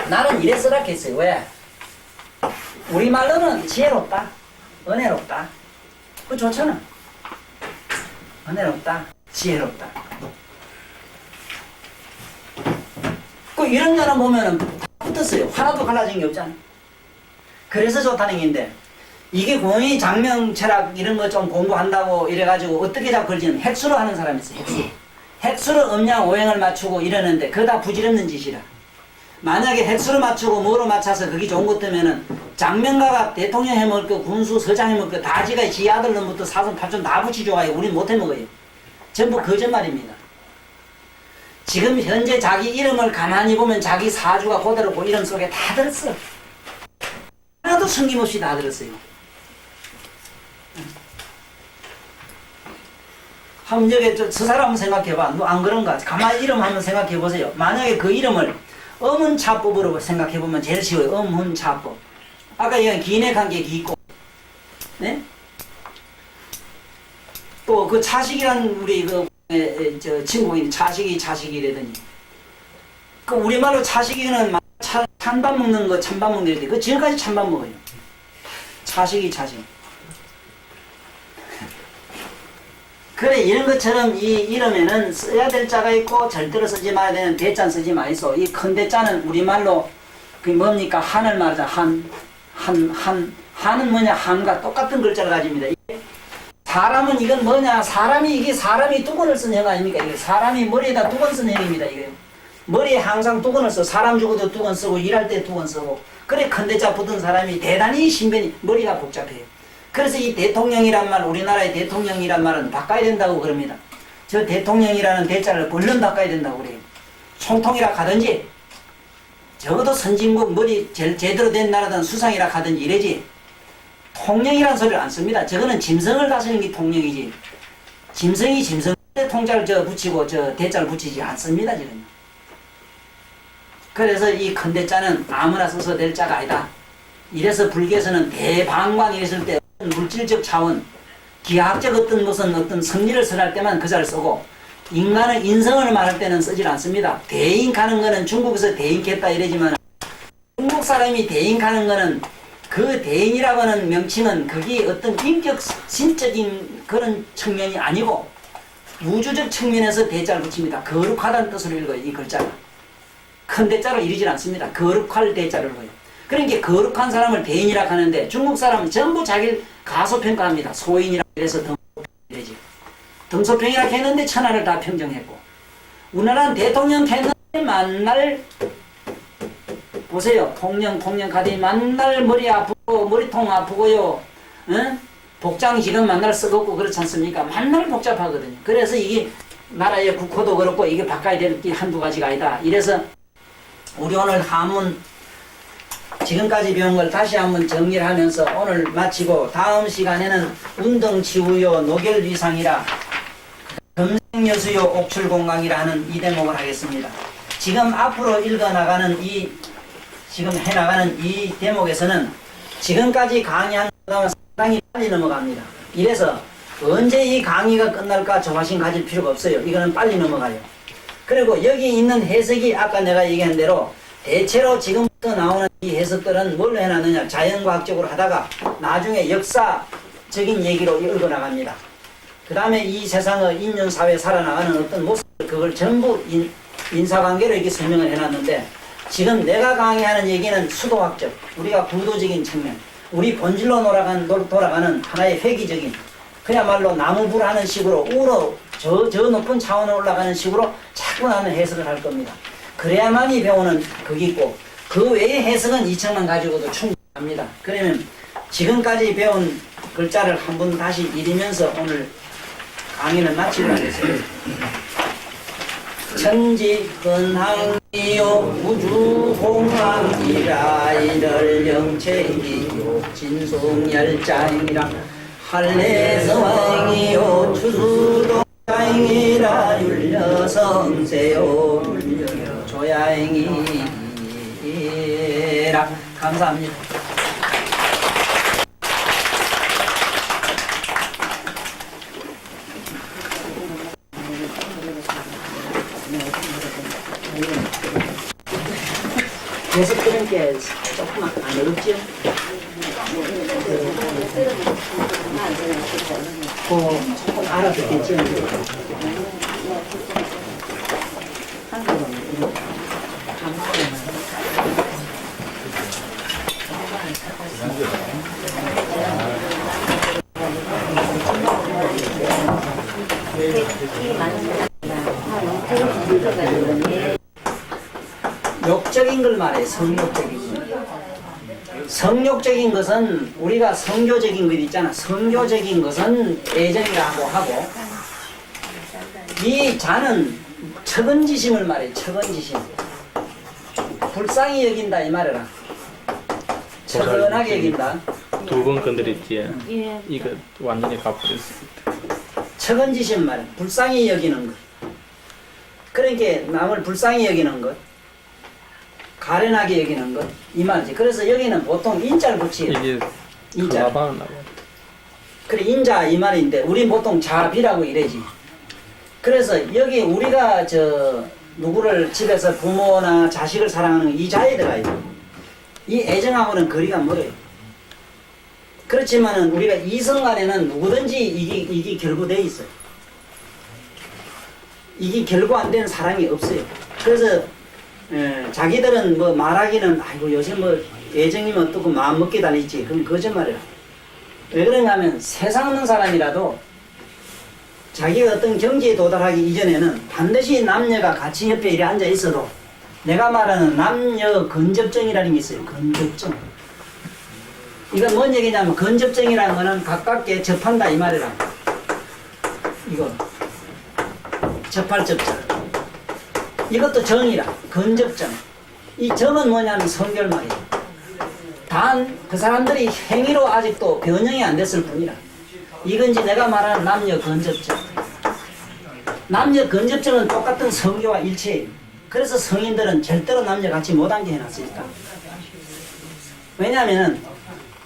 나는 이래 쓰라 했어요. 왜? 우리말로는 지혜롭다, 은혜롭다. 그거 좋잖아. 은혜롭다, 지혜롭다. 그 이런 거는 보면은 다 붙었어요. 하나도 갈라진 게 없잖아. 그래서 좋다는 얘기인데 이게 공의 장명 철학 이런 거 좀 공부한다고 이래가지고 어떻게 자꾸 걸리는 핵수로 하는 사람이 있어요. 핵수. 핵수로 음양 오행을 맞추고 이러는데 그거 다 부질없는 짓이라. 만약에 핵수로 맞추고 뭐로 맞춰서 그게 좋은 것 때문에는 장명가가 대통령 해먹을 거 군수 서장 해먹을 거 다 지가 지 아들 놈부터 사손 팔촌 다 붙이줘가지고 우린 못 해먹어요. 전부 거짓말입니다. 지금 현재 자기 이름을 가만히 보면 자기 사주가 그대로 그 이름 속에 다 들었어. 하나도 숨김없이 다 들었어요. 한번 여기 저 사람 한번 생각해봐. 너 안 그런가? 가만히 이름 한번 생각해보세요. 만약에 그 이름을 음운차법으로 생각해보면 제일 쉬워요. 음운차법. 아까 얘기한 기내관계 기고. 네? 또 그 차식이란 우리 저 친구인 차식이라더니 그 우리말로 차식이는 찬밥 먹는 거 찬밥 먹는 데 그 지금까지 찬밥 먹어요. 차식. 그래 이런 것처럼 이 이름에는 써야 될 자가 있고 절대로 쓰지 말아야 되는 대자는 쓰지 마이소. 이 큰 대자는 우리말로 그게 뭡니까? 한을 말하자. 한은 뭐냐? 한과 똑같은 글자를 가집니다. 사람은 이건 뭐냐? 사람이 두건을 쓴 형 아닙니까? 이게 사람이 머리에다 두건 쓴 형입니다. 이게 머리에 항상 두건을 써. 사람 죽어도 두건 쓰고 일할 때 두건 쓰고. 그래 큰 대자 붙은 사람이 대단히 신변이 머리가 복잡해요. 그래서 이 대통령이란 말, 우리나라의 대통령이란 말은 바꿔야 된다고 그럽니다. 저 대통령이라는 대자를 얼른 바꿔야 된다고 그래요. 총통이라 하든지, 적어도 선진국 머리 제대로 된 나라든 수상이라 하든지 이래지, 통령이란 소리를 안 씁니다. 저거는 짐승을 다스리는 게 통령이지. 짐승이 통자를 붙이고 대자를 붙이지 않습니다, 지금. 그래서 이 큰 대자는 아무나 써서 될 자가 아니다. 이래서 불교에서는 대방광 이랬을 때 물질적 차원, 기하학적 어떤 성리를 설할 때만 그 자를 쓰고 인간의 인성을 말할 때는 쓰질 않습니다. 대인 가는 거는 중국에서 대인했다 이러지만 중국 사람이 대인 가는 거는 그 대인이라고 하는 명칭은 그게 어떤 인격 신적인 그런 측면이 아니고 우주적 측면에서 대자를 붙입니다. 거룩하다는 뜻으로 읽어요. 이 글자가. 큰 대자로 이르질 않습니다. 거룩할 대자를 읽어요. 그러니까 거룩한 사람을 대인이라고 하는데 중국 사람은 전부 자기를 가소평가합니다. 소인이라고 해서 등소평이지. 등소평이라고 했는데 천하를 다 평정했고 우리나라는 대통령 했는데 만날 보세요. 통령 가더니 만날 머리 아프고 머리통 아프고요. 응? 복장 지금 만날 썩었고 그렇지 않습니까? 만날 복잡하거든요. 그래서 이게 나라의 국호도 그렇고 이게 바꿔야 될 게 한두 가지가 아니다. 이래서 우리 오늘 하문 지금까지 배운 걸 다시 한번 정리를 하면서 오늘 마치고 다음 시간에는 운동치유요 노결위상이라 금생여수요 옥출공강이라 하는 이 대목을 하겠습니다. 지금 앞으로 읽어나가는 지금 해나가는 이 대목에서는 지금까지 강의한 것보다 상당히 빨리 넘어갑니다. 이래서 언제 이 강의가 끝날까 조바심 가질 필요가 없어요. 이거는 빨리 넘어가요. 그리고 여기 있는 해석이 아까 내가 얘기한 대로 대체로 지금부터 나오는 이 해석들은 뭘로 해놨느냐, 자연과학적으로 하다가 나중에 역사적인 얘기로 읽어나갑니다. 그 다음에 이 세상의 인륜사회에 살아나가는 어떤 모습, 그걸 전부 인사관계로 이렇게 설명을 해놨는데, 지금 내가 강의하는 얘기는 수도학적, 우리가 구도적인 측면, 우리 본질로 돌아가는 하나의 회귀적인, 그야말로 나무불하는 식으로 우로 저 높은 차원으로 올라가는 식으로 자꾸 나는 해석을 할 겁니다. 그래야만이 배우는 그게 있고, 그 외의 해석은 2층만 가지고도 충분합니다. 그러면 지금까지 배운 글자를 한번 다시 읽으면서 오늘 강의는 마치도록 하겠습니다. 천지근항이요 우주공항이라 이를 영체이요 진송열자이라 할례성왕이요 추수도자이라 율려성세요 율려조야행이라. 감사합니다. 계속 들은 게 조금 안 어렵죠? 조금 알아듣겠죠? 욕적인 걸 말해. 성욕적인 것. 성욕적인 것은 우리가 성교적인 것 있잖아. 성교적인 것은 애정이라고 하고, 이 자는 척은지심을 말해. 척은지심. 불쌍히 여긴다 이 말이라. 척은하게 여긴다. 두 번 건드렸지. 이거 완전히 갚아줬어. 척은지심 말이야. 불쌍히 여기는 것. 그러니까 남을 불쌍히 여기는 것, 가련하게 여기는 것, 이 말이지. 그래서 여기는 보통 인자를 붙이요. 이게 인자. 가방을 나가. 그래, 인자 이 말인데 우리 보통 자비라고 이래지. 그래서 여기 우리가 누구를 집에서 부모나 자식을 사랑하는 이 자에 들어가요. 이 애정하고는 거리가 멀어요. 그렇지만은 우리가 이성 간에는 누구든지 이게 결부되어 있어요. 이게 결부 안 되는 사랑이 없어요. 그래서 자기들은 뭐 말하기는 아이고 요새 뭐 애정이면 어떻고 마음 먹게 달리지. 그건 거짓말이라. 왜 그런가 하면 세상 없는 사람이라도 자기가 어떤 경지에 도달하기 이전에는 반드시 남녀가 같이 옆에 이래 앉아 있어도 내가 말하는 남녀 근접정이라는 게 있어요. 근접정. 이건 뭔 얘기냐면 근접정이라는 거는 가깝게 접한다 이 말이라. 이거 접할 접자. 이것도 정이라. 근접정. 이 정은 뭐냐면 성결 말이에요. 단 그 사람들이 행위로 아직도 변형이 안 됐을 뿐이라. 이건지 내가 말하는 남녀 근접정. 남녀 근접정은 똑같은 성교와 일체예요. 그래서 성인들은 절대로 남녀 같이 못 앉게 해놨으니까. 왜냐하면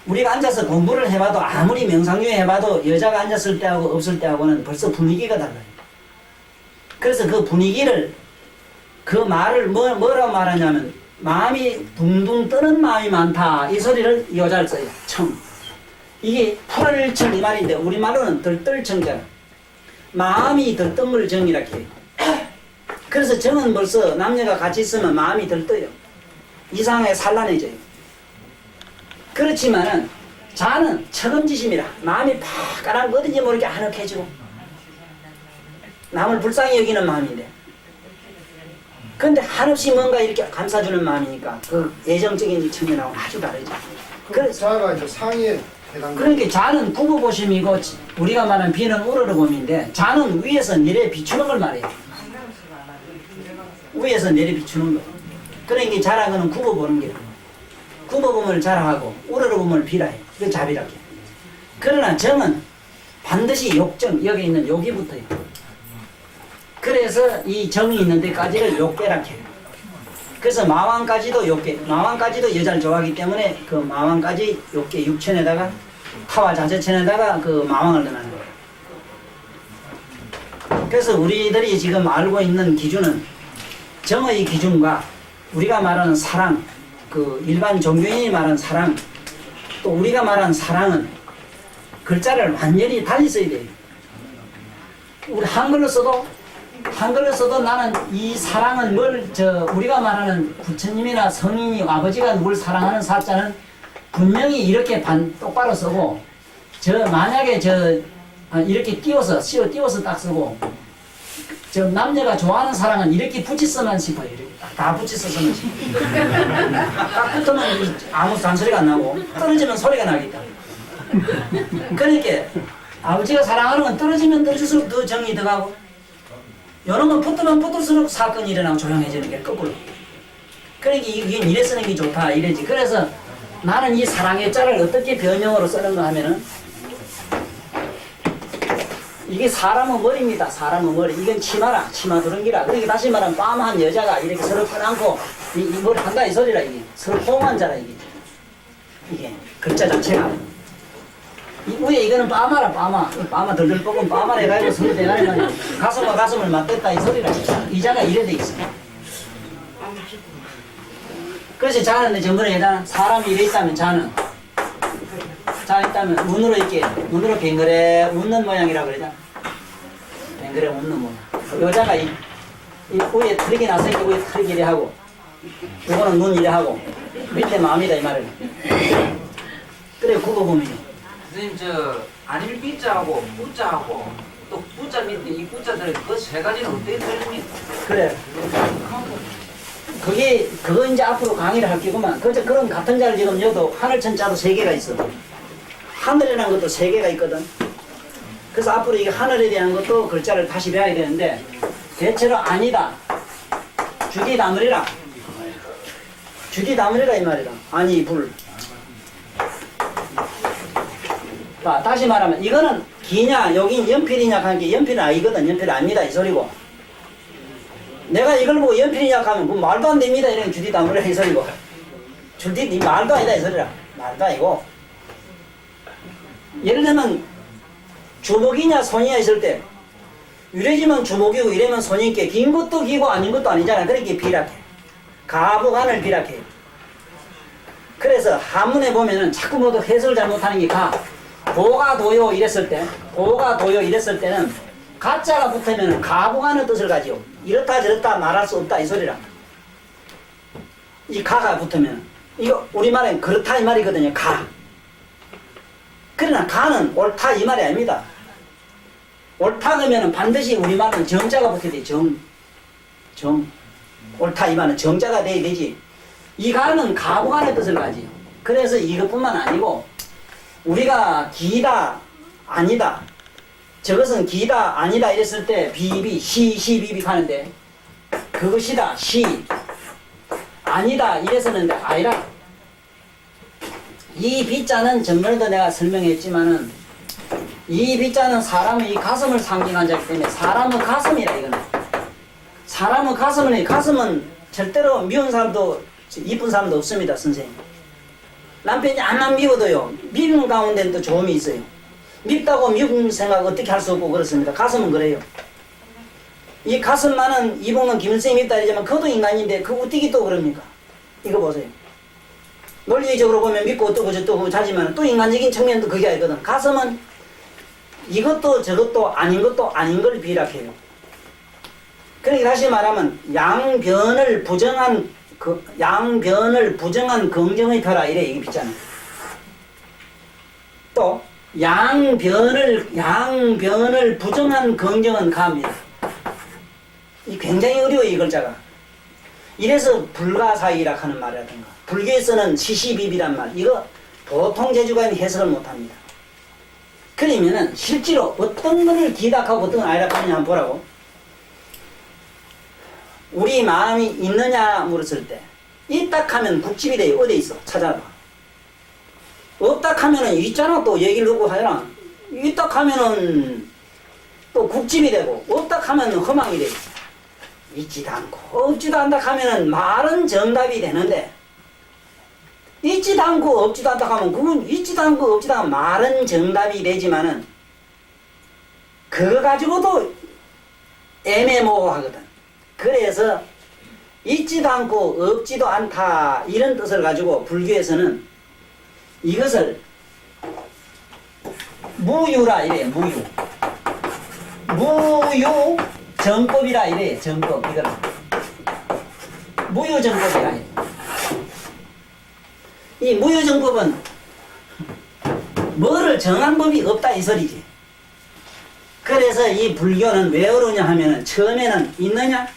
우리가 앉아서 공부를 해봐도 아무리 명상요에 해봐도 여자가 앉았을 때하고 없을 때하고는 벌써 분위기가 달라요. 그래서 그 분위기를 그 말을 뭐라고 말하냐면 마음이 둥둥 뜨는 마음이 많다 이 소리를 여자를 써요. 청. 이게 풀을청 이 말인데 우리말로는 들뜰청자. 마음이 들뜬 걸 정이라고 해요. 그래서 정은 벌써 남녀가 같이 있으면 마음이 들떠요. 이상하게 산란해져요. 그렇지만은 자는 척음지심이라 마음이 파까랑 어딘지 모르게 아늑해지고 남을 불쌍히 여기는 마음인데 근데 한없이 뭔가 이렇게 감싸주는 마음이니까 그 애정적인 측면하고는 아주 다르죠. 그래서 자가 이제 상에 해당. 그러니까 자는 구부보심이고 우리가 말하는 비는 우러러봄인데 자는 위에서 내려 비추는 걸 말해요. 위에서 내려 비추는 거. 그러니까 자라는 거는 구부보는 게 구부봄을 자랑하고 우러러봄을 비라해. 그 자비라고 해요. 그러나 정은 반드시 욕정, 여기 있는 욕이 붙어요. 그래서 이 정이 있는 데까지를 욕계라고 해요. 그래서 마왕까지도 욕계, 마왕까지도 여자를 좋아하기 때문에 그 마왕까지 욕계 6천에다가 타와 자제천에다가 그 마왕을 넣는 거예요. 그래서 우리들이 지금 알고 있는 기준은 정의 기준과 우리가 말하는 사랑, 그 일반 종교인이 말하는 사랑, 또 우리가 말하는 사랑은 글자를 완전히 달리 써야 돼요. 우리 한글로 써도 나는 이 사랑은 우리가 말하는 부처님이나 성인이 아버지가 누굴 사랑하는 사자는 분명히 이렇게 똑바로 쓰고, 만약에 이렇게 띄워서 딱 쓰고, 남녀가 좋아하는 사랑은 이렇게 붙이 쓰면 싶어요. 이렇게 다 붙이 쓰면 싶어요. 딱 붙으면 아무 잔소리가 안 나고, 떨어지면 소리가 나겠다. 그러니까, 아버지가 사랑하는 건 떨어지면 떨어질수록 더 정이 들어가고, 이런 건 붙으면 붙을수록 사건이 일어나고 조용해지는 게 거꾸로. 그러니까 이게 이래 쓰는 게 좋다, 이래지. 그래서 나는 이 사랑의 자를 어떻게 변형으로 쓰는가 하면은, 이게 사람의 머리입니다. 사람의 머리. 이건 치마 두른기라. 그러니까 다시 말하면 빠마한 여자가 이렇게 서로 껴안고 이 머리 한다 이 소리라. 이게 서로 포옹한 자라. 이게 글자 자체가. 이 위에 이거는 빠마라. 빠마 덜덜 뻗으면 빠마라 해가지고 서로 대가리 말이야. 가슴과 가슴을 맞댔다 이 소리라. 이 자가 이래 돼 있어. 그래서 자는 전번에 일단 사람이 이래 있다면 자는 눈으로 뱅그레 웃는 모양이라고 그러잖아. 뱅그레 웃는 모양. 여자가 이 위에 털이 나서니까 위에 털이 이래 하고, 요거는 눈 이래 하고, 밑에 마음이다 이 말을. 그래, 그거 보면. 선생님, 아닐 삐자하고, 뿌자하고, 또 뿌자 밑에 이 뿌자들, 그 세 가지는 어떻게 틀립니까? 그래. 그거 이제 앞으로 강의를 할 게구만. 그런 같은 자를 지금 여도 하늘천자도 3개가 있어. 하늘이라는 것도 3개가 있거든. 그래서 앞으로 이게 하늘에 대한 것도 글자를 다시 배워야 되는데, 대체로 아니다. 주디다물이라 이 말이다. 아니, 불. 봐, 다시 말하면, 이거는 기냐, 여긴 연필이냐 하는 게 연필은 아니거든. 연필 아닙니다. 이 소리고. 내가 이걸 보고 연필이냐 하면, 뭐 말도 안 됩니다. 이런 주디다물이라 이 소리고. 니 말도 아니다. 이 소리라. 말도 아니고. 예를 들면 주먹이냐 손이냐 있을 때 이래지면 주먹이고 이래면 손이니까 긴 것도 기고 아닌 것도 아니잖아. 그러니까 비락해. 가부간을 비락해. 그래서 한문에 보면은 자꾸 모두 해석을 잘못하는 게 고가 도요 이랬을 때는 가자가 붙으면 가부간의 뜻을 가지요. 이렇다 저렇다 말할 수 없다 이 소리라. 이 가가 붙으면 이거 우리말엔 그렇다 이 말이거든요. 그러나 가는 옳다 이 말이 아닙니다. 옳다 그러면 반드시 우리말은 정자가 붙어야 돼. 정. 옳다 이 말은 정자가 돼야 되지. 이 가는 가부간의 뜻을 가지요. 그래서 이것뿐만 아니고 우리가 기다 아니다. 저것은 기다 아니다 이랬을 때 비비 시비비 하는데 그것이다 시 아니다 이랬었는데 아니라. 이 비자는 전번에도 내가 설명했지만은 이 비자는 사람의 이 가슴을 상징한 자이기 때문에 사람의 가슴이라 이거는. 사람의 가슴은 절대로 미운 사람도 이쁜 사람도 없습니다. 선생님. 남편이 암만 미워도요. 미운 가운데는 또 좋음이 있어요. 밉다고 미운 생각 어떻게 할 수 없고 그렇습니다. 가슴은 그래요. 이 가슴만은 이봉은 김일성이 밉다 이러지만 그것도 인간인데 그 어떻게 또 그럽니까? 이거 보세요. 논리적으로 보면 믿고 어떠고 저떠고 자지만 또 인간적인 측면도 그게 아니거든. 가슴은 이것도 저것도 아닌 것도 아닌 걸 비락해요. 그러니까 다시 말하면 양변을 부정한 긍정의 표라 이래 이게 비잖아. 또 양변을 부정한 긍정은 가입니다. 이 굉장히 어려워요 이 글자가. 이래서 불가사의라 하는 말이라든가 불교에서는 시시비비란 말 이거 보통 재주가인 해석을 못합니다. 그러면은 실제로 어떤 거를 기닥하고 어떤 걸 아니라 하느냐 한번 보라고. 우리 마음이 있느냐 물었을 때 있다 하면 국집이 돼요. 어디 있어? 찾아봐. 없다 하면은 있잖아. 또 얘기를 하고 하잖아. 있다 하면은 또 국집이 되고 없다 하면 허망이 되고 있지도 않고 없지도 않다 하면은 말은 정답이 되는데 있지도 않고 없지도 않다 하면 그건 있지도 않고 없지도 않고 말은 정답이 되지만은 그거 가지고도 애매모호하거든. 그래서 있지도 않고 없지도 않다 이런 뜻을 가지고 불교에서는 이것을 무유라 이래요. 무유 정법이라 이래요. 정법 이거는 무유정법이라 해요. 이 무유정법은 뭐를 정한 법이 없다 이 소리지. 그래서 이 불교는 왜 어려우냐 하면은 처음에는 있느냐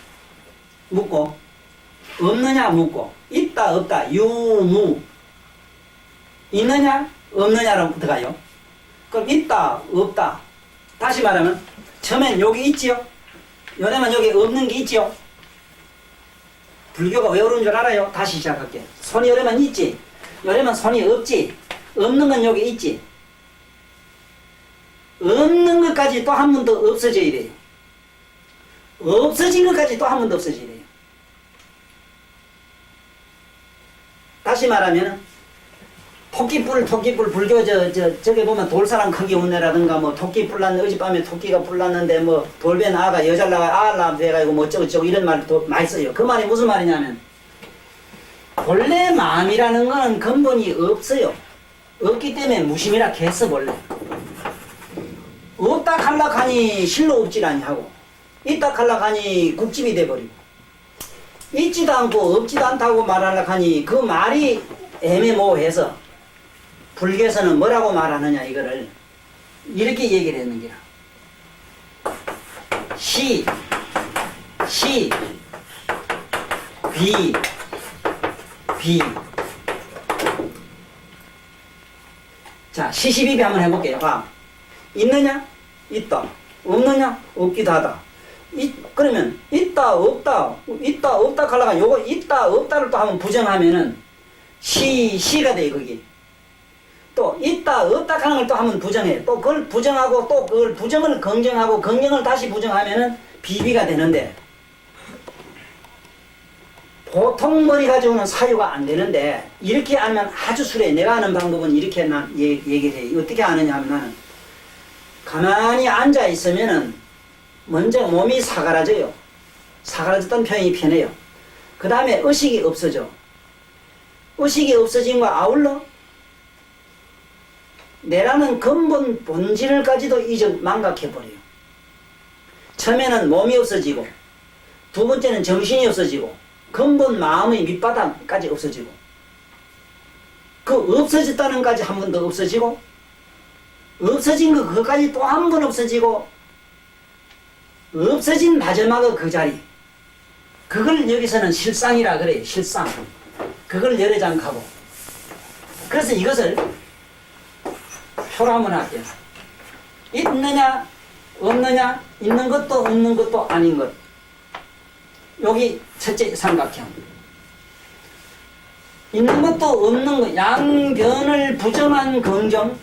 묻고 없느냐 묻고 있다 없다 유무 있느냐 없느냐로 들어가요. 그럼 있다 없다 다시 말하면 처음엔 여기 있지요. 요래만 여기 없는 게 있지요. 불교가 왜 어려운 줄 알아요? 다시 시작할게요. 손이 요래만 있지 요래만 손이 없지 없는 건 여기 있지. 없는 것까지 또 한 번 더 없어져야 돼요. 없어진 것까지 또 한 번 더 없어져야 돼요. 다시 말하면 토끼뿔 불교 저기 보면 돌사람 크기 운내라든가 뭐 토끼 불났는데 어젯밤에 토끼가 불났는데 뭐 돌배 나아가 여잘 나가 알라 돼가지고 뭐 어쩌고저쩌고 이런 말도 많이 써요. 그 말이 무슨 말이냐면 본래 마음이라는 거는 근본이 없어요. 없기 때문에 무심이라 했어. 본래 없다 갈락하니 실로 없질 아니하고 있다 갈락하니 국집이 돼버리고 있지도 않고 없지도 않다고 말하려고 하니 그 말이 애매모호해서 불교에서는 뭐라고 말하느냐 이거를 이렇게 얘기를 했는 게야. 시, 비. 자, 시시비비 한번 해볼게요. 봐. 있느냐? 있다. 없느냐? 없기도 하다. 그러면 있다 없다 갈라가 요거 있다 없다를 또 한번 부정하면은 시가 돼 거기. 또 있다 없다 하는 걸 또 한번 부정해. 또 그걸 부정하고 또 그걸 부정을 긍정하고 긍정을 다시 부정하면은 비비가 되는데 보통 머리 가지고는 사유가 안 되는데 이렇게 하면 아주 수레. 내가 아는 방법은 이렇게 얘기를 해. 어떻게 아느냐 하면 나는 가만히 앉아 있으면은 먼저 몸이 사그라져요. 사그라졌다는 표현이 편해요. 그 다음에 의식이 없어져. 의식이 없어진과 아울러 내라는 근본 본질까지도 망각해버려요. 처음에는 몸이 없어지고 두 번째는 정신이 없어지고 근본 마음의 밑바닥까지 없어지고 그 없어졌다는 까지 한 번 더 없어지고 없어진 거 그것까지 또 한 번 없어지고 없어진 마지막의 그 자리 그걸 여기서는 실상이라 그래요. 실상. 그걸 여러 장 가고 그래서 이것을 표로 한번 할게요. 있느냐 없느냐 있는 것도 없는 것도 아닌 것. 여기 첫째 삼각형. 있는 것도 없는 것 양변을 부정한 긍정